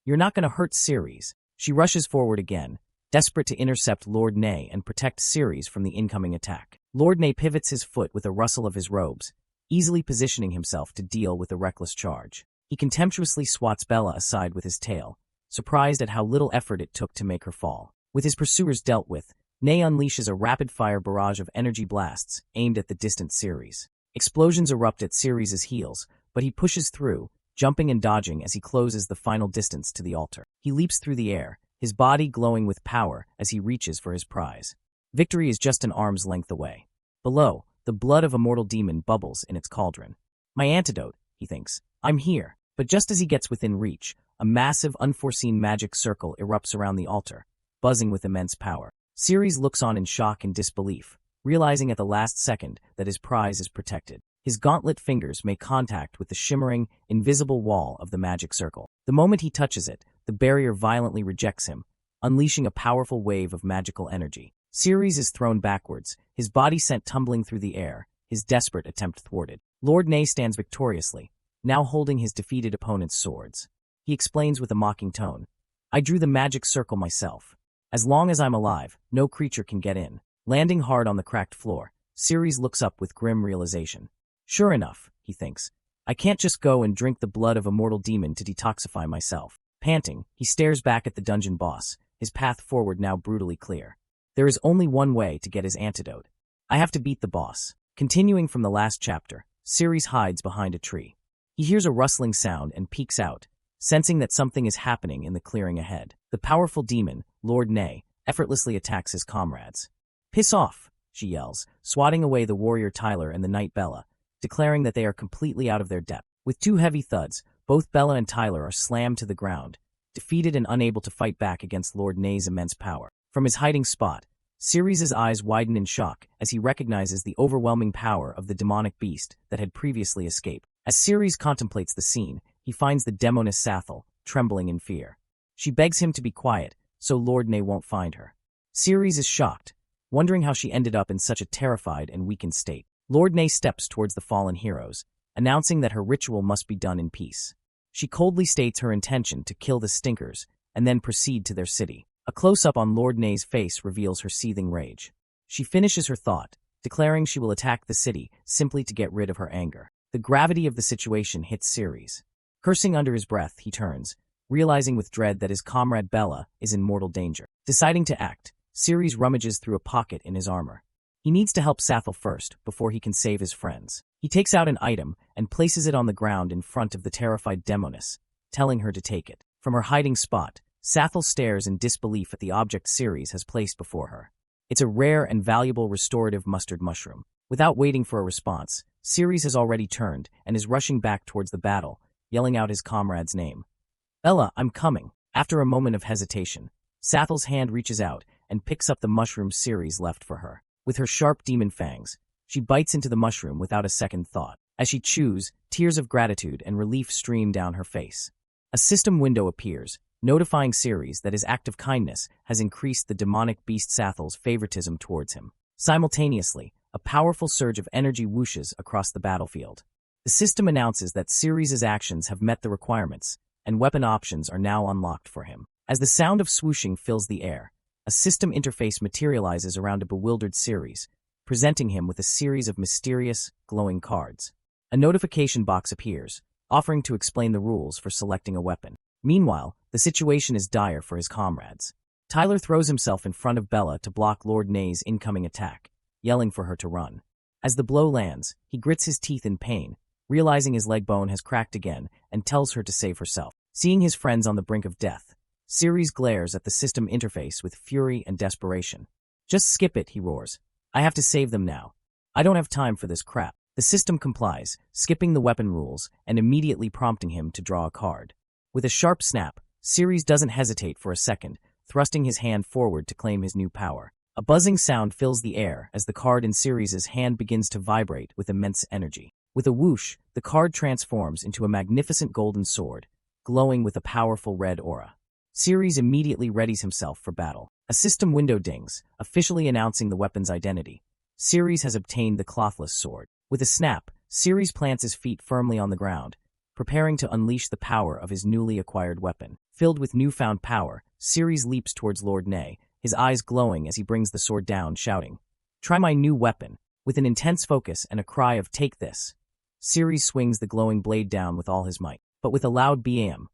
"You're not going to hurt Ceres." She rushes forward again, desperate to intercept Lord Ne and protect Ceres from the incoming attack. Lord Ne pivots his foot with a rustle of his robes, easily positioning himself to deal with the reckless charge. He contemptuously swats Bella aside with his tail, surprised at how little effort it took to make her fall. With his pursuers dealt with, Ne unleashes a rapid-fire barrage of energy blasts aimed at the distant Ceres. Explosions erupt at Ceres' heels, but he pushes through, jumping and dodging as he closes the final distance to the altar. He leaps through the air, his body glowing with power as he reaches for his prize. Victory is just an arm's length away. Below, the blood of a mortal demon bubbles in its cauldron. "My antidote," he thinks. "I'm here." But just as he gets within reach, a massive, unforeseen magic circle erupts around the altar, buzzing with immense power. Ceres looks on in shock and disbelief, realizing at the last second that his prize is protected. His gauntlet fingers make contact with the shimmering, invisible wall of the magic circle. The moment he touches it, the barrier violently rejects him, unleashing a powerful wave of magical energy. Ceres is thrown backwards, his body sent tumbling through the air, his desperate attempt thwarted. Lord Ne stands victoriously, now holding his defeated opponent's swords. He explains with a mocking tone, "I drew the magic circle myself. As long as I'm alive, no creature can get in." Landing hard on the cracked floor, Ceres looks up with grim realization. Sure enough, he thinks, I can't just go and drink the blood of a mortal demon to detoxify myself. Panting, he stares back at the dungeon boss, his path forward now brutally clear. There is only one way to get his antidote. I have to beat the boss. Continuing from the last chapter, Ceres hides behind a tree. He hears a rustling sound and peeks out, sensing that something is happening in the clearing ahead. The powerful demon, Lord Nay, effortlessly attacks his comrades. "Piss off," she yells, swatting away the warrior Tyler and the knight Bella, declaring that they are completely out of their depth. With two heavy thuds, both Bella and Tyler are slammed to the ground, defeated and unable to fight back against Lord Nay's immense power. From his hiding spot, Ceres' eyes widen in shock as he recognizes the overwhelming power of the demonic beast that had previously escaped. As Ceres contemplates the scene, he finds the demoness Sathel, trembling in fear. She begs him to be quiet, so Lord Nay won't find her. Ceres is shocked, wondering how she ended up in such a terrified and weakened state. Lord Nay steps towards the fallen heroes, announcing that her ritual must be done in peace. She coldly states her intention to kill the stinkers and then proceed to their city. A close-up on Lord Nay's face reveals her seething rage. She finishes her thought, declaring she will attack the city simply to get rid of her anger. The gravity of the situation hits Ceres. Cursing under his breath, he turns, realizing with dread that his comrade Bella is in mortal danger. Deciding to act, Ceres rummages through a pocket in his armor. He needs to help Sathel first before he can save his friends. He takes out an item and places it on the ground in front of the terrified demoness, telling her to take it. From her hiding spot, Sathel stares in disbelief at the object Ceres has placed before her. It's a rare and valuable restorative mustard mushroom. Without waiting for a response, Ceres has already turned and is rushing back towards the battle, yelling out his comrade's name. "Bella, I'm coming." After a moment of hesitation, Sathel's hand reaches out and picks up the mushroom Ceres left for her. With her sharp demon fangs, she bites into the mushroom without a second thought. As she chews, tears of gratitude and relief stream down her face. A system window appears, notifying Ceres that his act of kindness has increased the demonic beast Sathel's favoritism towards him. Simultaneously, a powerful surge of energy whooshes across the battlefield. The system announces that Ceres' actions have met the requirements, and weapon options are now unlocked for him. As the sound of swooshing fills the air, a system interface materializes around a bewildered Ceres, presenting him with a series of mysterious, glowing cards. A notification box appears, offering to explain the rules for selecting a weapon. Meanwhile, the situation is dire for his comrades. Tyler throws himself in front of Bella to block Lord Nay's incoming attack, yelling for her to run. As the blow lands, he grits his teeth in pain, realizing his leg bone has cracked again, and tells her to save herself. Seeing his friends on the brink of death, Ceres glares at the system interface with fury and desperation. "Just skip it," he roars. "I have to save them now. I don't have time for this crap." The system complies, skipping the weapon rules and immediately prompting him to draw a card. With a sharp snap, Ceres doesn't hesitate for a second, thrusting his hand forward to claim his new power. A buzzing sound fills the air as the card in Ceres' hand begins to vibrate with immense energy. With a whoosh, the card transforms into a magnificent golden sword, glowing with a powerful red aura. Ceres immediately readies himself for battle. A system window dings, officially announcing the weapon's identity. Ceres has obtained the clothless sword. With a snap, Ceres plants his feet firmly on the ground, preparing to unleash the power of his newly acquired weapon. Filled with newfound power, Ceres leaps towards Lord Nay, his eyes glowing as he brings the sword down, shouting, "Try my new weapon." With an intense focus and a cry of "Take this," Ceres swings the glowing blade down with all his might. But with a loud bam,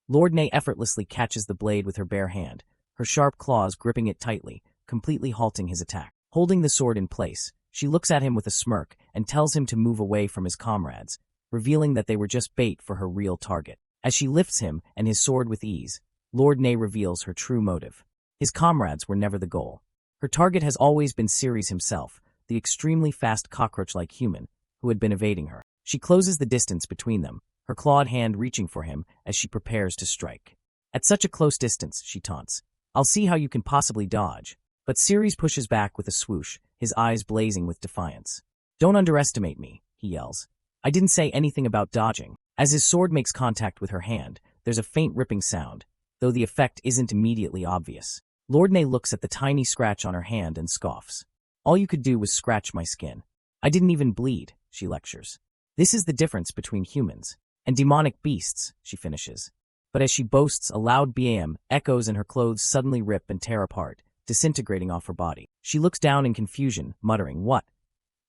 Lord Nay effortlessly catches the blade with her bare hand, her sharp claws gripping it tightly, completely halting his attack. Holding the sword in place, she looks at him with a smirk and tells him to move away from his comrades, revealing that they were just bait for her real target. As she lifts him and his sword with ease, Lord Nay reveals her true motive. His comrades were never the goal. Her target has always been Ceres himself, the extremely fast cockroach-like human who had been evading her. She closes the distance between them, her clawed hand reaching for him as she prepares to strike. "At such a close distance," she taunts, "I'll see how you can possibly dodge." But Ceres pushes back with a swoosh, his eyes blazing with defiance. "Don't underestimate me," he yells. "I didn't say anything about dodging." As his sword makes contact with her hand, there's a faint ripping sound, though the effect isn't immediately obvious. Lord Nay looks at the tiny scratch on her hand and scoffs. "All you could do was scratch my skin. I didn't even bleed," she lectures. "This is the difference between humans and demonic beasts," she finishes. But as she boasts, a loud bam echoes and her clothes suddenly rip and tear apart, disintegrating off her body. She looks down in confusion, muttering, "What?"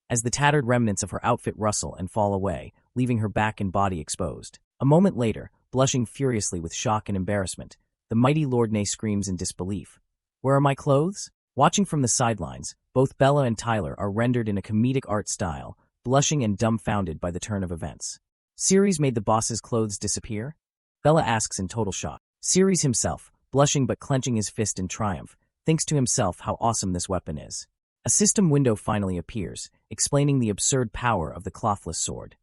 as the tattered remnants of her outfit rustle and fall away, leaving her back and body exposed. A moment later, blushing furiously with shock and embarrassment, the mighty Lord Nay screams in disbelief, "Where are my clothes?" Watching from the sidelines, both Bella and Tyler are rendered in a comedic art style, blushing and dumbfounded by the turn of events. Ceres made the boss's clothes disappear? Bella asks in total shock. Ceres himself, blushing but clenching his fist in triumph, thinks to himself how awesome this weapon is. A system window finally appears, explaining the absurd power of the clothless sword.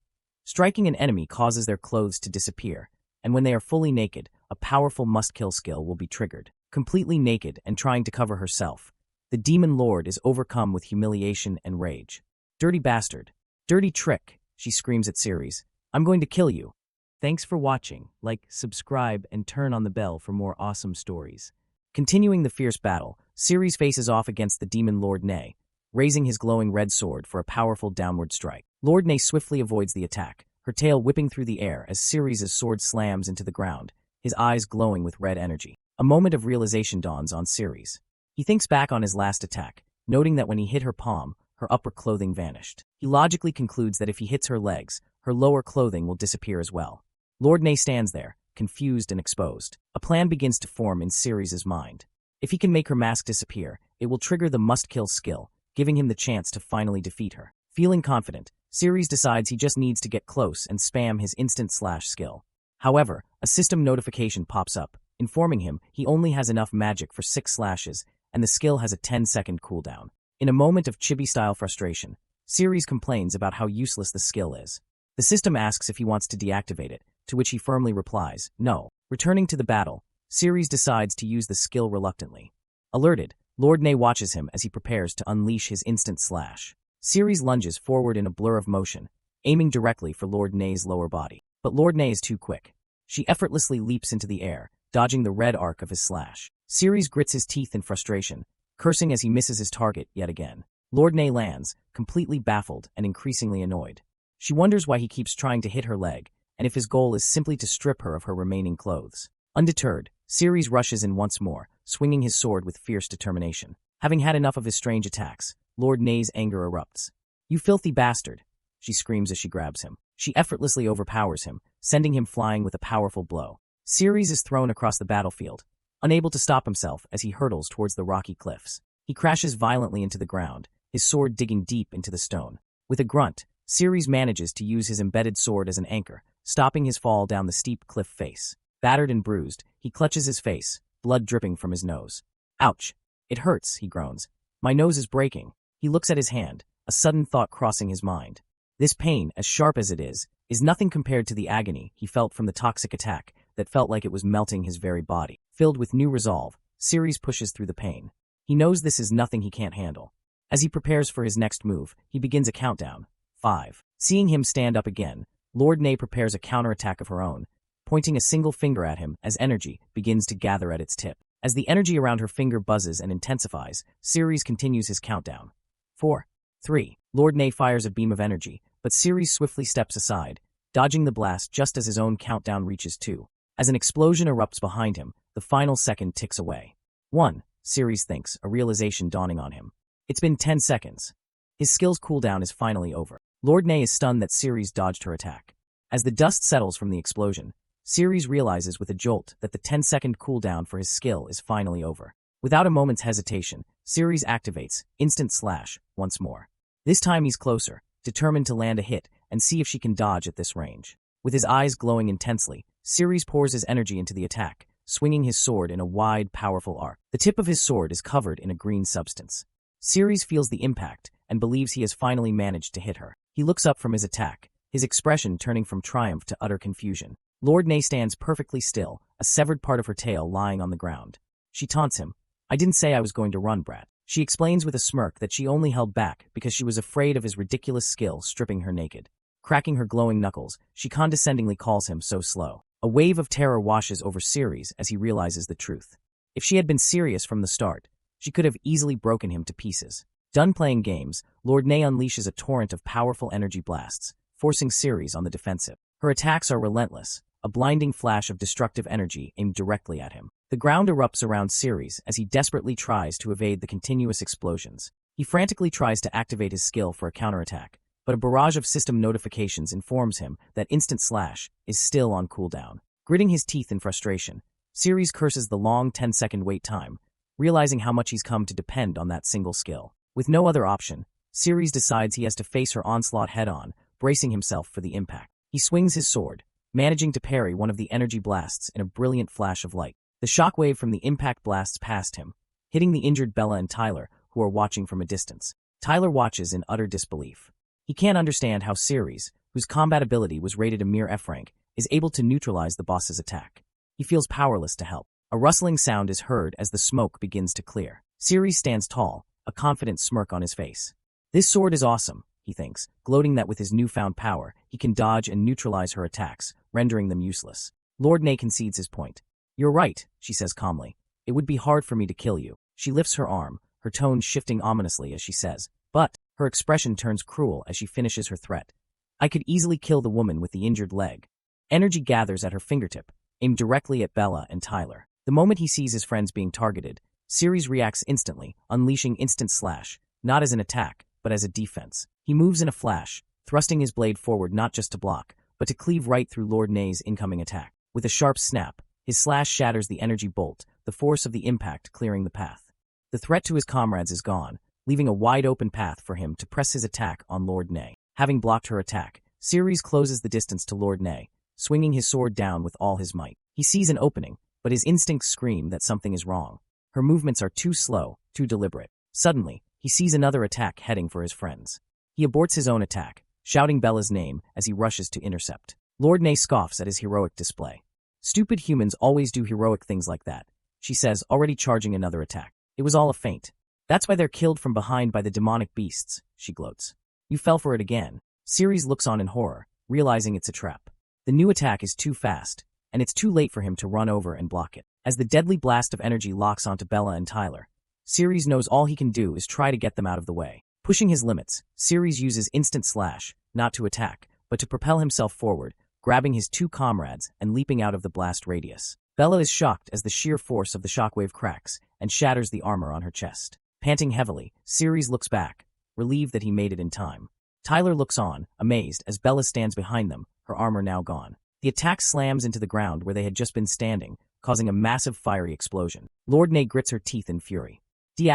Striking an enemy causes their clothes to disappear, and when they are fully naked, a powerful must-kill skill will be triggered. Completely naked and trying to cover herself, the demon lord is overcome with humiliation and rage. Dirty bastard. Dirty trick, she screams at Ceres. I'm going to kill you. Thanks for watching. Like, subscribe, and turn on the bell for more awesome stories. Continuing the fierce battle, Ceres faces off against the demon Lord Ne, raising his glowing red sword for a powerful downward strike. Lord Ne swiftly avoids the attack, her tail whipping through the air as Ceres' sword slams into the ground, his eyes glowing with red energy. A moment of realization dawns on Ceres. He thinks back on his last attack, noting that when he hit her palm, her upper clothing vanished. He logically concludes that if he hits her legs, her lower clothing will disappear as well. Lord Ne stands there, confused and exposed. A plan begins to form in Ceres' mind. If he can make her mask disappear, it will trigger the must-kill skill, giving him the chance to finally defeat her. Feeling confident, Ceres decides he just needs to get close and spam his instant slash skill. However, a system notification pops up, informing him he only has enough magic for 6 slashes, and the skill has a 10-second cooldown. In a moment of chibi-style frustration, Ceres complains about how useless the skill is. The system asks if he wants to deactivate it, to which he firmly replies, no. Returning to the battle, Ceres decides to use the skill reluctantly. Alerted, Lord Ne watches him as he prepares to unleash his instant slash. Ceres lunges forward in a blur of motion, aiming directly for Lord Ne's lower body. But Lord Ne is too quick. She effortlessly leaps into the air, dodging the red arc of his slash. Ceres grits his teeth in frustration, cursing as he misses his target yet again. Lord Ne lands, completely baffled and increasingly annoyed. She wonders why he keeps trying to hit her leg, and if his goal is simply to strip her of her remaining clothes. Undeterred, Ceres rushes in once more, swinging his sword with fierce determination. Having had enough of his strange attacks, Lord Ne's anger erupts. You filthy bastard, she screams as she grabs him. She effortlessly overpowers him, sending him flying with a powerful blow. Ceres is thrown across the battlefield, unable to stop himself as he hurtles towards the rocky cliffs. He crashes violently into the ground, his sword digging deep into the stone. With a grunt, Ceres manages to use his embedded sword as an anchor, stopping his fall down the steep cliff face. Battered and bruised, he clutches his face, blood dripping from his nose. Ouch! It hurts, he groans. My nose is breaking. He looks at his hand, a sudden thought crossing his mind. This pain, as sharp as it is nothing compared to the agony he felt from the toxic attack that felt like it was melting his very body. Filled with new resolve, Ceres pushes through the pain. He knows this is nothing he can't handle. As he prepares for his next move, he begins a countdown. 5. Seeing him stand up again, Lord Ne prepares a counterattack of her own, pointing a single finger at him as energy begins to gather at its tip. As the energy around her finger buzzes and intensifies, Ceres continues his countdown. 4. 3. Lord Ne fires a beam of energy, but Ceres swiftly steps aside, dodging the blast just as his own countdown reaches 2. As an explosion erupts behind him, the final second ticks away. 1. Ceres thinks, a realization dawning on him. It's been 10 seconds. His skill's cooldown is finally over. Lord Ne is stunned that Ceres dodged her attack. As the dust settles from the explosion, Ceres realizes with a jolt that the 10-second cooldown for his skill is finally over. Without a moment's hesitation, Ceres activates instant slash once more. This time he's closer, determined to land a hit and see if she can dodge at this range. With his eyes glowing intensely, Ceres pours his energy into the attack, swinging his sword in a wide, powerful arc. The tip of his sword is covered in a green substance. Ceres feels the impact and believes he has finally managed to hit her. He looks up from his attack, his expression turning from triumph to utter confusion. Lord Ne stands perfectly still, a severed part of her tail lying on the ground. She taunts him. I didn't say I was going to run, brat. She explains with a smirk that she only held back because she was afraid of his ridiculous skill stripping her naked. Cracking her glowing knuckles, she condescendingly calls him so slow. A wave of terror washes over Ceres as he realizes the truth. If she had been serious from the start, she could have easily broken him to pieces. Done playing games, Lord Ne unleashes a torrent of powerful energy blasts, forcing Ceres on the defensive. Her attacks are relentless, a blinding flash of destructive energy aimed directly at him. The ground erupts around Ceres as he desperately tries to evade the continuous explosions. He frantically tries to activate his skill for a counterattack, but a barrage of system notifications informs him that instant slash is still on cooldown. Gritting his teeth in frustration, Ceres curses the long 10-second wait time, realizing how much he's come to depend on that single skill. With no other option, Ceres decides he has to face her onslaught head-on, bracing himself for the impact. He swings his sword, managing to parry one of the energy blasts in a brilliant flash of light. The shockwave from the impact blasts past him, hitting the injured Bella and Tyler, who are watching from a distance. Tyler watches in utter disbelief. He can't understand how Ceres, whose combat ability was rated a mere F rank, is able to neutralize the boss's attack. He feels powerless to help. A rustling sound is heard as the smoke begins to clear. Ceres stands tall, a confident smirk on his face. This sword is awesome, he thinks, gloating that with his newfound power, he can dodge and neutralize her attacks, rendering them useless. Lord Ney concedes his point. You're right, she says calmly. It would be hard for me to kill you. She lifts her arm, her tone shifting ominously as she says, but her expression turns cruel as she finishes her threat. I could easily kill the woman with the injured leg. Energy gathers at her fingertip, aimed directly at Bella and Tyler. The moment he sees his friends being targeted, Ceres reacts instantly, unleashing instant slash, not as an attack, but as a defense. He moves in a flash, thrusting his blade forward not just to block, but to cleave right through Lord Ney's incoming attack. With a sharp snap, his slash shatters the energy bolt, the force of the impact clearing the path. The threat to his comrades is gone, leaving a wide-open path for him to press his attack on Lord Ney. Having blocked her attack, Ceres closes the distance to Lord Ney, swinging his sword down with all his might. He sees an opening, but his instincts scream that something is wrong. Her movements are too slow, too deliberate. Suddenly, he sees another attack heading for his friends. He aborts his own attack, shouting Bella's name as he rushes to intercept. Lord Ney scoffs at his heroic display. Stupid humans always do heroic things like that, she says, already charging another attack. It was all a feint. That's why they're killed from behind by the demonic beasts, she gloats. You fell for it again. Ceres looks on in horror, realizing it's a trap. The new attack is too fast, and it's too late for him to run over and block it. As the deadly blast of energy locks onto Bella and Tyler, Ceres knows all he can do is try to get them out of the way. Pushing his limits, Ceres uses instant slash, not to attack, but to propel himself forward, grabbing his two comrades and leaping out of the blast radius. Bella is shocked as the sheer force of the shockwave cracks and shatters the armor on her chest. Panting heavily, Ceres looks back, relieved that he made it in time. Tyler looks on, amazed, as Bella stands behind them, her armor now gone. The attack slams into the ground where they had just been standing, causing a massive fiery explosion. Lord Ney grits her teeth in fury. D****.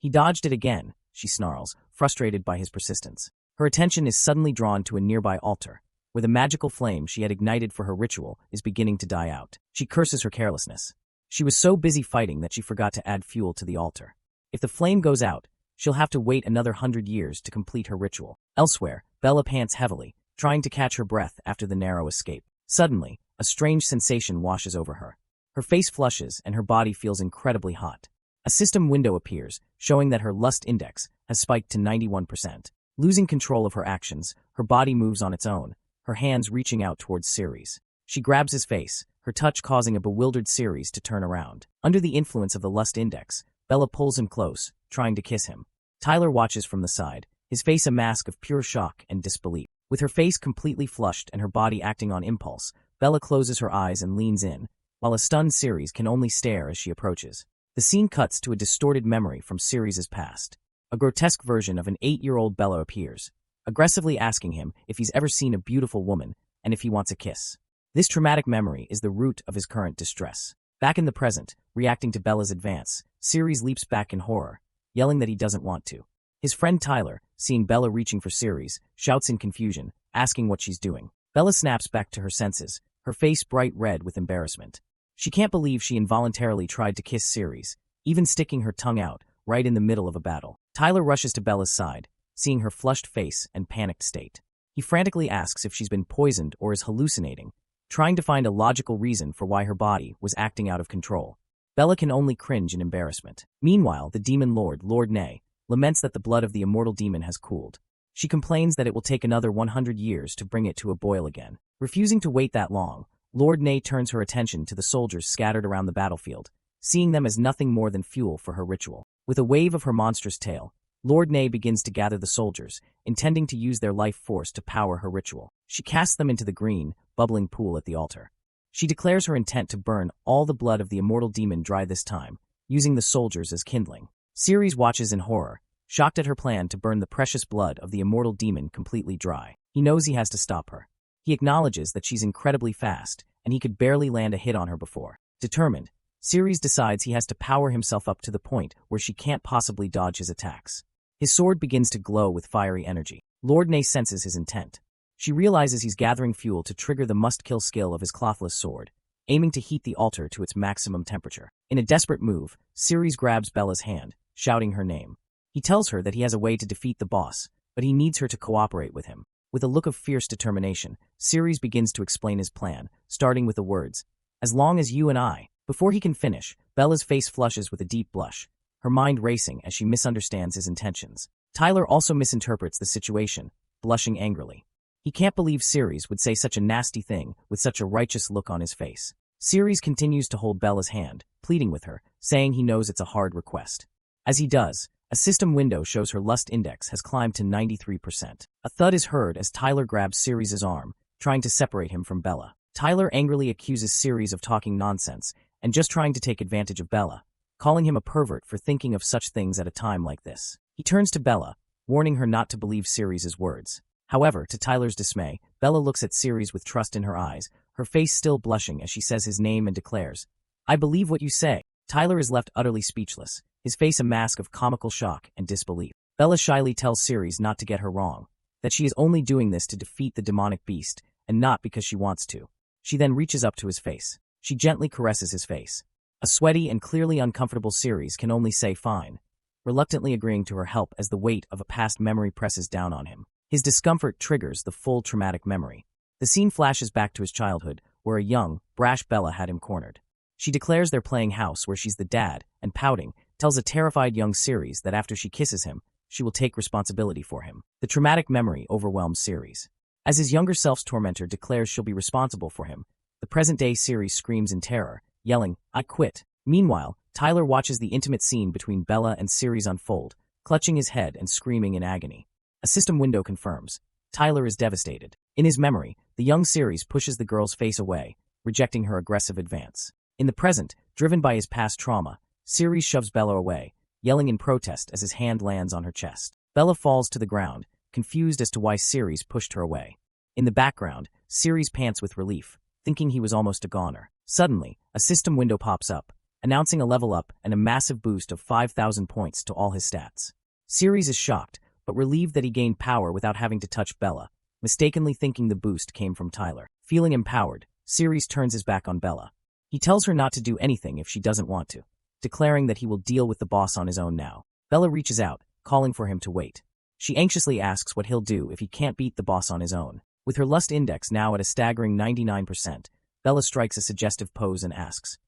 He dodged it again, she snarls, frustrated by his persistence. Her attention is suddenly drawn to a nearby altar, where the magical flame she had ignited for her ritual is beginning to die out. She curses her carelessness. She was so busy fighting that she forgot to add fuel to the altar. If the flame goes out, she'll have to wait another 100 years to complete her ritual. Elsewhere, Bella pants heavily, trying to catch her breath after the narrow escape. Suddenly, a strange sensation washes over her. Her face flushes and her body feels incredibly hot. A system window appears, showing that her lust index has spiked to 91%. Losing control of her actions, her body moves on its own, her hands reaching out towards Ceres. She grabs his face, her touch causing a bewildered Ceres to turn around. Under the influence of the lust index, Bella pulls him close, trying to kiss him. Tyler watches from the side, his face a mask of pure shock and disbelief. With her face completely flushed and her body acting on impulse, Bella closes her eyes and leans in, while a stunned Ceres can only stare as she approaches. The scene cuts to a distorted memory from Ceres' past. A grotesque version of an 8-year-old Bella appears, aggressively asking him if he's ever seen a beautiful woman and if he wants a kiss. This traumatic memory is the root of his current distress. Back in the present, reacting to Bella's advance, Ceres leaps back in horror, yelling that he doesn't want to. His friend Tyler, seeing Bella reaching for Ceres, shouts in confusion, asking what she's doing. Bella snaps back to her senses, her face bright red with embarrassment. She can't believe she involuntarily tried to kiss Ceres, even sticking her tongue out, right in the middle of a battle. Tyler rushes to Bella's side, seeing her flushed face and panicked state. He frantically asks if she's been poisoned or is hallucinating, trying to find a logical reason for why her body was acting out of control. Bella can only cringe in embarrassment. Meanwhile, the demon lord, Lord Ney, laments that the blood of the immortal demon has cooled. She complains that it will take another 100 years to bring it to a boil again. Refusing to wait that long, Lord Ney turns her attention to the soldiers scattered around the battlefield, seeing them as nothing more than fuel for her ritual. With a wave of her monstrous tail, Lord Ney begins to gather the soldiers, intending to use their life force to power her ritual. She casts them into the green, bubbling pool at the altar. She declares her intent to burn all the blood of the immortal demon dry this time, using the soldiers as kindling. Ceres watches in horror, shocked at her plan to burn the precious blood of the immortal demon completely dry. He knows he has to stop her. He acknowledges that she's incredibly fast, and he could barely land a hit on her before. Determined, Ceres decides he has to power himself up to the point where she can't possibly dodge his attacks. His sword begins to glow with fiery energy. Lord Ney senses his intent. She realizes he's gathering fuel to trigger the must-kill skill of his clothless sword, aiming to heat the altar to its maximum temperature. In a desperate move, Ceres grabs Bella's hand, shouting her name. He tells her that he has a way to defeat the boss, but he needs her to cooperate with him. With a look of fierce determination, Ceres begins to explain his plan, starting with the words, "As long as you and I." Before he can finish, Bella's face flushes with a deep blush, her mind racing as she misunderstands his intentions. Tyler also misinterprets the situation, blushing angrily. He can't believe Ceres would say such a nasty thing with such a righteous look on his face. Ceres continues to hold Bella's hand, pleading with her, saying he knows it's a hard request. As he does, a system window shows her lust index has climbed to 93%. A thud is heard as Tyler grabs Ceres' arm, trying to separate him from Bella. Tyler angrily accuses Ceres of talking nonsense and just trying to take advantage of Bella, calling him a pervert for thinking of such things at a time like this. He turns to Bella, warning her not to believe Ceres' words. However, to Tyler's dismay, Bella looks at Ceres with trust in her eyes, her face still blushing as she says his name and declares, "I believe what you say." Tyler is left utterly speechless, his face a mask of comical shock and disbelief. Bella shyly tells Ceres not to get her wrong, that she is only doing this to defeat the demonic beast, and not because she wants to. She then reaches up to his face. She gently caresses his face. A sweaty and clearly uncomfortable Ceres can only say fine, reluctantly agreeing to her help as the weight of a past memory presses down on him. His discomfort triggers the full traumatic memory. The scene flashes back to his childhood, where a young, brash Bella had him cornered. She declares they're playing house where she's the dad, and pouting, tells a terrified young Ceres that after she kisses him, she will take responsibility for him. The traumatic memory overwhelms Ceres. As his younger self's tormentor declares she'll be responsible for him, the present-day Ceres screams in terror, yelling, "I quit." Meanwhile, Tyler watches the intimate scene between Bella and Ceres unfold, clutching his head and screaming in agony. A system window confirms. Tyler is devastated. In his memory, the young Ceres pushes the girl's face away, rejecting her aggressive advance. In the present, driven by his past trauma, Ceres shoves Bella away, yelling in protest as his hand lands on her chest. Bella falls to the ground, confused as to why Ceres pushed her away. In the background, Ceres pants with relief, thinking he was almost a goner. Suddenly, a system window pops up, announcing a level up and a massive boost of 5,000 points to all his stats. Ceres is shocked, but relieved that he gained power without having to touch Bella, mistakenly thinking the boost came from Tyler. Feeling empowered, Ceres turns his back on Bella. He tells her not to do anything if she doesn't want to, declaring that he will deal with the boss on his own now. Bella reaches out, calling for him to wait. She anxiously asks what he'll do if he can't beat the boss on his own. With her lust index now at a staggering 99%, Bella strikes a suggestive pose and asks,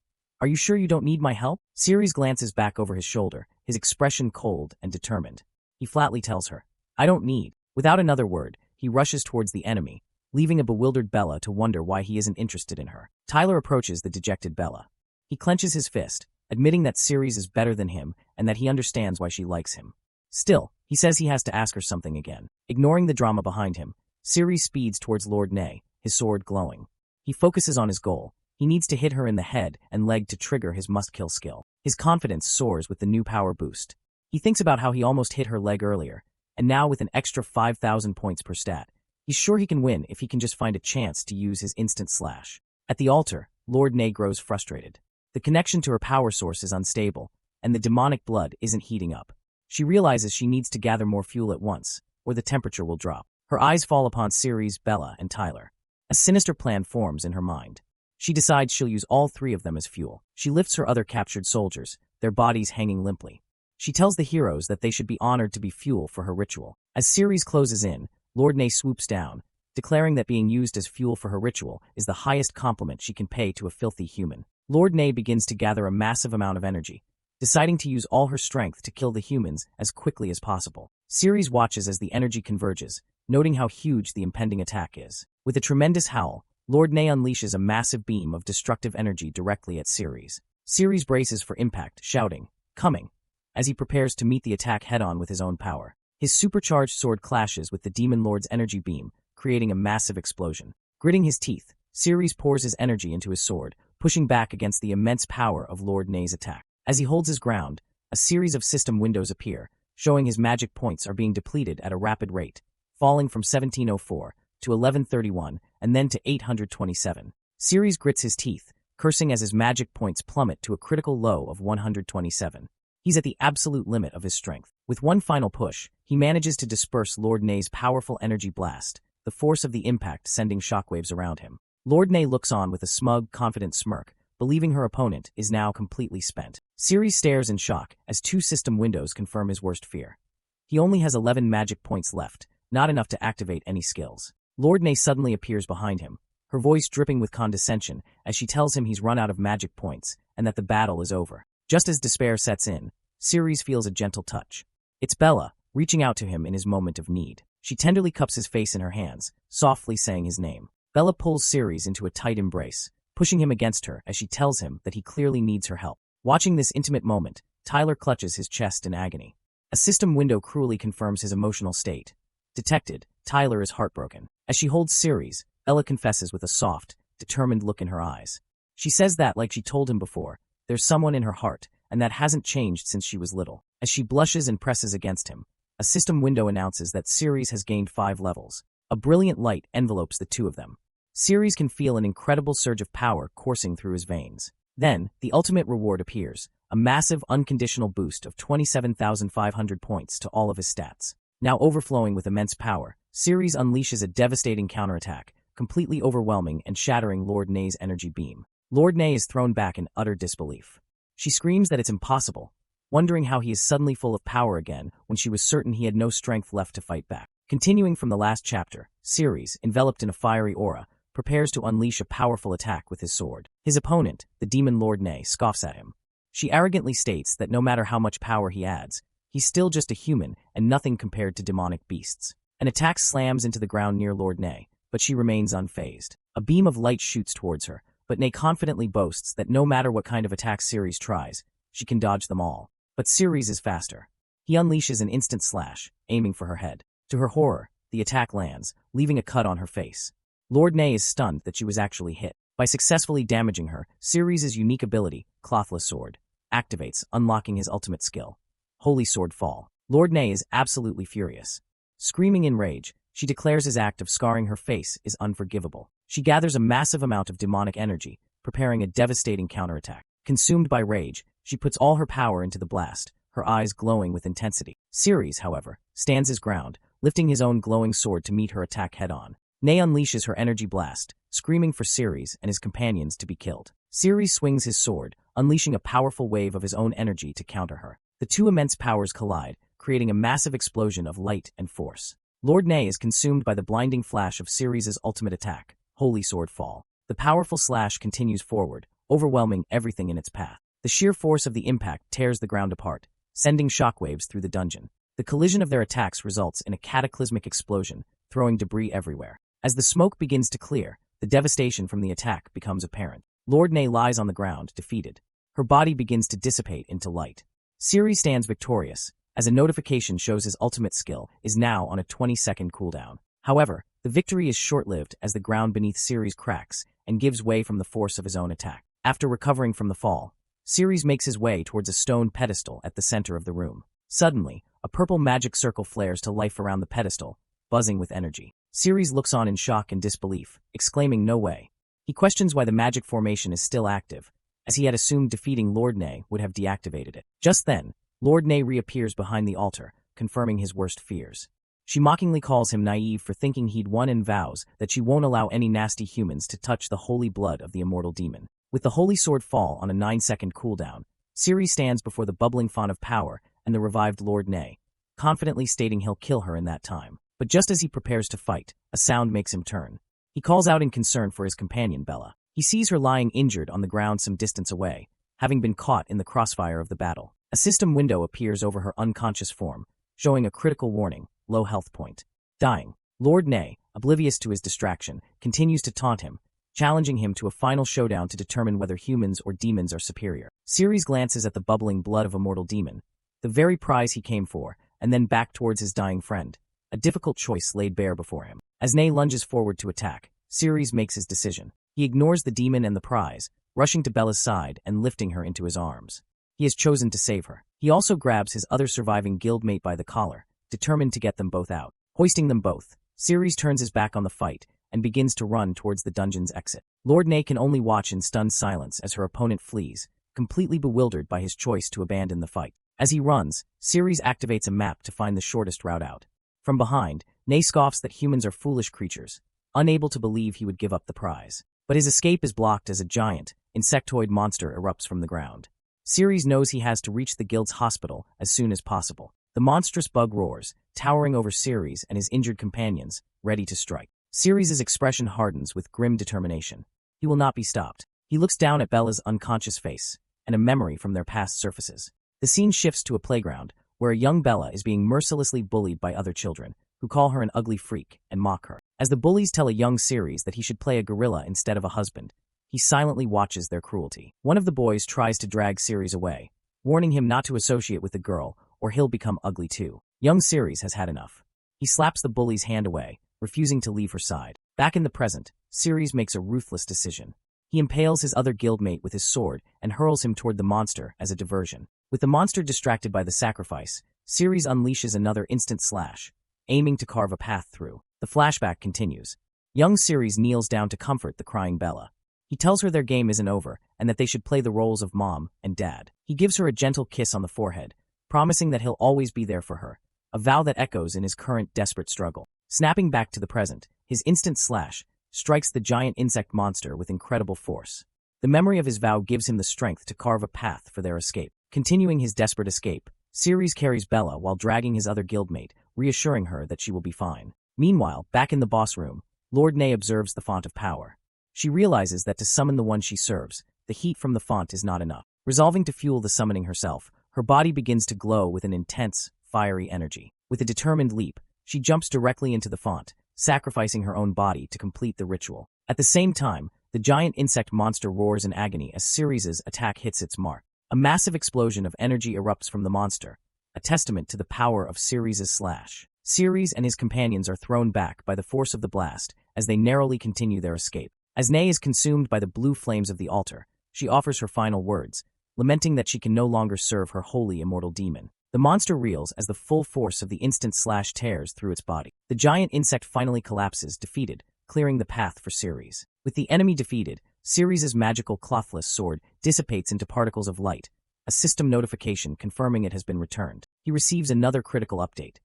"Are you sure you don't need my help?" Ceres glances back over his shoulder, his expression cold and determined. He flatly tells her, "I don't need." Without another word, he rushes towards the enemy, leaving a bewildered Bella to wonder why he isn't interested in her. Tyler approaches the dejected Bella. He clenches his fist, admitting that Ceres is better than him and that he understands why she likes him. Still, he says he has to ask her something again. Ignoring the drama behind him, Ceres speeds towards Lord Nay, his sword glowing. He focuses on his goal. He needs to hit her in the head and leg to trigger his must-kill skill. His confidence soars with the new power boost. He thinks about how he almost hit her leg earlier, and now with an extra 5,000 points per stat, he's sure he can win if he can just find a chance to use his instant slash. At the altar, Lord Nay grows frustrated. The connection to her power source is unstable, and the demonic blood isn't heating up. She realizes she needs to gather more fuel at once, or the temperature will drop. Her eyes fall upon Ceres, Bella, and Tyler. A sinister plan forms in her mind. She decides she'll use all three of them as fuel. She lifts her other captured soldiers, their bodies hanging limply. She tells the heroes that they should be honored to be fuel for her ritual. As Ceres closes in, Lord Nay swoops down, declaring that being used as fuel for her ritual is the highest compliment she can pay to a filthy human. Lord Nay begins to gather a massive amount of energy, deciding to use all her strength to kill the humans as quickly as possible. Ceres watches as the energy converges, noting how huge the impending attack is. With a tremendous howl, Lord Nay unleashes a massive beam of destructive energy directly at Ceres. Ceres braces for impact, shouting, "Coming," as he prepares to meet the attack head-on with his own power. His supercharged sword clashes with the Demon Lord's energy beam, creating a massive explosion. Gritting his teeth, Ceres pours his energy into his sword, pushing back against the immense power of Lord Nay's attack. As he holds his ground, a series of system windows appear, showing his magic points are being depleted at a rapid rate, falling from 1704 to 1131 and then to 827. Ceres grits his teeth, cursing as his magic points plummet to a critical low of 127. He's at the absolute limit of his strength. With one final push, he manages to disperse Lord Nay's powerful energy blast, the force of the impact sending shockwaves around him. Lord Ney looks on with a smug, confident smirk, believing her opponent is now completely spent. Ceres stares in shock as 2 system windows confirm his worst fear. He only has 11 magic points left, not enough to activate any skills. Lord Ney suddenly appears behind him, her voice dripping with condescension as she tells him he's run out of magic points and that the battle is over. Just as despair sets in, Ceres feels a gentle touch. It's Bella, reaching out to him in his moment of need. She tenderly cups his face in her hands, softly saying his name. Bella pulls Ceres into a tight embrace, pushing him against her as she tells him that he clearly needs her help. Watching this intimate moment, Tyler clutches his chest in agony. A system window cruelly confirms his emotional state. Detected, Tyler is heartbroken. As she holds Ceres, Bella confesses with a soft, determined look in her eyes. She says that, like she told him before, there's someone in her heart, and that hasn't changed since she was little. As she blushes and presses against him, a system window announces that Ceres has gained 5 levels. A brilliant light envelopes the 2 of them. Ceres can feel an incredible surge of power coursing through his veins. Then, the ultimate reward appears, a massive unconditional boost of 27,500 points to all of his stats. Now overflowing with immense power, Ceres unleashes a devastating counterattack, completely overwhelming and shattering Lord Ney's energy beam. Lord Ney is thrown back in utter disbelief. She screams that it's impossible, wondering how he is suddenly full of power again when she was certain he had no strength left to fight back. Continuing from the last chapter, Ceres, enveloped in a fiery aura, prepares to unleash a powerful attack with his sword. His opponent, the demon Lord Ney, scoffs at him. She arrogantly states that no matter how much power he adds, he's still just a human and nothing compared to demonic beasts. An attack slams into the ground near Lord Ney, but she remains unfazed. A beam of light shoots towards her, but Ney confidently boasts that no matter what kind of attack Ceres tries, she can dodge them all. But Ceres is faster. He unleashes an instant slash, aiming for her head. To her horror, the attack lands, leaving a cut on her face. Lord Ney is stunned that she was actually hit. By successfully damaging her, Ceres' unique ability, Clothless Sword, activates, unlocking his ultimate skill, Holy Sword Fall. Lord Ney is absolutely furious. Screaming in rage, she declares his act of scarring her face is unforgivable. She gathers a massive amount of demonic energy, preparing a devastating counterattack. Consumed by rage, she puts all her power into the blast, her eyes glowing with intensity. Ceres, however, stands his ground, lifting his own glowing sword to meet her attack head-on. Ney unleashes her energy blast, screaming for Ceres and his companions to be killed. Ceres swings his sword, unleashing a powerful wave of his own energy to counter her. The 2 immense powers collide, creating a massive explosion of light and force. Lord Ney is consumed by the blinding flash of Ceres' ultimate attack, Holy Sword Fall. The powerful slash continues forward, overwhelming everything in its path. The sheer force of the impact tears the ground apart, sending shockwaves through the dungeon. The collision of their attacks results in a cataclysmic explosion, throwing debris everywhere. As the smoke begins to clear, the devastation from the attack becomes apparent. Lord Ney lies on the ground, defeated. Her body begins to dissipate into light. Ceres stands victorious, as a notification shows his ultimate skill is now on a 20-second cooldown. However, the victory is short-lived as the ground beneath Ceres cracks and gives way from the force of his own attack. After recovering from the fall, Ceres makes his way towards a stone pedestal at the center of the room. Suddenly, a purple magic circle flares to life around the pedestal, buzzing with energy. Ceres looks on in shock and disbelief, exclaiming no way. He questions why the magic formation is still active, as he had assumed defeating Lord Ney would have deactivated it. Just then, Lord Ney reappears behind the altar, confirming his worst fears. She mockingly calls him naive for thinking he'd won and vows that she won't allow any nasty humans to touch the holy blood of the immortal demon. With the Holy Sword Fall on a 9-second cooldown, Ceres stands before the bubbling font of power and the revived Lord Ney, confidently stating he'll kill her in that time. But just as he prepares to fight, a sound makes him turn. He calls out in concern for his companion Bella. He sees her lying injured on the ground some distance away, having been caught in the crossfire of the battle. A system window appears over her unconscious form, showing a critical warning, low health point. Dying. Lord Ney, oblivious to his distraction, continues to taunt him, challenging him to a final showdown to determine whether humans or demons are superior. Ceres glances at the bubbling blood of a mortal demon, the very prize he came for, and then back towards his dying friend. A difficult choice laid bare before him. As Ney lunges forward to attack, Ceres makes his decision. He ignores the demon and the prize, rushing to Bella's side and lifting her into his arms. He has chosen to save her. He also grabs his other surviving guildmate by the collar, determined to get them both out. Hoisting them both, Ceres turns his back on the fight and begins to run towards the dungeon's exit. Lord Ney can only watch in stunned silence as her opponent flees, completely bewildered by his choice to abandon the fight. As he runs, Ceres activates a map to find the shortest route out. From behind, Ne scoffs that humans are foolish creatures, unable to believe he would give up the prize. But his escape is blocked as a giant, insectoid monster erupts from the ground. Ceres knows he has to reach the guild's hospital as soon as possible. The monstrous bug roars, towering over Ceres and his injured companions, ready to strike. Ceres' expression hardens with grim determination. He will not be stopped. He looks down at Bella's unconscious face, and a memory from their past surfaces. The scene shifts to a playground, where a young Bella is being mercilessly bullied by other children, who call her an ugly freak and mock her. As the bullies tell a young Ceres that he should play a gorilla instead of a husband, he silently watches their cruelty. One of the boys tries to drag Ceres away, warning him not to associate with the girl or he'll become ugly too. Young Ceres has had enough. He slaps the bully's hand away, refusing to leave her side. Back in the present, Ceres makes a ruthless decision. He impales his other guildmate with his sword and hurls him toward the monster as a diversion. With the monster distracted by the sacrifice, Ceres unleashes another instant slash, aiming to carve a path through. The flashback continues. Young Ceres kneels down to comfort the crying Bella. He tells her their game isn't over and that they should play the roles of mom and dad. He gives her a gentle kiss on the forehead, promising that he'll always be there for her, a vow that echoes in his current desperate struggle. Snapping back to the present, his instant slash strikes the giant insect monster with incredible force. The memory of his vow gives him the strength to carve a path for their escape. Continuing his desperate escape, Ceres carries Bella while dragging his other guildmate, reassuring her that she will be fine. Meanwhile, back in the boss room, Lord Ne observes the font of power. She realizes that to summon the one she serves, the heat from the font is not enough. Resolving to fuel the summoning herself, her body begins to glow with an intense, fiery energy. With a determined leap, she jumps directly into the font, sacrificing her own body to complete the ritual. At the same time, the giant insect monster roars in agony as Ceres' attack hits its mark. A massive explosion of energy erupts from the monster, a testament to the power of Ceres' slash. Ceres and his companions are thrown back by the force of the blast as they narrowly continue their escape. As Ne is consumed by the blue flames of the altar, she offers her final words, lamenting that she can no longer serve her holy immortal demon. The monster reels as the full force of the instant slash tears through its body. The giant insect finally collapses, defeated, clearing the path for Ceres. With the enemy defeated, Ceres' magical clothless sword dissipates into particles of light, a system notification confirming it has been returned. He receives another critical update.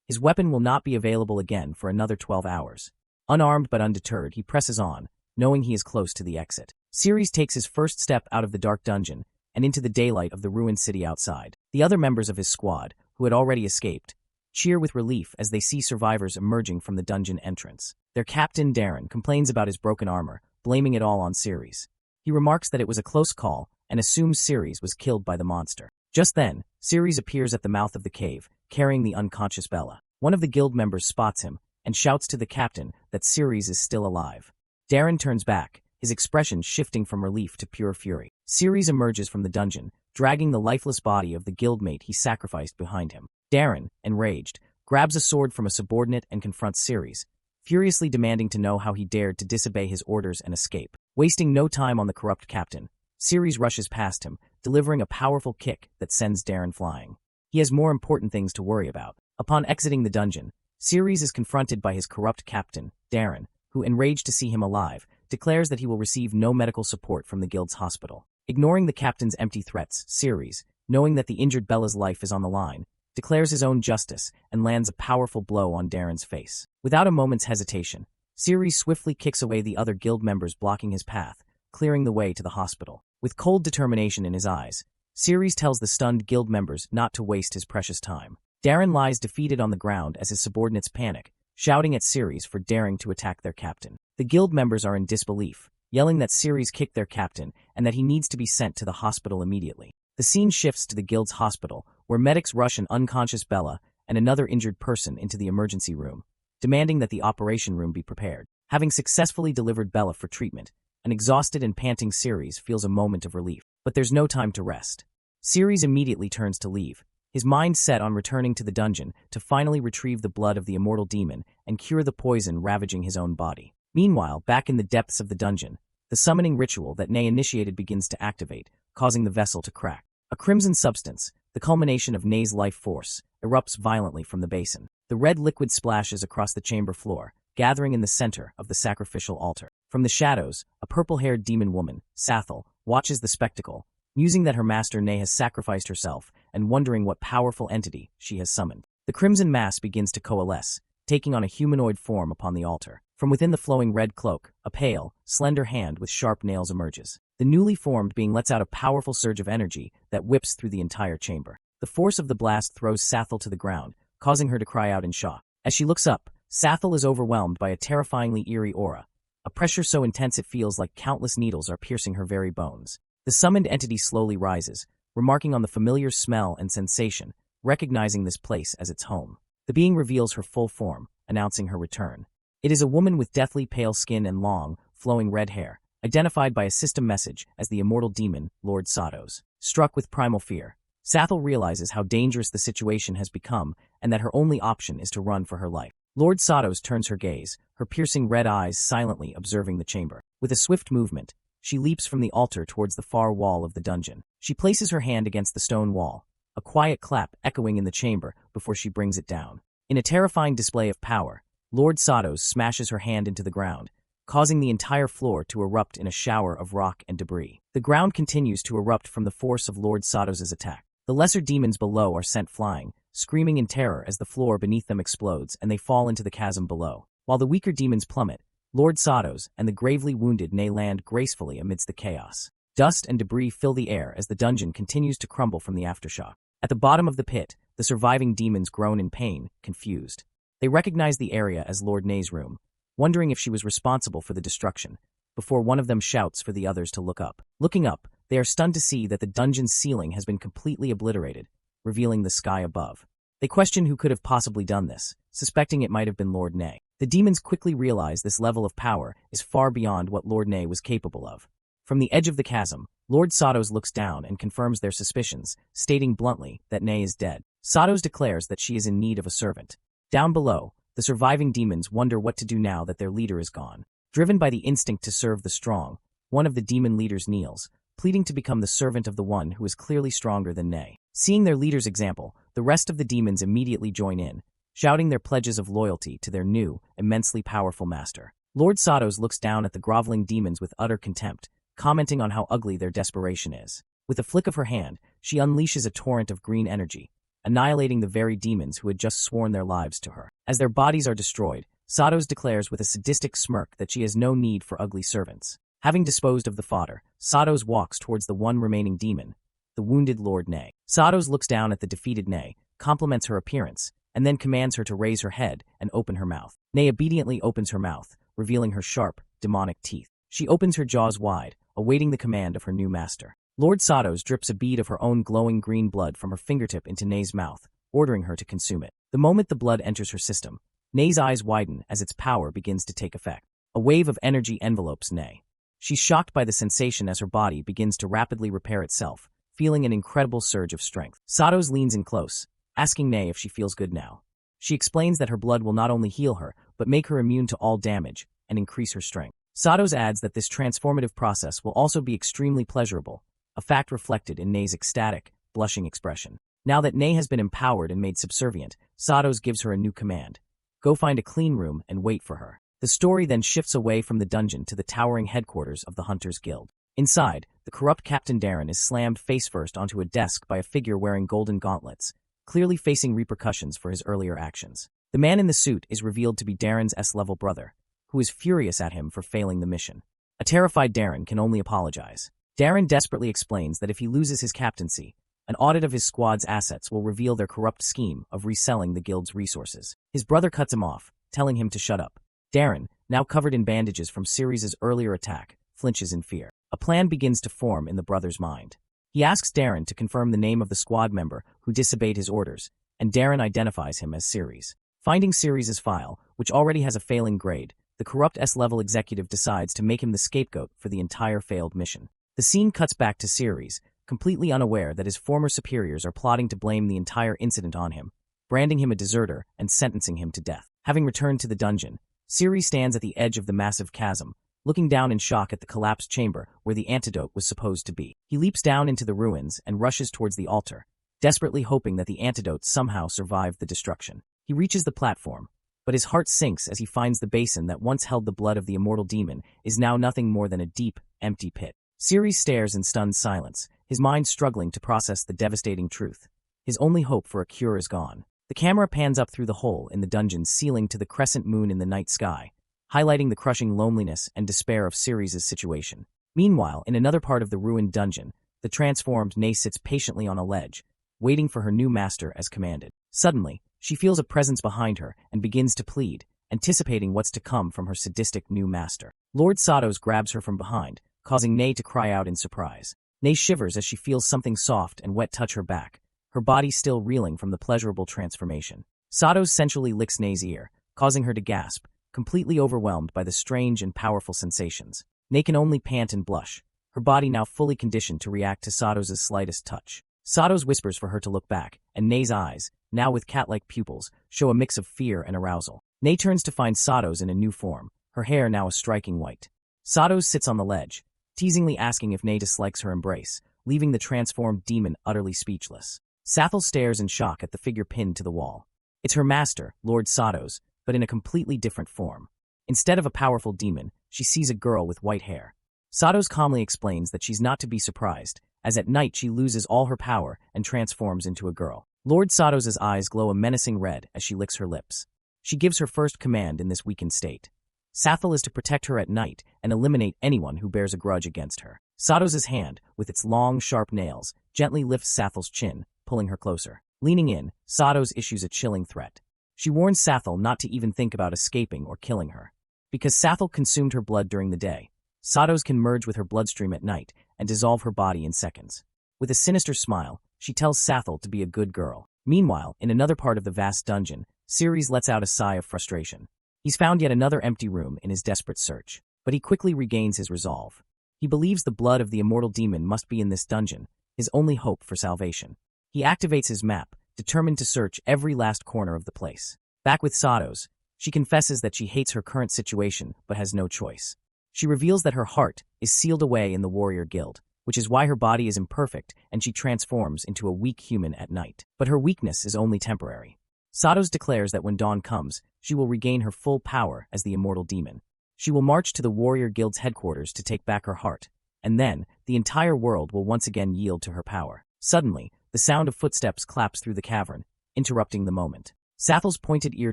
His weapon will not be available again for another 12 hours. Unarmed but undeterred, he presses on, knowing he is close to the exit. Ceres takes his first step out of the dark dungeon and into the daylight of the ruined city outside. The other members of his squad, who had already escaped, cheer with relief as they see survivors emerging from the dungeon entrance. Their captain, Darren, complains about his broken armor, blaming it all on Ceres. He remarks that it was a close call and assumes Ceres was killed by the monster. Just then, Ceres appears at the mouth of the cave, carrying the unconscious Bella. One of the guild members spots him and shouts to the captain that Ceres is still alive. Darren turns back, his expression shifting from relief to pure fury. Ceres emerges from the dungeon, dragging the lifeless body of the guildmate he sacrificed behind him. Darren, enraged, grabs a sword from a subordinate and confronts Ceres, furiously demanding to know how he dared to disobey his orders and escape. Wasting no time on the corrupt captain, Ceres rushes past him, delivering a powerful kick that sends Darren flying. He has more important things to worry about. Upon exiting the dungeon, Ceres is confronted by his corrupt captain, Darren, who, enraged to see him alive, declares that he will receive no medical support from the guild's hospital. Ignoring the captain's empty threats, Ceres, knowing that the injured Bella's life is on the line, declares his own justice and lands a powerful blow on Darren's face. Without a moment's hesitation, Ceres swiftly kicks away the other guild members blocking his path, clearing the way to the hospital. With cold determination in his eyes, Ceres tells the stunned guild members not to waste his precious time. Darren lies defeated on the ground as his subordinates panic, shouting at Ceres for daring to attack their captain. The guild members are in disbelief, yelling that Ceres kicked their captain and that he needs to be sent to the hospital immediately. The scene shifts to the guild's hospital, where medics rush an unconscious Bella and another injured person into the emergency room, demanding that the operation room be prepared. Having successfully delivered Bella for treatment, an exhausted and panting Ceres feels a moment of relief. But there's no time to rest. Ceres immediately turns to leave, his mind set on returning to the dungeon to finally retrieve the blood of the immortal demon and cure the poison ravaging his own body. Meanwhile, back in the depths of the dungeon, the summoning ritual that Ne initiated begins to activate, causing the vessel to crack. A crimson substance, the culmination of Ne's life force, erupts violently from the basin. The red liquid splashes across the chamber floor, gathering in the center of the sacrificial altar. From the shadows, a purple-haired demon woman, Sathel, watches the spectacle, musing that her master Ne has sacrificed herself and wondering what powerful entity she has summoned. The crimson mass begins to coalesce, taking on a humanoid form upon the altar. From within the flowing red cloak, a pale, slender hand with sharp nails emerges. The newly formed being lets out a powerful surge of energy that whips through the entire chamber. The force of the blast throws Sathel to the ground, causing her to cry out in shock. As she looks up, Sathel is overwhelmed by a terrifyingly eerie aura, a pressure so intense it feels like countless needles are piercing her very bones. The summoned entity slowly rises, remarking on the familiar smell and sensation, recognizing this place as its home. The being reveals her full form, announcing her return. It is a woman with deathly pale skin and long, flowing red hair, identified by a system message as the immortal demon, Lord Satos. Struck with primal fear, Sathel realizes how dangerous the situation has become and that her only option is to run for her life. Lord Satos turns her gaze, her piercing red eyes silently observing the chamber. With a swift movement, she leaps from the altar towards the far wall of the dungeon. She places her hand against the stone wall, a quiet clap echoing in the chamber before she brings it down. In a terrifying display of power, Lord Satos smashes her hand into the ground, causing the entire floor to erupt in a shower of rock and debris. The ground continues to erupt from the force of Lord Satos' attack. The lesser demons below are sent flying, screaming in terror as the floor beneath them explodes and they fall into the chasm below. While the weaker demons plummet, Lord Satos and the gravely wounded Nei land gracefully amidst the chaos. Dust and debris fill the air as the dungeon continues to crumble from the aftershock. At the bottom of the pit, the surviving demons groan in pain, confused. They recognize the area as Lord Nei's room, wondering if she was responsible for the destruction, before one of them shouts for the others to look up. Looking up, they are stunned to see that the dungeon's ceiling has been completely obliterated, revealing the sky above. They question who could have possibly done this, suspecting it might have been Lord Nei. The demons quickly realize this level of power is far beyond what Lord Nei was capable of. From the edge of the chasm, Lord Satos looks down and confirms their suspicions, stating bluntly that Nei is dead. Satos declares that she is in need of a servant. Down below, the surviving demons wonder what to do now that their leader is gone. Driven by the instinct to serve the strong, one of the demon leaders kneels, pleading to become the servant of the one who is clearly stronger than Nei. Seeing their leader's example, the rest of the demons immediately join in, shouting their pledges of loyalty to their new, immensely powerful master. Lord Satos looks down at the groveling demons with utter contempt, commenting on how ugly their desperation is. With a flick of her hand, she unleashes a torrent of green energy, annihilating the very demons who had just sworn their lives to her. As their bodies are destroyed, Satos declares with a sadistic smirk that she has no need for ugly servants. Having disposed of the fodder, Satos walks towards the one remaining demon, the wounded Lord Nei. Satos looks down at the defeated Nei, compliments her appearance, and then commands her to raise her head and open her mouth. Nei obediently opens her mouth, revealing her sharp, demonic teeth. She opens her jaws wide, awaiting the command of her new master. Lord Satos drips a bead of her own glowing green blood from her fingertip into Nei's mouth, ordering her to consume it. The moment the blood enters her system, Nei's eyes widen as its power begins to take effect. A wave of energy envelopes Nei. She's shocked by the sensation as her body begins to rapidly repair itself, feeling an incredible surge of strength. Satos leans in close, asking Nei if she feels good now. She explains that her blood will not only heal her, but make her immune to all damage and increase her strength. Satos adds that this transformative process will also be extremely pleasurable, a fact reflected in Nei's ecstatic, blushing expression. Now that Nei has been empowered and made subservient, Satos gives her a new command. Go find a clean room and wait for her. The story then shifts away from the dungeon to the towering headquarters of the Hunters Guild. Inside, the corrupt Captain Darren is slammed face-first onto a desk by a figure wearing golden gauntlets, clearly facing repercussions for his earlier actions. The man in the suit is revealed to be Darren's S-level brother, who is furious at him for failing the mission. A terrified Darren can only apologize. Darren desperately explains that if he loses his captaincy, an audit of his squad's assets will reveal their corrupt scheme of reselling the guild's resources. His brother cuts him off, telling him to shut up. Darren, now covered in bandages from Ceres' earlier attack, flinches in fear. A plan begins to form in the brother's mind. He asks Darren to confirm the name of the squad member who disobeyed his orders, and Darren identifies him as Ceres. Finding Ceres' file, which already has a failing grade, the corrupt S-level executive decides to make him the scapegoat for the entire failed mission. The scene cuts back to Ceres, completely unaware that his former superiors are plotting to blame the entire incident on him, branding him a deserter and sentencing him to death. Having returned to the dungeon, Ceres stands at the edge of the massive chasm, looking down in shock at the collapsed chamber where the antidote was supposed to be. He leaps down into the ruins and rushes towards the altar, desperately hoping that the antidote somehow survived the destruction. He reaches the platform, but his heart sinks as he finds the basin that once held the blood of the immortal demon is now nothing more than a deep, empty pit. Ceres stares in stunned silence, his mind struggling to process the devastating truth. His only hope for a cure is gone. The camera pans up through the hole in the dungeon's ceiling to the crescent moon in the night sky, highlighting the crushing loneliness and despair of Ceres' situation. Meanwhile, in another part of the ruined dungeon, the transformed Ney sits patiently on a ledge, waiting for her new master as commanded. Suddenly, she feels a presence behind her and begins to plead, anticipating what's to come from her sadistic new master. Lord Satos grabs her from behind, causing Ney to cry out in surprise. Ney shivers as she feels something soft and wet touch her back, her body still reeling from the pleasurable transformation. Satos sensually licks Ney's ear, causing her to gasp, completely overwhelmed by the strange and powerful sensations. Ney can only pant and blush, her body now fully conditioned to react to Satos' slightest touch. Satos whispers for her to look back, and Ney's eyes, now with cat-like pupils, show a mix of fear and arousal. Ney turns to find Satos in a new form, her hair now a striking white. Satos sits on the ledge, teasingly asking if Ney dislikes her embrace, leaving the transformed demon utterly speechless. Sathel stares in shock at the figure pinned to the wall. It's her master, Lord Satos, but in a completely different form. Instead of a powerful demon, she sees a girl with white hair. Satos calmly explains that she's not to be surprised, as at night she loses all her power and transforms into a girl. Lord Satos' eyes glow a menacing red as she licks her lips. She gives her first command in this weakened state. Sathel is to protect her at night and eliminate anyone who bears a grudge against her. Satos' hand, with its long, sharp nails, gently lifts Sathel's chin, pulling her closer. Leaning in, Satos issues a chilling threat. She warns Sathel not to even think about escaping or killing her. Because Sathel consumed her blood during the day, Satos can merge with her bloodstream at night and dissolve her body in seconds. With a sinister smile, she tells Sathel to be a good girl. Meanwhile, in another part of the vast dungeon, Ceres lets out a sigh of frustration. He's found yet another empty room in his desperate search, but he quickly regains his resolve. He believes the blood of the immortal demon must be in this dungeon, his only hope for salvation. He activates his map, determined to search every last corner of the place. Back with Satos, she confesses that she hates her current situation but has no choice. She reveals that her heart is sealed away in the warrior guild, which is why her body is imperfect and she transforms into a weak human at night. But her weakness is only temporary. Satos declares that when dawn comes, she will regain her full power as the immortal demon. She will march to the warrior guild's headquarters to take back her heart, and then the entire world will once again yield to her power. Suddenly, the sound of footsteps claps through the cavern, interrupting the moment. Sathel's pointed ear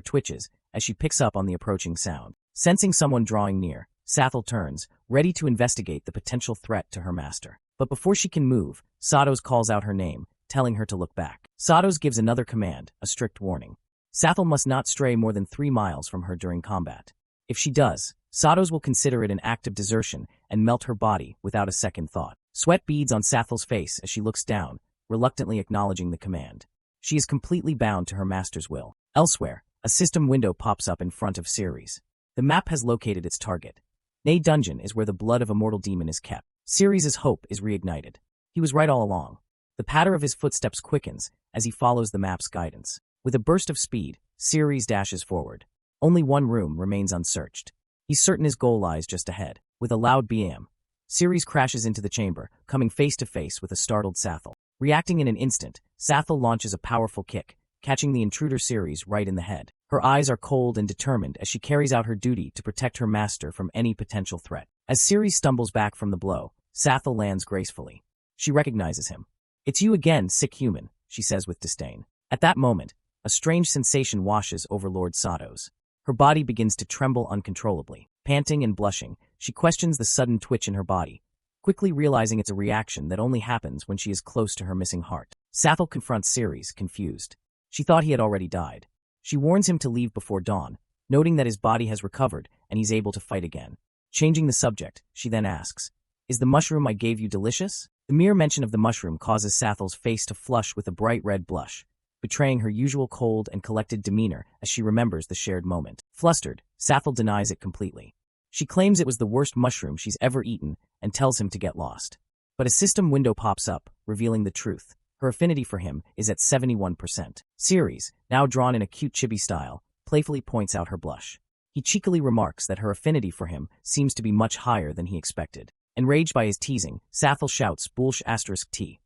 twitches as she picks up on the approaching sound. Sensing someone drawing near, Sathel turns, ready to investigate the potential threat to her master. But before she can move, Satos calls out her name, telling her to look back. Satos gives another command, a strict warning. Sathel must not stray more than 3 miles from her during combat. If she does, Satos will consider it an act of desertion and melt her body without a second thought. Sweat beads on Sathel's face as she looks down, reluctantly acknowledging the command. She is completely bound to her master's will. Elsewhere, a system window pops up in front of Ceres. The map has located its target. Ney Dungeon is where the blood of a mortal demon is kept. Ceres' hope is reignited. He was right all along. The patter of his footsteps quickens as he follows the map's guidance. With a burst of speed, Ceres dashes forward. Only one room remains unsearched. He's certain his goal lies just ahead. With a loud bam, Ceres crashes into the chamber, coming face to face with a startled Sathel. Reacting in an instant, Sathel launches a powerful kick, catching the intruder Ceres right in the head. Her eyes are cold and determined as she carries out her duty to protect her master from any potential threat. As Ceres stumbles back from the blow, Sathel lands gracefully. She recognizes him. "It's you again, sick human," she says with disdain. At that moment, a strange sensation washes over Lord Satos. Her body begins to tremble uncontrollably. Panting and blushing, she questions the sudden twitch in her body, quickly realizing it's a reaction that only happens when she is close to her missing heart. Sathel confronts Ceres, confused. She thought he had already died. She warns him to leave before dawn, noting that his body has recovered and he's able to fight again. Changing the subject, she then asks, "Is the mushroom I gave you delicious?" The mere mention of the mushroom causes Sathel's face to flush with a bright red blush, betraying her usual cold and collected demeanor as she remembers the shared moment. Flustered, Sathel denies it completely. She claims it was the worst mushroom she's ever eaten and tells him to get lost. But a system window pops up, revealing the truth. Her affinity for him is at 71%. Ceres, now drawn in a cute chibi style, playfully points out her blush. He cheekily remarks that her affinity for him seems to be much higher than he expected. Enraged by his teasing, Sathel shouts "Bullsh*T"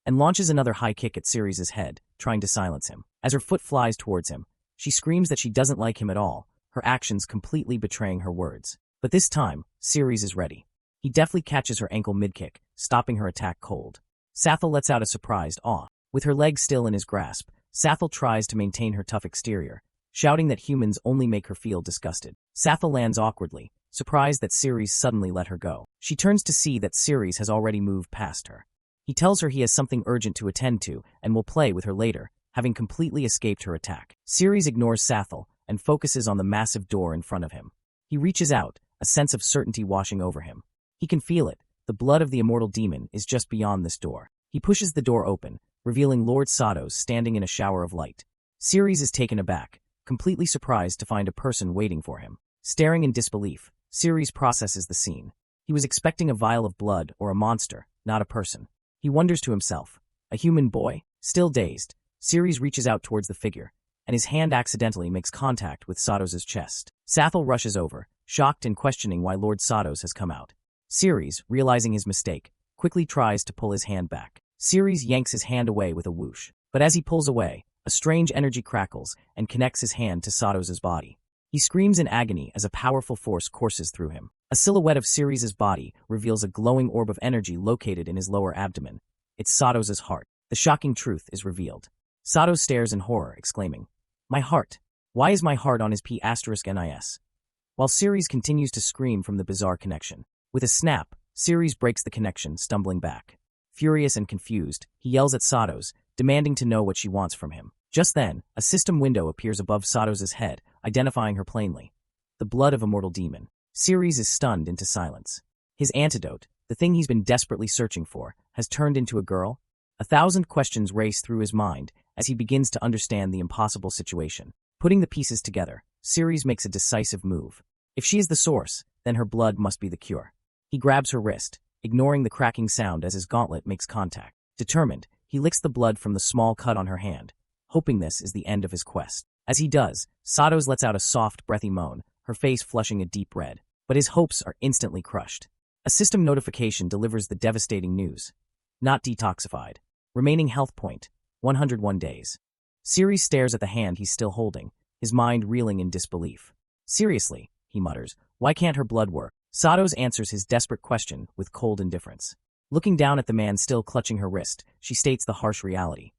and launches another high kick at Ceres' head, trying to silence him. As her foot flies towards him, she screams that she doesn't like him at all, her actions completely betraying her words. But this time, Ceres is ready. He deftly catches her ankle mid-kick, stopping her attack cold. Sathel lets out a surprised "aw." With her leg still in his grasp, Sathel tries to maintain her tough exterior, shouting that humans only make her feel disgusted. Sathel lands awkwardly, surprised that Ceres suddenly let her go. She turns to see that Ceres has already moved past her. He tells her he has something urgent to attend to and will play with her later, having completely escaped her attack. Ceres ignores Sathel and focuses on the massive door in front of him. He reaches out, a sense of certainty washing over him. He can feel it. The blood of the immortal demon is just beyond this door. He pushes the door open, revealing Lord Satos standing in a shower of light. Ceres is taken aback, completely surprised to find a person waiting for him. Staring in disbelief, Ceres processes the scene. He was expecting a vial of blood or a monster, not a person. He wonders to himself, a human boy? Still dazed, Ceres reaches out towards the figure, and his hand accidentally makes contact with Satos's chest. Sathel rushes over, shocked and questioning why Lord Satos has come out. Ceres, realizing his mistake, quickly tries to pull his hand back. Ceres yanks his hand away with a whoosh, but as he pulls away, a strange energy crackles and connects his hand to Satos's body. He screams in agony as a powerful force courses through him. A silhouette of Ceres's body reveals a glowing orb of energy located in his lower abdomen. It's Satos's heart. The shocking truth is revealed. Satos stares in horror, exclaiming, "My heart! Why is my heart on his P***NIS?" While Ceres continues to scream from the bizarre connection. With a snap, Ceres breaks the connection, stumbling back. Furious and confused, he yells at Satos, demanding to know what she wants from him. Just then, a system window appears above Satos's head, identifying her plainly. The blood of a mortal demon. Ceres is stunned into silence. His antidote, the thing he's been desperately searching for, has turned into a girl? 1,000 questions race through his mind as he begins to understand the impossible situation. Putting the pieces together, Ceres makes a decisive move. If she is the source, then her blood must be the cure. He grabs her wrist, ignoring the cracking sound as his gauntlet makes contact. Determined, he licks the blood from the small cut on her hand, hoping this is the end of his quest. As he does, Satos lets out a soft, breathy moan, her face flushing a deep red. But his hopes are instantly crushed. A system notification delivers the devastating news. Not detoxified. Remaining health point, 101 days. Ceres stares at the hand he's still holding, his mind reeling in disbelief. Seriously, he mutters, why can't her blood work? Satos answers his desperate question with cold indifference. Looking down at the man still clutching her wrist, she states the harsh reality.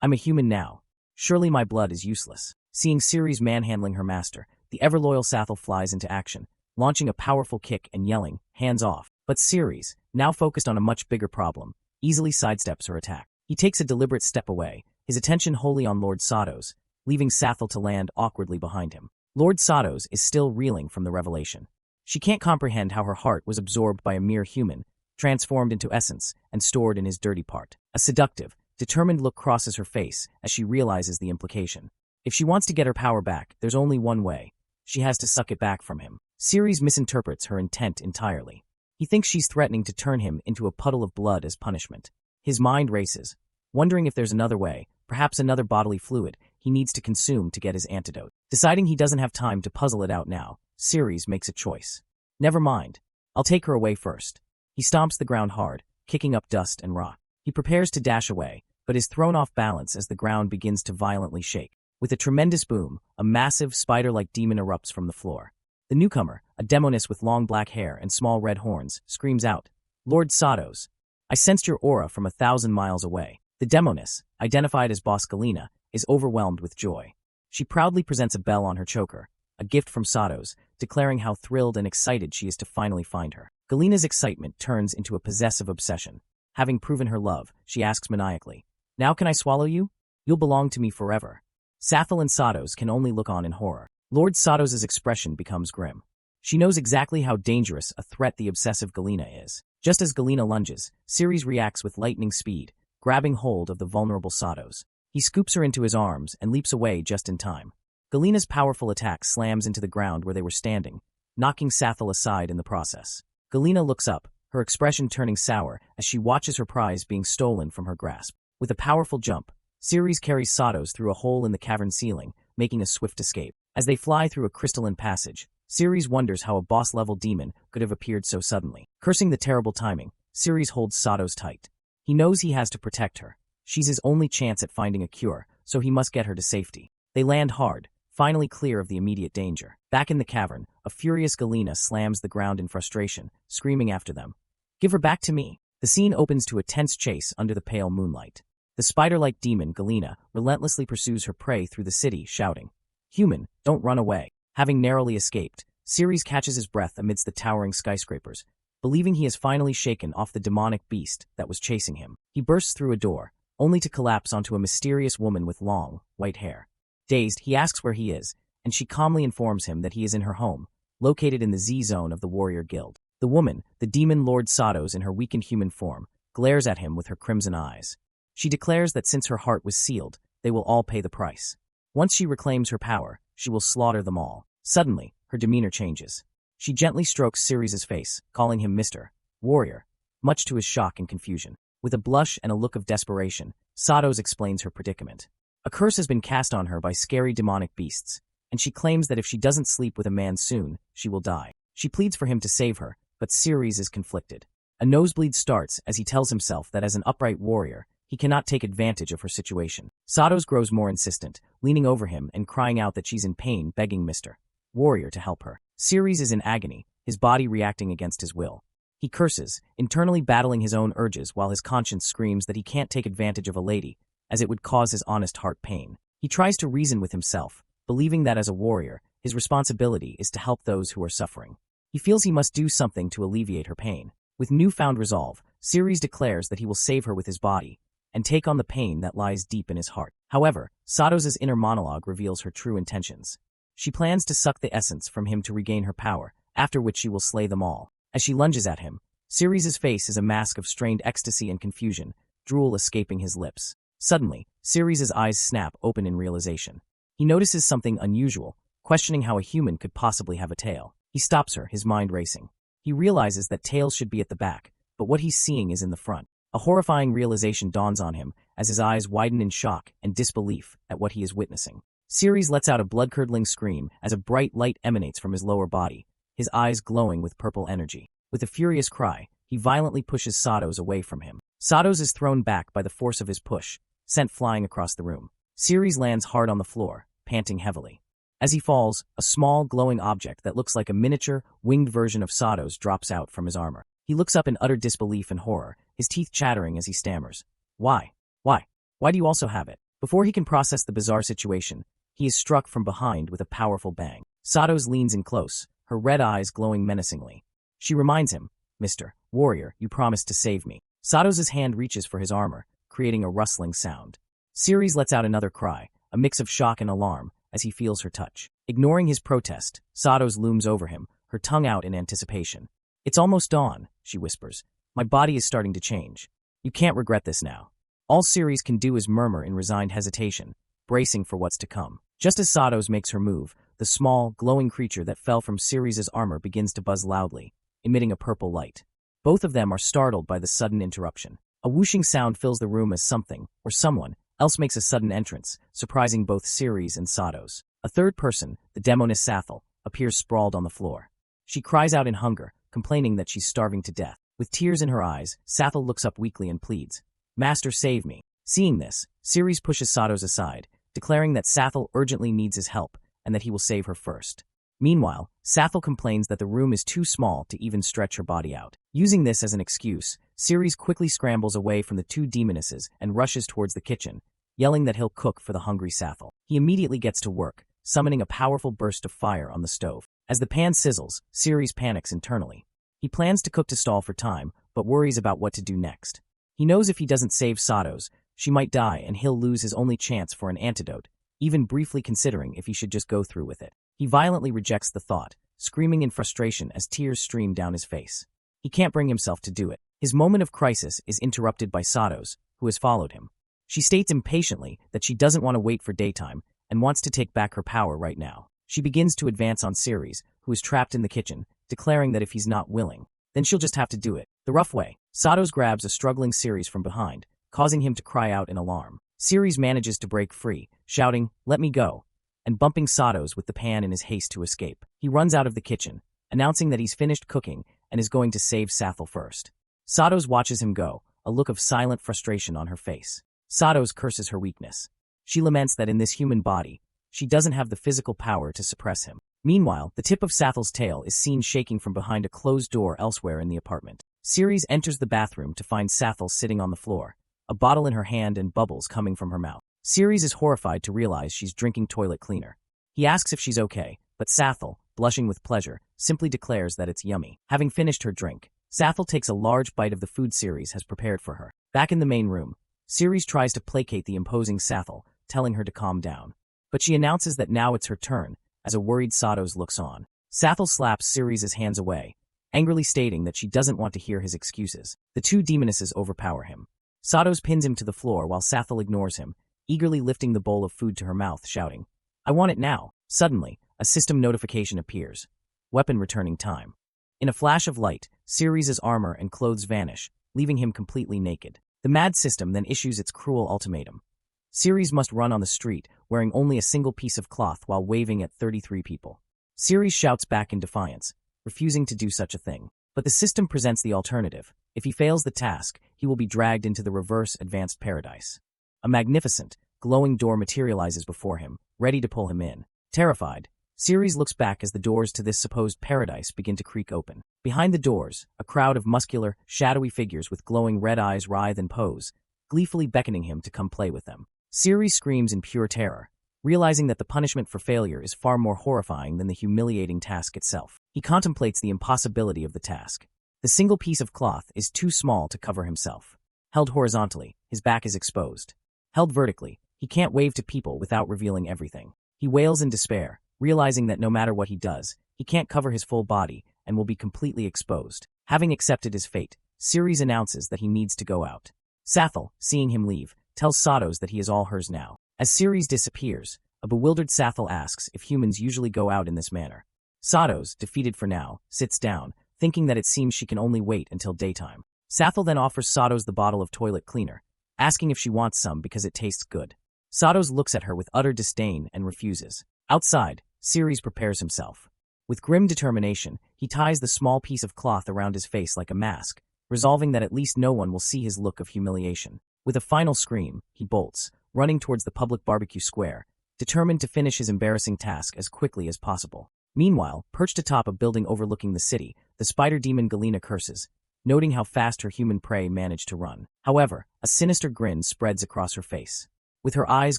I'm a human now. Surely my blood is useless. Seeing Ceres manhandling her master, the ever-loyal Sathel flies into action, launching a powerful kick and yelling, hands off. But Ceres, now focused on a much bigger problem, easily sidesteps her attack. He takes a deliberate step away, his attention wholly on Lord Satos, leaving Sathel to land awkwardly behind him. Lord Satos is still reeling from the revelation. She can't comprehend how her heart was absorbed by a mere human, transformed into essence, and stored in his dirty part. A seductive, determined look crosses her face as she realizes the implication. If she wants to get her power back, there's only one way. She has to suck it back from him. Ceres misinterprets her intent entirely. He thinks she's threatening to turn him into a puddle of blood as punishment. His mind races, wondering if there's another way, perhaps another bodily fluid he needs to consume to get his antidote. Deciding he doesn't have time to puzzle it out now, Ceres makes a choice. Never mind. I'll take her away first. He stomps the ground hard, kicking up dust and rock. He prepares to dash away, but is thrown off balance as the ground begins to violently shake. With a tremendous boom, a massive, spider-like demon erupts from the floor. The newcomer, a demoness with long black hair and small red horns, screams out, Lord Satos, I sensed your aura from 1,000 miles away. The demoness, identified as Boss Galena, is overwhelmed with joy. She proudly presents a bell on her choker, a gift from Satos, declaring how thrilled and excited she is to finally find her. Galena's excitement turns into a possessive obsession. Having proven her love, she asks maniacally, Now can I swallow you? You'll belong to me forever. Sathel and Satos can only look on in horror. Lord Satos's expression becomes grim. She knows exactly how dangerous a threat the obsessive Galena is. Just as Galena lunges, Ceres reacts with lightning speed, grabbing hold of the vulnerable Satos. He scoops her into his arms and leaps away just in time. Galena's powerful attack slams into the ground where they were standing, knocking Sathel aside in the process. Galena looks up, her expression turning sour as she watches her prize being stolen from her grasp. With a powerful jump, Ceres carries Satos through a hole in the cavern ceiling, making a swift escape. As they fly through a crystalline passage, Ceres wonders how a boss-level demon could have appeared so suddenly. Cursing the terrible timing, Ceres holds Satos tight. He knows he has to protect her. She's his only chance at finding a cure, so he must get her to safety. They land hard, finally clear of the immediate danger. Back in the cavern, a furious Galena slams the ground in frustration, screaming after them, Give her back to me! The scene opens to a tense chase under the pale moonlight. The spider-like demon, Galena, relentlessly pursues her prey through the city, shouting, "Human, don't run away." Having narrowly escaped, Ceres catches his breath amidst the towering skyscrapers, believing he has finally shaken off the demonic beast that was chasing him. He bursts through a door, only to collapse onto a mysterious woman with long, white hair. Dazed, he asks where he is, and she calmly informs him that he is in her home, located in the Z-Zone of the Warrior Guild. The woman, the demon Lord Satos in her weakened human form, glares at him with her crimson eyes. She declares that since her heart was sealed, they will all pay the price. Once she reclaims her power, she will slaughter them all. Suddenly, her demeanor changes. She gently strokes Ceres' face, calling him Mr. Warrior, much to his shock and confusion. With a blush and a look of desperation, Satos explains her predicament. A curse has been cast on her by scary demonic beasts, and she claims that if she doesn't sleep with a man soon, she will die. She pleads for him to save her, but Ceres is conflicted. A nosebleed starts as he tells himself that as an upright warrior, he cannot take advantage of her situation. Satos grows more insistent, leaning over him and crying out that she's in pain, begging Mr. Warrior to help her. Ceres is in agony, his body reacting against his will. He curses, internally battling his own urges while his conscience screams that he can't take advantage of a lady, as it would cause his honest heart pain. He tries to reason with himself, believing that as a warrior, his responsibility is to help those who are suffering. He feels he must do something to alleviate her pain. With newfound resolve, Ceres declares that he will save her with his body, and take on the pain that lies deep in his heart. However, Satos' inner monologue reveals her true intentions. She plans to suck the essence from him to regain her power, after which she will slay them all. As she lunges at him, Ceres' face is a mask of strained ecstasy and confusion, drool escaping his lips. Suddenly, Ceres' eyes snap open in realization. He notices something unusual, questioning how a human could possibly have a tail. He stops her, his mind racing. He realizes that tails should be at the back, but what he's seeing is in the front. A horrifying realization dawns on him as his eyes widen in shock and disbelief at what he is witnessing. Ceres lets out a blood-curdling scream as a bright light emanates from his lower body, his eyes glowing with purple energy. With a furious cry, he violently pushes Satos away from him. Satos is thrown back by the force of his push, sent flying across the room. Ceres lands hard on the floor, panting heavily. As he falls, a small, glowing object that looks like a miniature, winged version of Satos drops out from his armor. He looks up in utter disbelief and horror, his teeth chattering as he stammers. Why? Why do you also have it? Before he can process the bizarre situation, he is struck from behind with a powerful bang. Satos leans in close, her red eyes glowing menacingly. She reminds him, Mr. Warrior, you promised to save me. Satos' hand reaches for his armor, creating a rustling sound. Ceres lets out another cry, a mix of shock and alarm, as he feels her touch. Ignoring his protest, Satos looms over him, her tongue out in anticipation. It's almost dawn, she whispers. My body is starting to change. You can't regret this now. All Ceres can do is murmur in resigned hesitation, bracing for what's to come. Just as Satos makes her move, the small, glowing creature that fell from Ceres' armor begins to buzz loudly, emitting a purple light. Both of them are startled by the sudden interruption. A whooshing sound fills the room as something, or someone, else makes a sudden entrance, surprising both Ceres and Satos. A third person, the demoness Sathel, appears sprawled on the floor. She cries out in hunger, complaining that she's starving to death. With tears in her eyes, Sathel looks up weakly and pleads, Master, save me. Seeing this, Ceres pushes Satos aside, declaring that Sathel urgently needs his help and that he will save her first. Meanwhile, Sathel complains that the room is too small to even stretch her body out. Using this as an excuse, Ceres quickly scrambles away from the two demonesses and rushes towards the kitchen, yelling that he'll cook for the hungry Sathel. He immediately gets to work, summoning a powerful burst of fire on the stove. As the pan sizzles, Ceres panics internally. He plans to cook to stall for time, but worries about what to do next. He knows if he doesn't save Satos, she might die and he'll lose his only chance for an antidote, even briefly considering if he should just go through with it. He violently rejects the thought, screaming in frustration as tears stream down his face. He can't bring himself to do it. His moment of crisis is interrupted by Satos, who has followed him. She states impatiently that she doesn't want to wait for daytime and wants to take back her power right now. She begins to advance on Ceres, who is trapped in the kitchen, declaring that if he's not willing, then she'll just have to do it the rough way. Satos grabs a struggling Ceres from behind, causing him to cry out in alarm. Ceres manages to break free, shouting, "Let me go," and bumping Satos with the pan in his haste to escape. He runs out of the kitchen, announcing that he's finished cooking and is going to save Sathel first. Satos watches him go, a look of silent frustration on her face. Satos curses her weakness. She laments that in this human body, she doesn't have the physical power to suppress him. Meanwhile, the tip of Sathel's tail is seen shaking from behind a closed door elsewhere in the apartment. Ceres enters the bathroom to find Sathel sitting on the floor, a bottle in her hand and bubbles coming from her mouth. Ceres is horrified to realize she's drinking toilet cleaner. He asks if she's okay, but Sathal, blushing with pleasure, simply declares that it's yummy. Having finished her drink, Sathal takes a large bite of the food Ceres has prepared for her. Back in the main room, Ceres tries to placate the imposing Sathal, telling her to calm down. But she announces that now it's her turn, as a worried Satos looks on. Sathal slaps Ceres' hands away, angrily stating that she doesn't want to hear his excuses. The two demonesses overpower him. Satos pins him to the floor while Sathal ignores him, eagerly lifting the bowl of food to her mouth, shouting, "I want it now." Suddenly, a system notification appears. Weapon returning time. In a flash of light, Ceres' armor and clothes vanish, leaving him completely naked. The mad system then issues its cruel ultimatum. Ceres must run on the street, wearing only a single piece of cloth while waving at 33 people. Ceres shouts back in defiance, refusing to do such a thing. But the system presents the alternative. If he fails the task, he will be dragged into the reverse advanced paradise. A magnificent, glowing door materializes before him, ready to pull him in. Terrified, Ceres looks back as the doors to this supposed paradise begin to creak open. Behind the doors, a crowd of muscular, shadowy figures with glowing red eyes writhe and pose, gleefully beckoning him to come play with them. Ceres screams in pure terror, realizing that the punishment for failure is far more horrifying than the humiliating task itself. He contemplates the impossibility of the task. The single piece of cloth is too small to cover himself. Held horizontally, his back is exposed. Held vertically, he can't wave to people without revealing everything. He wails in despair, realizing that no matter what he does, he can't cover his full body and will be completely exposed. Having accepted his fate, Ceres announces that he needs to go out. Sathal, seeing him leave, tells Satos that he is all hers now. As Ceres disappears, a bewildered Sathal asks if humans usually go out in this manner. Satos, defeated for now, sits down, thinking that it seems she can only wait until daytime. Sathal then offers Satos the bottle of toilet cleaner, asking if she wants some because it tastes good. Satos looks at her with utter disdain and refuses. Outside, Ceres prepares himself. With grim determination, he ties the small piece of cloth around his face like a mask, resolving that at least no one will see his look of humiliation. With a final scream, he bolts, running towards the public barbecue square, determined to finish his embarrassing task as quickly as possible. Meanwhile, perched atop a building overlooking the city, the spider demon Galena curses, noting how fast her human prey managed to run. However, a sinister grin spreads across her face. With her eyes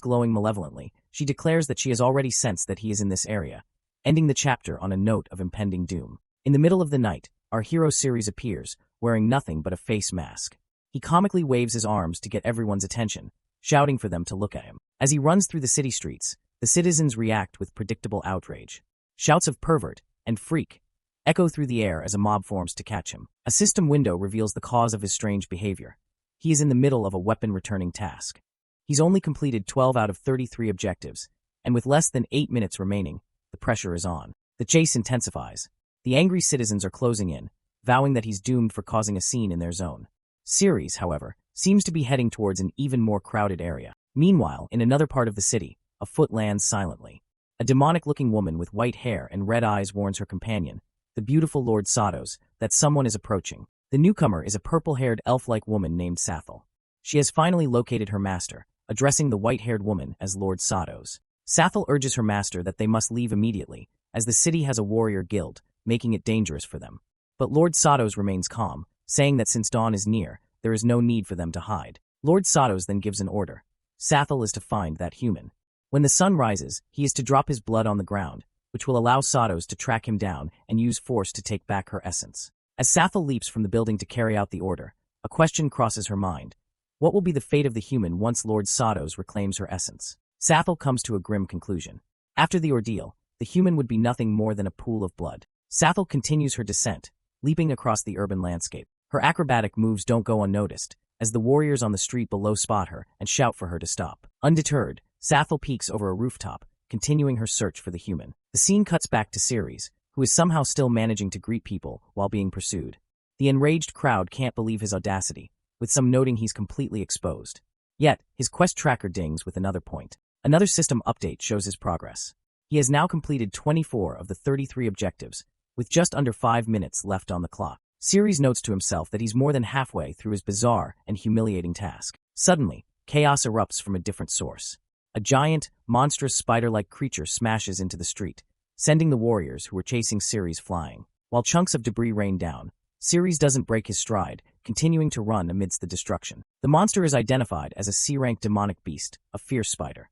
glowing malevolently, she declares that she has already sensed that he is in this area, ending the chapter on a note of impending doom. In the middle of the night, our hero Ceres appears, wearing nothing but a face mask. He comically waves his arms to get everyone's attention, shouting for them to look at him. As he runs through the city streets, the citizens react with predictable outrage. Shouts of pervert and freak echo through the air as a mob forms to catch him. A system window reveals the cause of his strange behavior. He is in the middle of a weapon-returning task. He's only completed 12 out of 33 objectives, and with less than 8 minutes remaining, the pressure is on. The chase intensifies. The angry citizens are closing in, vowing that he's doomed for causing a scene in their zone. Ceres, however, seems to be heading towards an even more crowded area. Meanwhile, in another part of the city, a foot lands silently. A demonic-looking woman with white hair and red eyes warns her companion, the beautiful Lord Satos, that someone is approaching. The newcomer is a purple-haired elf-like woman named Sathal. She has finally located her master, addressing the white-haired woman as Lord Satos. Sathal urges her master that they must leave immediately, as the city has a warrior guild, making it dangerous for them. But Lord Satos remains calm, saying that since dawn is near, there is no need for them to hide. Lord Satos then gives an order. Sathal is to find that human. When the sun rises, he is to drop his blood on the ground, which will allow Satos to track him down and use force to take back her essence. As Sathal leaps from the building to carry out the order, a question crosses her mind. What will be the fate of the human once Lord Satos reclaims her essence? Sathal comes to a grim conclusion. After the ordeal, the human would be nothing more than a pool of blood. Sathal continues her descent, leaping across the urban landscape. Her acrobatic moves don't go unnoticed, as the warriors on the street below spot her and shout for her to stop. Undeterred, Sathal peeks over a rooftop, continuing her search for the human. The scene cuts back to Ceres, who is somehow still managing to greet people while being pursued. The enraged crowd can't believe his audacity, with some noting he's completely exposed. Yet, his quest tracker dings with another point. Another system update shows his progress. He has now completed 24 of the 33 objectives, with just under 5 minutes left on the clock. Ceres notes to himself that he's more than halfway through his bizarre and humiliating task. Suddenly, chaos erupts from a different source. A giant, monstrous spider-like creature smashes into the street, sending the warriors who were chasing Ceres flying. While chunks of debris rain down, Ceres doesn't break his stride, continuing to run amidst the destruction. The monster is identified as a C-rank demonic beast, a fierce spider.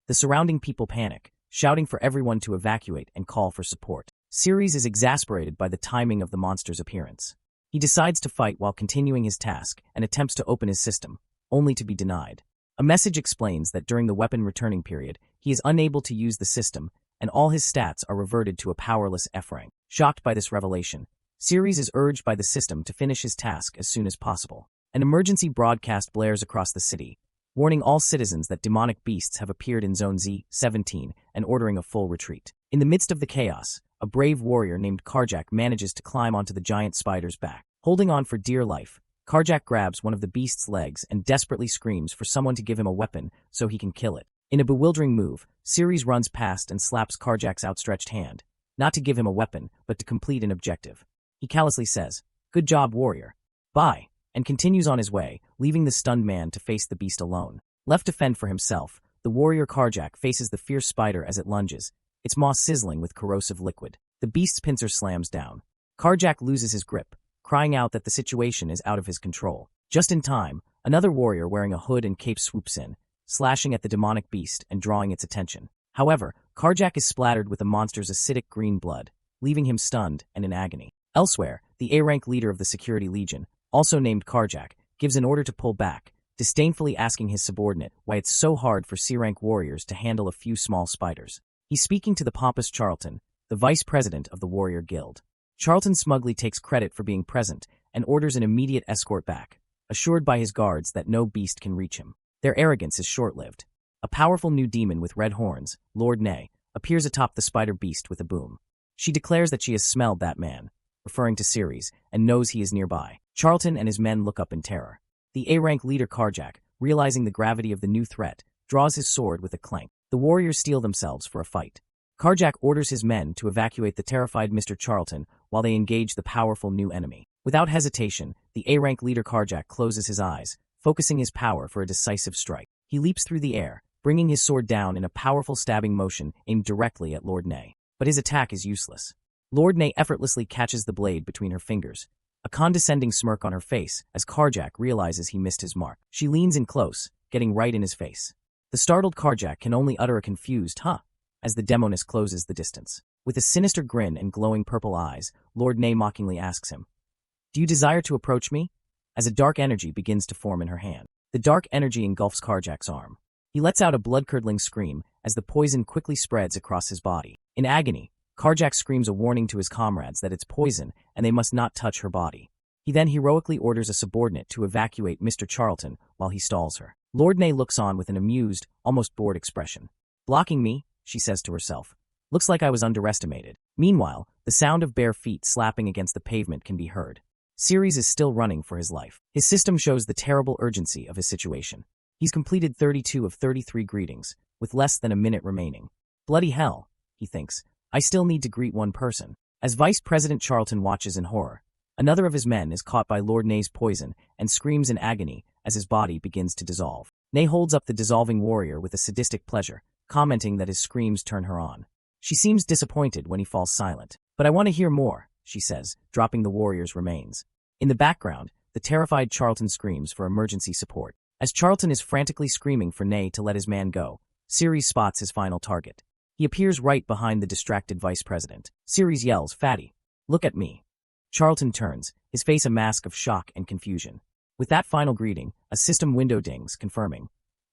The surrounding people panic, shouting for everyone to evacuate and call for support. Ceres is exasperated by the timing of the monster's appearance. He decides to fight while continuing his task and attempts to open his system, only to be denied. A message explains that during the weapon returning period, he is unable to use the system, and all his stats are reverted to a powerless F rank. Shocked by this revelation, Ceres is urged by the system to finish his task as soon as possible. An emergency broadcast blares across the city, warning all citizens that demonic beasts have appeared in Zone Z-17 and ordering a full retreat. In the midst of the chaos, a brave warrior named Karjak manages to climb onto the giant spider's back. Holding on for dear life, Karjak grabs one of the beast's legs and desperately screams for someone to give him a weapon so he can kill it. In a bewildering move, Ceres runs past and slaps Karjak's outstretched hand, not to give him a weapon, but to complete an objective. He callously says, "Good job, warrior. Bye," and continues on his way, leaving the stunned man to face the beast alone. Left to fend for himself, the warrior Karjak faces the fierce spider as it lunges, its maw sizzling with corrosive liquid. The beast's pincer slams down. Karjak loses his grip, crying out that the situation is out of his control. Just in time, another warrior wearing a hood and cape swoops in, slashing at the demonic beast and drawing its attention. However, Karjak is splattered with the monster's acidic green blood, leaving him stunned and in agony. Elsewhere, the A-rank leader of the Security Legion, also named Karjak, gives an order to pull back, disdainfully asking his subordinate why it's so hard for C-rank warriors to handle a few small spiders. He's speaking to the pompous Charlton, the vice president of the Warrior Guild. Charlton smugly takes credit for being present and orders an immediate escort back, assured by his guards that no beast can reach him. Their arrogance is short-lived. A powerful new demon with red horns, Lord Nay, appears atop the spider beast with a boom. She declares that she has smelled that man, referring to Ceres, and knows he is nearby. Charlton and his men look up in terror. The A-rank leader Karjak, realizing the gravity of the new threat, draws his sword with a clank. The warriors steel themselves for a fight. Karjak orders his men to evacuate the terrified Mr. Charlton while they engage the powerful new enemy. Without hesitation, the A-rank leader Karjak closes his eyes, focusing his power for a decisive strike. He leaps through the air, bringing his sword down in a powerful stabbing motion aimed directly at Lord Nay. But his attack is useless. Lord Nay effortlessly catches the blade between her fingers, a condescending smirk on her face as Karjak realizes he missed his mark. She leans in close, getting right in his face. The startled Karjak can only utter a confused "huh" as the demoness closes the distance. With a sinister grin and glowing purple eyes, Lord Nay mockingly asks him, "Do you desire to approach me?" As a dark energy begins to form in her hand. The dark energy engulfs Karjak's arm. He lets out a blood-curdling scream as the poison quickly spreads across his body. In agony, Karjak screams a warning to his comrades that it's poison and they must not touch her body. He then heroically orders a subordinate to evacuate Mr. Charlton while he stalls her. Lord Nay looks on with an amused, almost bored expression. "Blocking me," she says to herself. "Looks like I was underestimated." Meanwhile, the sound of bare feet slapping against the pavement can be heard. Ceres is still running for his life. His system shows the terrible urgency of his situation. He's completed 32 of 33 greetings, with less than a minute remaining. Bloody hell, he thinks. I still need to greet one person. As Vice President Charlton watches in horror, another of his men is caught by Lord Nay's poison and screams in agony as his body begins to dissolve. Nay holds up the dissolving warrior with a sadistic pleasure, commenting that his screams turn her on. She seems disappointed when he falls silent. "But I want to hear more," she says, dropping the warrior's remains. In the background, the terrified Charlton screams for emergency support. As Charlton is frantically screaming for Nay to let his man go, Ceres spots his final target. He appears right behind the distracted vice president. Ceres yells, "Fatty, look at me." Charlton turns, his face a mask of shock and confusion. With that final greeting, a system window dings, confirming.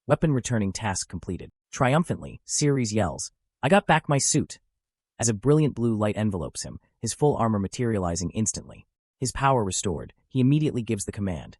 Weapon returning task completed. Triumphantly, Ceres yells, "I got back my suit." As a brilliant blue light envelopes him, his full armor materializing instantly. His power restored, he immediately gives the command.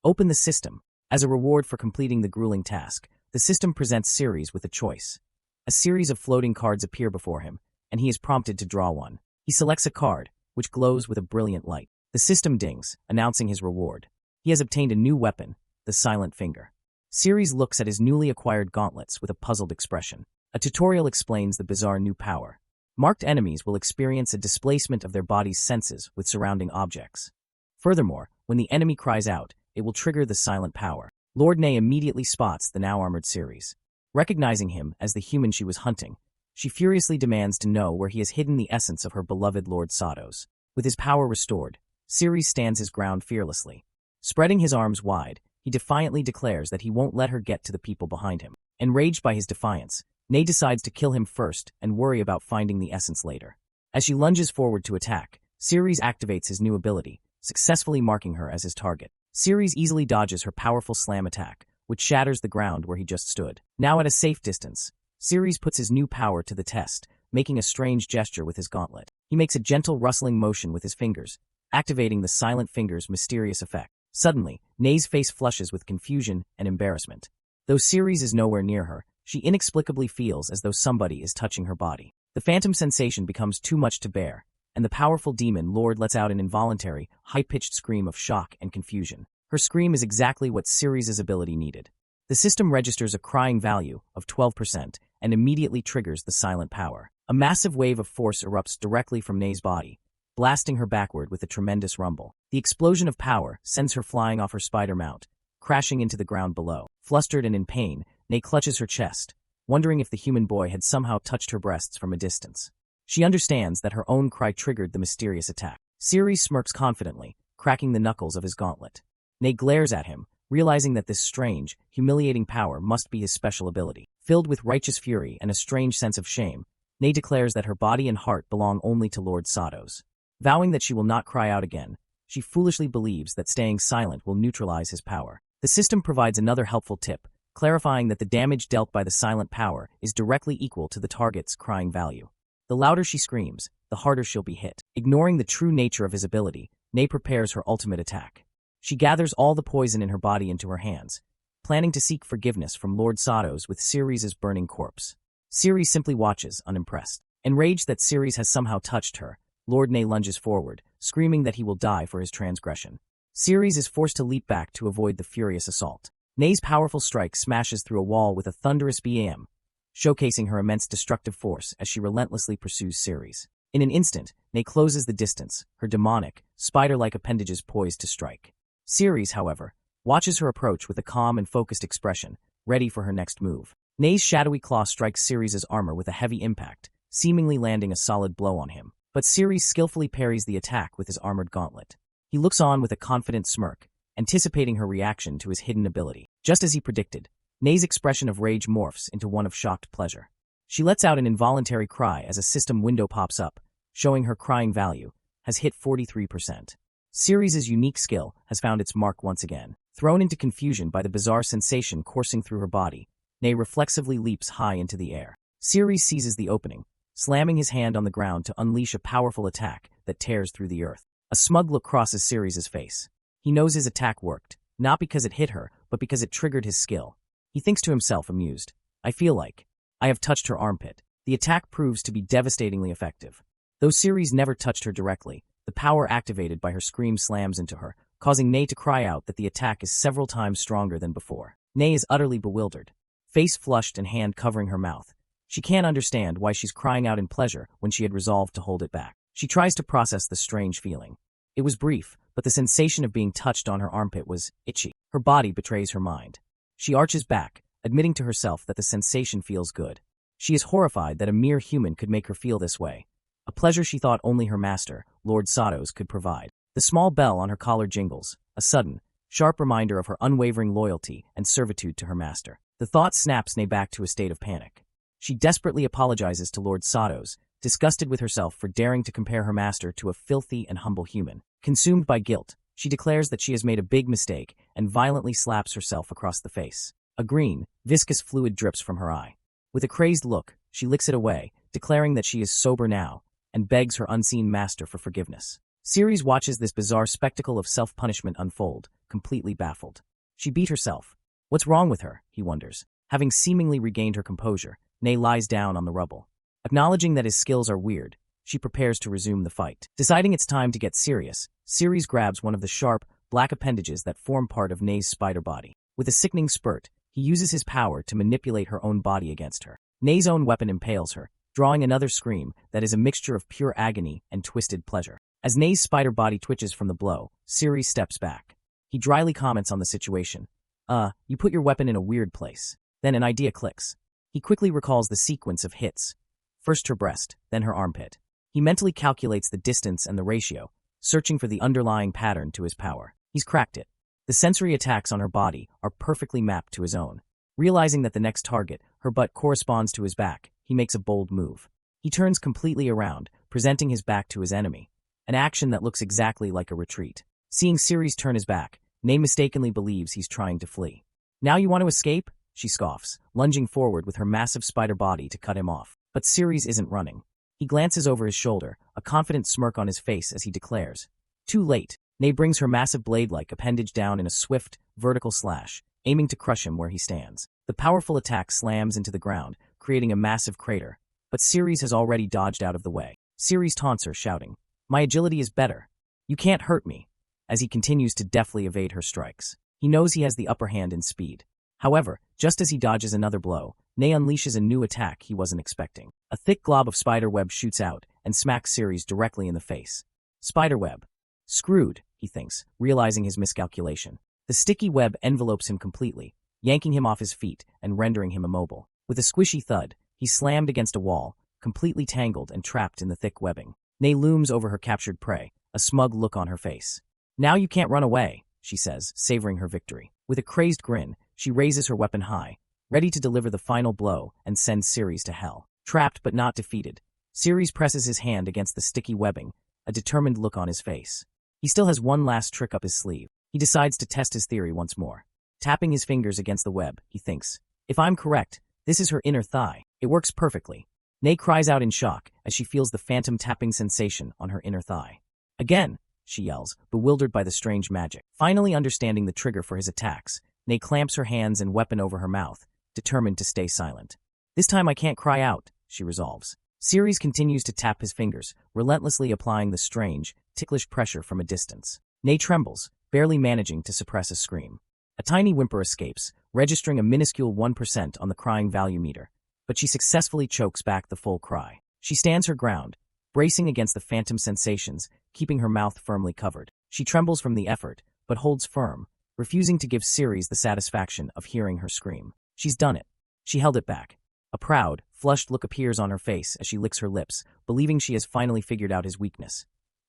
"Open the system." As a reward for completing the grueling task, the system presents Ceres with a choice. A series of floating cards appear before him, and he is prompted to draw one. He selects a card, which glows with a brilliant light. The system dings, announcing his reward. He has obtained a new weapon, the Silent Finger. Ceres looks at his newly acquired gauntlets with a puzzled expression. A tutorial explains the bizarre new power. Marked enemies will experience a displacement of their body's senses with surrounding objects. Furthermore, when the enemy cries out, it will trigger the silent power. Lord Nay immediately spots the now armored Ceres. Recognizing him as the human she was hunting, she furiously demands to know where he has hidden the essence of her beloved Lord Satos. With his power restored, Ceres stands his ground fearlessly. Spreading his arms wide, he defiantly declares that he won't let her get to the people behind him. Enraged by his defiance, Ney decides to kill him first and worry about finding the essence later. As she lunges forward to attack, Ceres activates his new ability, successfully marking her as his target. Ceres easily dodges her powerful slam attack, which shatters the ground where he just stood. Now at a safe distance, Ceres puts his new power to the test, making a strange gesture with his gauntlet. He makes a gentle rustling motion with his fingers, activating the silent finger's mysterious effect. Suddenly, Ney's face flushes with confusion and embarrassment. Though Ceres is nowhere near her, she inexplicably feels as though somebody is touching her body. The phantom sensation becomes too much to bear, and the powerful demon lord lets out an involuntary, high-pitched scream of shock and confusion. Her scream is exactly what Ceres' ability needed. The system registers a crying value of 12% and immediately triggers the silent power. A massive wave of force erupts directly from Ney's body, blasting her backward with a tremendous rumble. The explosion of power sends her flying off her spider mount, crashing into the ground below. Flustered and in pain, Ney clutches her chest, wondering if the human boy had somehow touched her breasts from a distance. She understands that her own cry triggered the mysterious attack. Ceres smirks confidently, cracking the knuckles of his gauntlet. Ney glares at him, realizing that this strange, humiliating power must be his special ability. Filled with righteous fury and a strange sense of shame, Ney declares that her body and heart belong only to Lord Satos. Vowing that she will not cry out again, she foolishly believes that staying silent will neutralize his power. The system provides another helpful tip, clarifying that the damage dealt by the silent power is directly equal to the target's crying value. The louder she screams, the harder she'll be hit. Ignoring the true nature of his ability, Ney prepares her ultimate attack. She gathers all the poison in her body into her hands, planning to seek forgiveness from Lord Satos with Ceres' burning corpse. Ceres simply watches, unimpressed. Enraged that Ceres has somehow touched her, Lord Ney lunges forward, screaming that he will die for his transgression. Ceres is forced to leap back to avoid the furious assault. Ney's powerful strike smashes through a wall with a thunderous BAM, showcasing her immense destructive force as she relentlessly pursues Ceres. In an instant, Ney closes the distance, her demonic, spider-like appendages poised to strike. Ceres, however, watches her approach with a calm and focused expression, ready for her next move. Ney's shadowy claw strikes Ceres' armor with a heavy impact, seemingly landing a solid blow on him. But Ceres skillfully parries the attack with his armored gauntlet. He looks on with a confident smirk, anticipating her reaction to his hidden ability. Just as he predicted, Ney's expression of rage morphs into one of shocked pleasure. She lets out an involuntary cry as a system window pops up, showing her crying value has hit 43%. Ceres' unique skill has found its mark once again. Thrown into confusion by the bizarre sensation coursing through her body, Ney reflexively leaps high into the air. Ceres seizes the opening, slamming his hand on the ground to unleash a powerful attack that tears through the earth. A smug look crosses Ceres' face. He knows his attack worked, not because it hit her, but because it triggered his skill. He thinks to himself, amused, I feel like I have touched her armpit. The attack proves to be devastatingly effective. Though Ceres never touched her directly, the power activated by her scream slams into her, causing Ney to cry out that the attack is several times stronger than before. Ney is utterly bewildered, face flushed and hand covering her mouth. She can't understand why she's crying out in pleasure when she had resolved to hold it back. She tries to process the strange feeling. It was brief, but the sensation of being touched on her armpit was itchy. Her body betrays her mind. She arches back, admitting to herself that the sensation feels good. She is horrified that a mere human could make her feel this way, a pleasure she thought only her master, Lord Satos, could provide. The small bell on her collar jingles, a sudden, sharp reminder of her unwavering loyalty and servitude to her master. The thought snaps Ney back to a state of panic. She desperately apologizes to Lord Satos, disgusted with herself for daring to compare her master to a filthy and humble human. Consumed by guilt, she declares that she has made a big mistake and violently slaps herself across the face. A green, viscous fluid drips from her eye. With a crazed look, she licks it away, declaring that she is sober now, and begs her unseen master for forgiveness. Ceres watches this bizarre spectacle of self-punishment unfold, completely baffled. She beat herself. What's wrong with her, he wonders. Having seemingly regained her composure, Ney lies down on the rubble. Acknowledging that his skills are weird, she prepares to resume the fight. Deciding it's time to get serious, Ceres grabs one of the sharp, black appendages that form part of Ney's spider body. With a sickening spurt, he uses his power to manipulate her own body against her. Ney's own weapon impales her, drawing another scream that is a mixture of pure agony and twisted pleasure. As Ney's spider body twitches from the blow, Ceres steps back. He dryly comments on the situation. You put your weapon in a weird place. Then an idea clicks. He quickly recalls the sequence of hits. First her breast, then her armpit. He mentally calculates the distance and the ratio, searching for the underlying pattern to his power. He's cracked it. The sensory attacks on her body are perfectly mapped to his own. Realizing that the next target, her butt, corresponds to his back, he makes a bold move. He turns completely around, presenting his back to his enemy, an action that looks exactly like a retreat. Seeing Ceres turn his back, Ney mistakenly believes he's trying to flee. "Now you want to escape?" she scoffs, lunging forward with her massive spider body to cut him off. But Ceres isn't running. He glances over his shoulder, a confident smirk on his face as he declares, "Too late." Ney brings her massive blade-like appendage down in a swift, vertical slash, aiming to crush him where he stands. The powerful attack slams into the ground, creating a massive crater, but Ceres has already dodged out of the way. Ceres taunts her, shouting, "My agility is better. You can't hurt me," as he continues to deftly evade her strikes. He knows he has the upper hand in speed. However, just as he dodges another blow, Ney unleashes a new attack he wasn't expecting. A thick glob of spider web shoots out and smacks Ceres directly in the face. Spider web. Screwed, he thinks, realizing his miscalculation. The sticky web envelopes him completely, yanking him off his feet and rendering him immobile. With a squishy thud, he's slammed against a wall, completely tangled and trapped in the thick webbing. Ney looms over her captured prey, a smug look on her face. "Now you can't run away," she says, savoring her victory. With a crazed grin, she raises her weapon high, ready to deliver the final blow and send Ceres to hell. Trapped but not defeated, Ceres presses his hand against the sticky webbing, a determined look on his face. He still has one last trick up his sleeve. He decides to test his theory once more. Tapping his fingers against the web, he thinks, "If I'm correct, this is her inner thigh." It works perfectly. Ney cries out in shock as she feels the phantom tapping sensation on her inner thigh. "Again!" she yells, bewildered by the strange magic. Finally understanding the trigger for his attacks, Ney clamps her hands and weapon over her mouth, determined to stay silent. "This time I can't cry out," she resolves. Ceres continues to tap his fingers, relentlessly applying the strange, ticklish pressure from a distance. Ney trembles, barely managing to suppress a scream. A tiny whimper escapes, registering a minuscule 1% on the crying value meter, but she successfully chokes back the full cry. She stands her ground, bracing against the phantom sensations, keeping her mouth firmly covered. She trembles from the effort, but holds firm, refusing to give Ceres the satisfaction of hearing her scream. She's done it. She held it back. A proud, flushed look appears on her face as she licks her lips, believing she has finally figured out his weakness.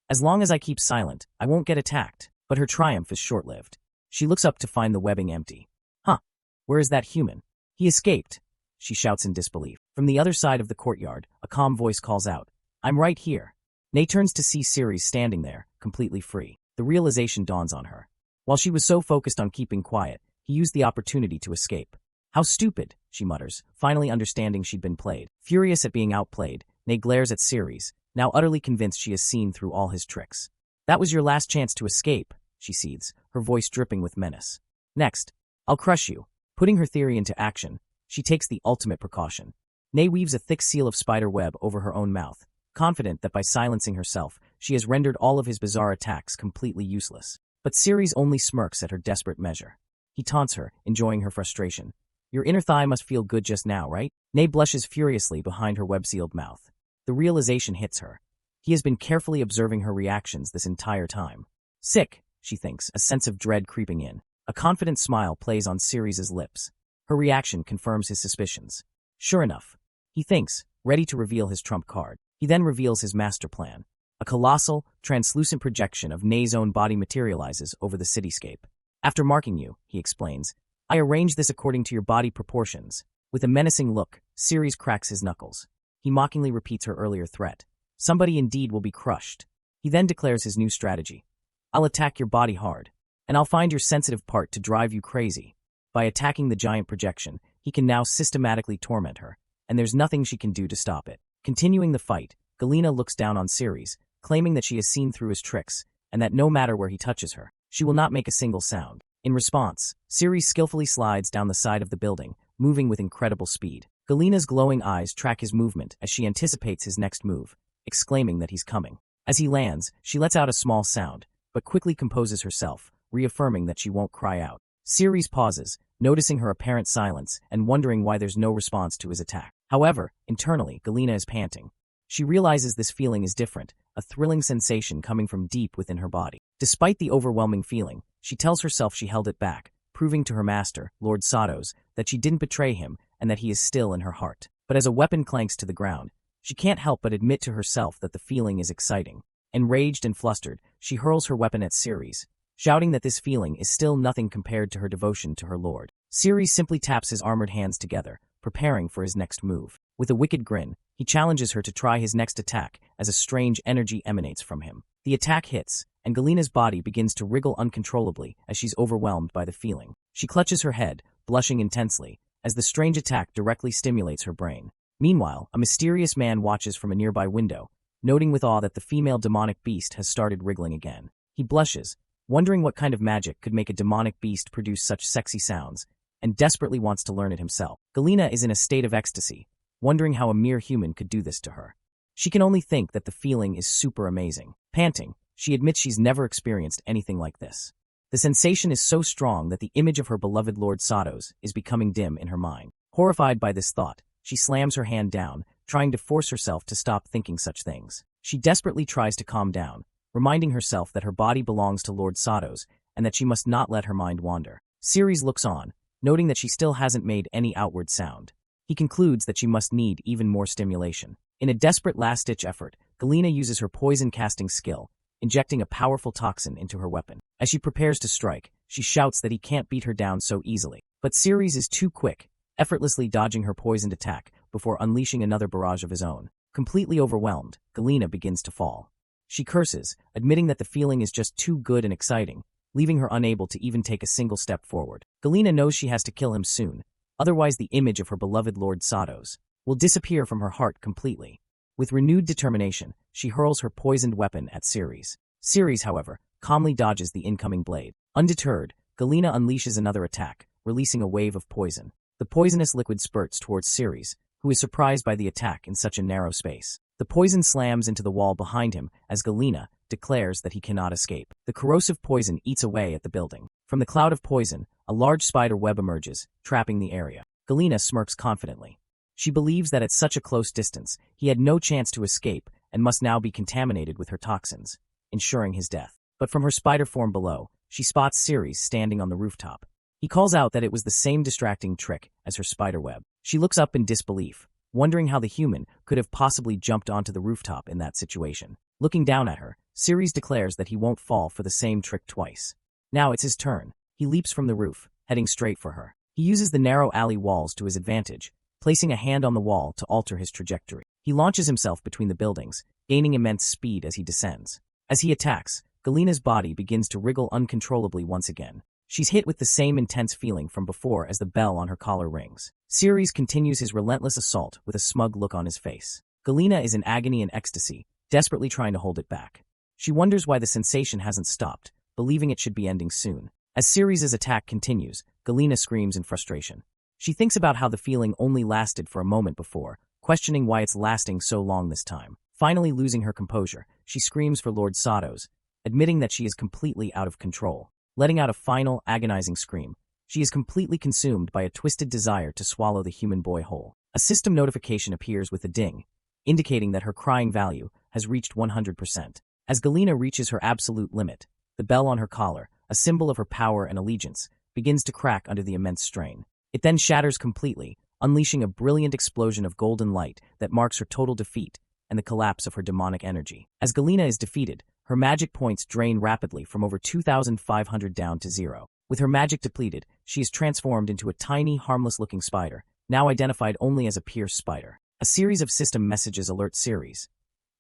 "As long as I keep silent, I won't get attacked." But her triumph is short-lived. She looks up to find the webbing empty. "Huh, where is that human? He escaped," she shouts in disbelief. From the other side of the courtyard, a calm voice calls out, "I'm right here." Ney turns to see Ceres standing there, completely free. The realization dawns on her. While she was so focused on keeping quiet, he used the opportunity to escape. "How stupid," she mutters, finally understanding she'd been played. Furious at being outplayed, Ney glares at Ceres, now utterly convinced she has seen through all his tricks. "That was your last chance to escape," she seethes, her voice dripping with menace. "Next, I'll crush you." Putting her theory into action, she takes the ultimate precaution. Ney weaves a thick seal of spider web over her own mouth, confident that by silencing herself, she has rendered all of his bizarre attacks completely useless. But Ceres only smirks at her desperate measure. He taunts her, enjoying her frustration. "Your inner thigh must feel good just now, right?" Ney blushes furiously behind her web-sealed mouth. The realization hits her. He has been carefully observing her reactions this entire time. "Sick," she thinks, a sense of dread creeping in. A confident smile plays on Ceres' lips. Her reaction confirms his suspicions. Sure enough, he thinks, ready to reveal his trump card. He then reveals his master plan. A colossal, translucent projection of Ney's own body materializes over the cityscape. "After marking you," he explains, "I arranged this according to your body proportions." With a menacing look, Ceres cracks his knuckles. He mockingly repeats her earlier threat. Somebody indeed will be crushed. He then declares his new strategy. "I'll attack your body hard, and I'll find your sensitive part to drive you crazy." By attacking the giant projection, he can now systematically torment her, and there's nothing she can do to stop it. Continuing the fight, Galena looks down on Ceres, claiming that she has seen through his tricks, and that no matter where he touches her, she will not make a single sound. In response, Ceres skillfully slides down the side of the building, moving with incredible speed. Galena's glowing eyes track his movement as she anticipates his next move, exclaiming that he's coming. As he lands, she lets out a small sound, but quickly composes herself, reaffirming that she won't cry out. Ceres pauses, noticing her apparent silence and wondering why there's no response to his attack. However, internally, Galena is panting. She realizes this feeling is different, a thrilling sensation coming from deep within her body. Despite the overwhelming feeling, she tells herself she held it back, proving to her master, Lord Satos, that she didn't betray him and that he is still in her heart. But as a weapon clanks to the ground, she can't help but admit to herself that the feeling is exciting. Enraged and flustered, she hurls her weapon at Ceres, shouting that this feeling is still nothing compared to her devotion to her lord. Ceres simply taps his armored hands together, preparing for his next move. With a wicked grin, he challenges her to try his next attack as a strange energy emanates from him. The attack hits, and Galena's body begins to wriggle uncontrollably as she's overwhelmed by the feeling. She clutches her head, blushing intensely, as the strange attack directly stimulates her brain. Meanwhile, a mysterious man watches from a nearby window, noting with awe that the female demonic beast has started wriggling again. He blushes, wondering what kind of magic could make a demonic beast produce such sexy sounds, and desperately wants to learn it himself. Galena is in a state of ecstasy, wondering how a mere human could do this to her. She can only think that the feeling is super amazing. Panting, she admits she's never experienced anything like this. The sensation is so strong that the image of her beloved Lord Satos is becoming dim in her mind. Horrified by this thought, she slams her hand down, trying to force herself to stop thinking such things. She desperately tries to calm down, reminding herself that her body belongs to Lord Satos and that she must not let her mind wander. Ceres looks on, noting that she still hasn't made any outward sound. He concludes that she must need even more stimulation. In a desperate last-ditch effort, Galena uses her poison-casting skill, injecting a powerful toxin into her weapon. As she prepares to strike, she shouts that he can't beat her down so easily. But Ceres is too quick, effortlessly dodging her poisoned attack before unleashing another barrage of his own. Completely overwhelmed, Galena begins to fall. She curses, admitting that the feeling is just too good and exciting, leaving her unable to even take a single step forward. Galena knows she has to kill him soon, otherwise the image of her beloved Lord Satos will disappear from her heart completely. With renewed determination, she hurls her poisoned weapon at Ceres. Ceres, however, calmly dodges the incoming blade. Undeterred, Galena unleashes another attack, releasing a wave of poison. The poisonous liquid spurts towards Ceres, who is surprised by the attack in such a narrow space. The poison slams into the wall behind him as Galena declares that he cannot escape. The corrosive poison eats away at the building. From the cloud of poison, a large spider web emerges, trapping the area. Galena smirks confidently. She believes that at such a close distance, he had no chance to escape and must now be contaminated with her toxins, ensuring his death. But from her spider form below, she spots Ceres standing on the rooftop. He calls out that it was the same distracting trick as her spider web. She looks up in disbelief, wondering how the human could have possibly jumped onto the rooftop in that situation. Looking down at her, Ceres declares that he won't fall for the same trick twice. Now it's his turn. He leaps from the roof, heading straight for her. He uses the narrow alley walls to his advantage, placing a hand on the wall to alter his trajectory. He launches himself between the buildings, gaining immense speed as he descends. As he attacks, Galena's body begins to wriggle uncontrollably once again. She's hit with the same intense feeling from before as the bell on her collar rings. Ceres continues his relentless assault with a smug look on his face. Galena is in agony and ecstasy, desperately trying to hold it back. She wonders why the sensation hasn't stopped, believing it should be ending soon. As Ceres' attack continues, Galena screams in frustration. She thinks about how the feeling only lasted for a moment before, questioning why it's lasting so long this time. Finally losing her composure, she screams for Lord Satos, admitting that she is completely out of control. Letting out a final, agonizing scream, she is completely consumed by a twisted desire to swallow the human boy whole. A system notification appears with a ding, indicating that her crying value has reached 100%. As Galena reaches her absolute limit, the bell on her collar, a symbol of her power and allegiance, begins to crack under the immense strain. It then shatters completely, unleashing a brilliant explosion of golden light that marks her total defeat and the collapse of her demonic energy. As Galena is defeated, her magic points drain rapidly from over 2,500 down to 0. With her magic depleted, she is transformed into a tiny, harmless-looking spider, now identified only as a pierced spider. A series of system messages alert Ceres.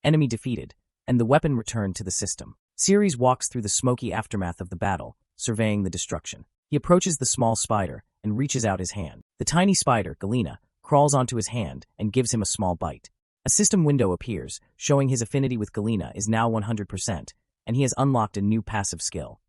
Enemy defeated, and the weapon returned to the system. Ceres walks through the smoky aftermath of the battle, surveying the destruction. He approaches the small spider and reaches out his hand. The tiny spider, Galena, crawls onto his hand and gives him a small bite. A system window appears, showing his affinity with Galena is now 100%, and he has unlocked a new passive skill.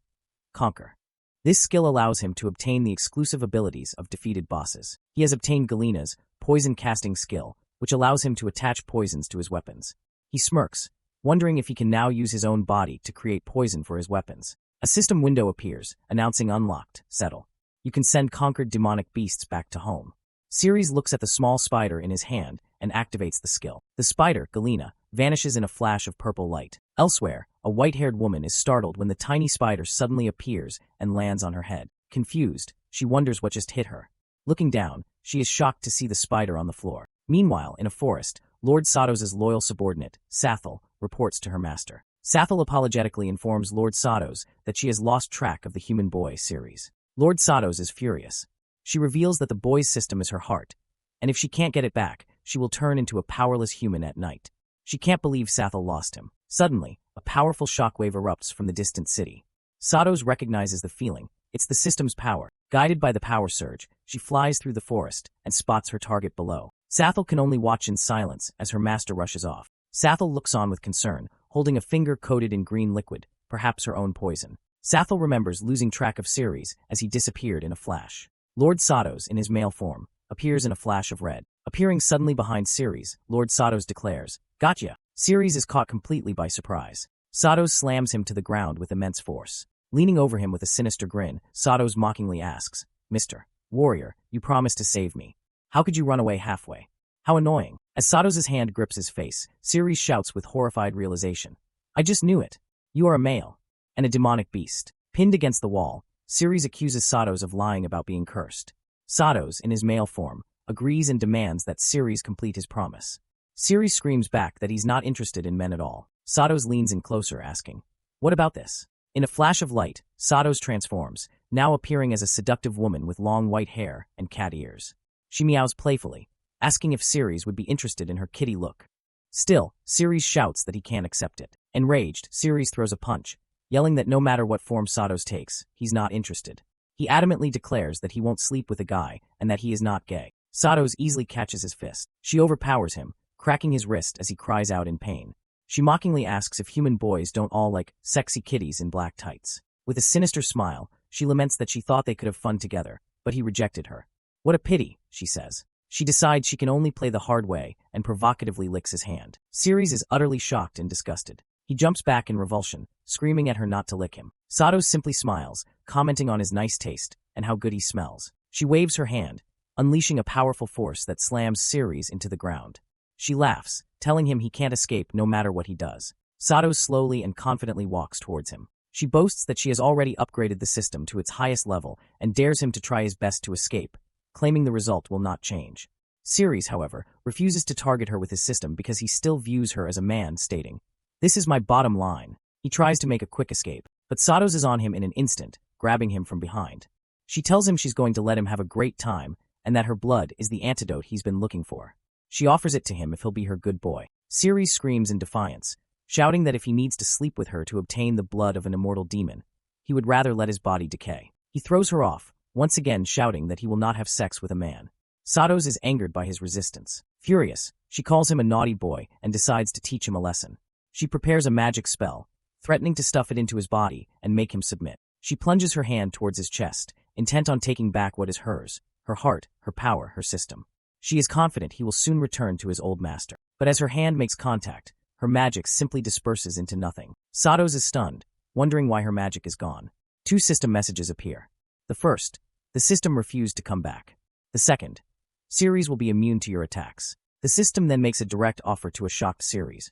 Conquer. This skill allows him to obtain the exclusive abilities of defeated bosses. He has obtained Galena's poison-casting skill, which allows him to attach poisons to his weapons. He smirks, wondering if he can now use his own body to create poison for his weapons. A system window appears, announcing unlocked, settle. You can send conquered demonic beasts back to home. Ceres looks at the small spider in his hand and activates the skill. The spider, Galena, vanishes in a flash of purple light. Elsewhere, a white-haired woman is startled when the tiny spider suddenly appears and lands on her head. Confused, she wonders what just hit her. Looking down, she is shocked to see the spider on the floor. Meanwhile, in a forest, Lord Satos' loyal subordinate, Sathel, reports to her master. Sathal apologetically informs Lord Satos that she has lost track of the human boy series. Lord Satos is furious. She reveals that the boy's system is her heart, and if she can't get it back, she will turn into a powerless human at night. She can't believe Sathal lost him. Suddenly, a powerful shockwave erupts from the distant city. Satos recognizes the feeling. It's the system's power. Guided by the power surge, she flies through the forest and spots her target below. Sathal can only watch in silence as her master rushes off. Sathal looks on with concern, holding a finger coated in green liquid, perhaps her own poison. Sathal remembers losing track of Ceres as he disappeared in a flash. Lord Satos, in his male form, appears in a flash of red. Appearing suddenly behind Ceres, Lord Satos declares, "Gotcha!" Ceres is caught completely by surprise. Satos slams him to the ground with immense force. Leaning over him with a sinister grin, Satos mockingly asks, "Mr. Warrior, you promised to save me. How could you run away halfway? How annoying." As Satos' hand grips his face, Ceres shouts with horrified realization, "I just knew it. You are a male, and a demonic beast." Pinned against the wall, Ceres accuses Satos of lying about being cursed. Satos, in his male form, agrees and demands that Ceres complete his promise. Ceres screams back that he's not interested in men at all. Satos leans in closer, asking, "What about this?" In a flash of light, Satos transforms, now appearing as a seductive woman with long white hair and cat ears. She meows playfully, asking if Ceres would be interested in her kitty look. Still, Ceres shouts that he can't accept it. Enraged, Ceres throws a punch, yelling that no matter what form Satos takes, he's not interested. He adamantly declares that he won't sleep with a guy and that he is not gay. Satos easily catches his fist. She overpowers him, cracking his wrist as he cries out in pain. She mockingly asks if human boys don't all like sexy kitties in black tights. With a sinister smile, she laments that she thought they could have fun together, but he rejected her. "What a pity," she says. She decides she can only play the hard way and provocatively licks his hand. Ceres is utterly shocked and disgusted. He jumps back in revulsion, screaming at her not to lick him. Satos simply smiles, commenting on his nice taste and how good he smells. She waves her hand, unleashing a powerful force that slams Ceres into the ground. She laughs, telling him he can't escape no matter what he does. Satos slowly and confidently walks towards him. She boasts that she has already upgraded the system to its highest level and dares him to try his best to escape, claiming the result will not change. Ceres, however, refuses to target her with his system because he still views her as a man, stating, "This is my bottom line." He tries to make a quick escape, but Satos is on him in an instant, grabbing him from behind. She tells him she's going to let him have a great time and that her blood is the antidote he's been looking for. She offers it to him if he'll be her good boy. Ceres screams in defiance, shouting that if he needs to sleep with her to obtain the blood of an immortal demon, he would rather let his body decay. He throws her off, once again shouting that he will not have sex with a man. Satos is angered by his resistance. Furious, she calls him a naughty boy and decides to teach him a lesson. She prepares a magic spell, threatening to stuff it into his body and make him submit. She plunges her hand towards his chest, intent on taking back what is hers, her heart, her power, her system. She is confident he will soon return to his old master. But as her hand makes contact, her magic simply disperses into nothing. Satos is stunned, wondering why her magic is gone. Two system messages appear. The first, the system refused to come back. The second, Ceres will be immune to your attacks. The system then makes a direct offer to a shocked Ceres.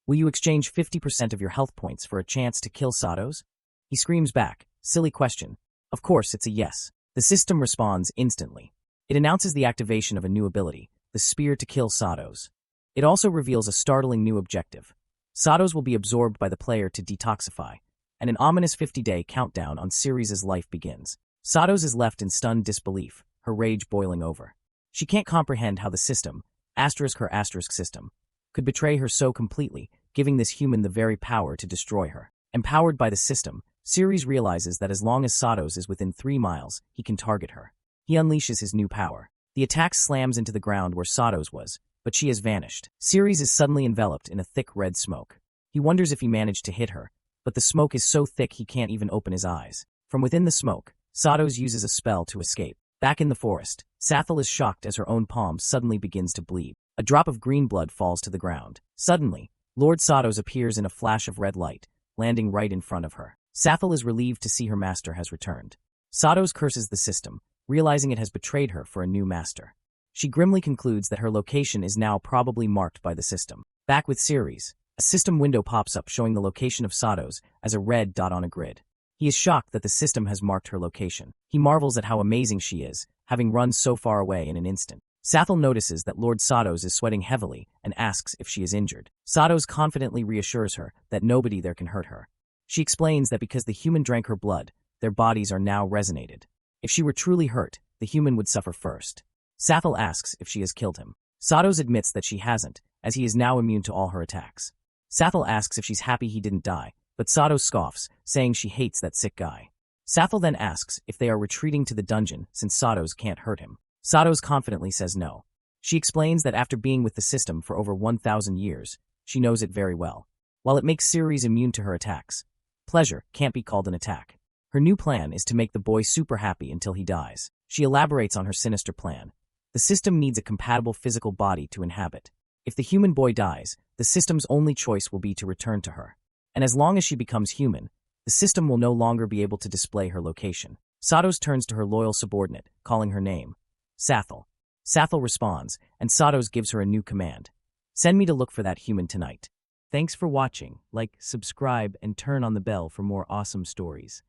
Will you exchange 50% of your health points for a chance to kill Satos? He screams back, silly question. Of course, it's a yes. The system responds instantly. It announces the activation of a new ability, the Spear to kill Satos. It also reveals a startling new objective. Satos will be absorbed by the player to detoxify, and an ominous 50-day countdown on Ceres' life begins. Satos is left in stunned disbelief, her rage boiling over. She can't comprehend how the system, her system, could betray her so completely, giving this human the very power to destroy her. Empowered by the system, Ceres realizes that as long as Satos is within 3 miles, he can target her. He unleashes his new power. The attack slams into the ground where Satos was, but she has vanished. Ceres is suddenly enveloped in a thick red smoke. He wonders if he managed to hit her, but the smoke is so thick he can't even open his eyes. From within the smoke, Satos uses a spell to escape. Back in the forest, Sathal is shocked as her own palm suddenly begins to bleed. A drop of green blood falls to the ground. Suddenly, Lord Satos appears in a flash of red light, landing right in front of her. Sathal is relieved to see her master has returned. Satos curses the system, realizing it has betrayed her for a new master. She grimly concludes that her location is now probably marked by the system. Back with Ceres, a system window pops up showing the location of Satos as a red dot on a grid. He is shocked that the system has marked her location. He marvels at how amazing she is, having run so far away in an instant. Sathel notices that Lord Satos is sweating heavily and asks if she is injured. Satos confidently reassures her that nobody there can hurt her. She explains that because the human drank her blood, their bodies are now resonated. If she were truly hurt, the human would suffer first. Sathel asks if she has killed him. Satos admits that she hasn't, as he is now immune to all her attacks. Sathel asks if she's happy he didn't die, but Satos scoffs, saying she hates that sick guy. Sathel then asks if they are retreating to the dungeon since Satos can't hurt him. Satos confidently says no. She explains that after being with the system for over 1,000 years, she knows it very well. While it makes Ceres immune to her attacks, pleasure can't be called an attack. Her new plan is to make the boy super happy until he dies. She elaborates on her sinister plan. The system needs a compatible physical body to inhabit. If the human boy dies, the system's only choice will be to return to her. And as long as she becomes human, the system will no longer be able to display her location. Satos turns to her loyal subordinate, calling her name. Sathel. Sathel responds, and Satos gives her a new command. Send me to look for that human tonight. Thanks for watching. Like, subscribe, and turn on the bell for more awesome stories.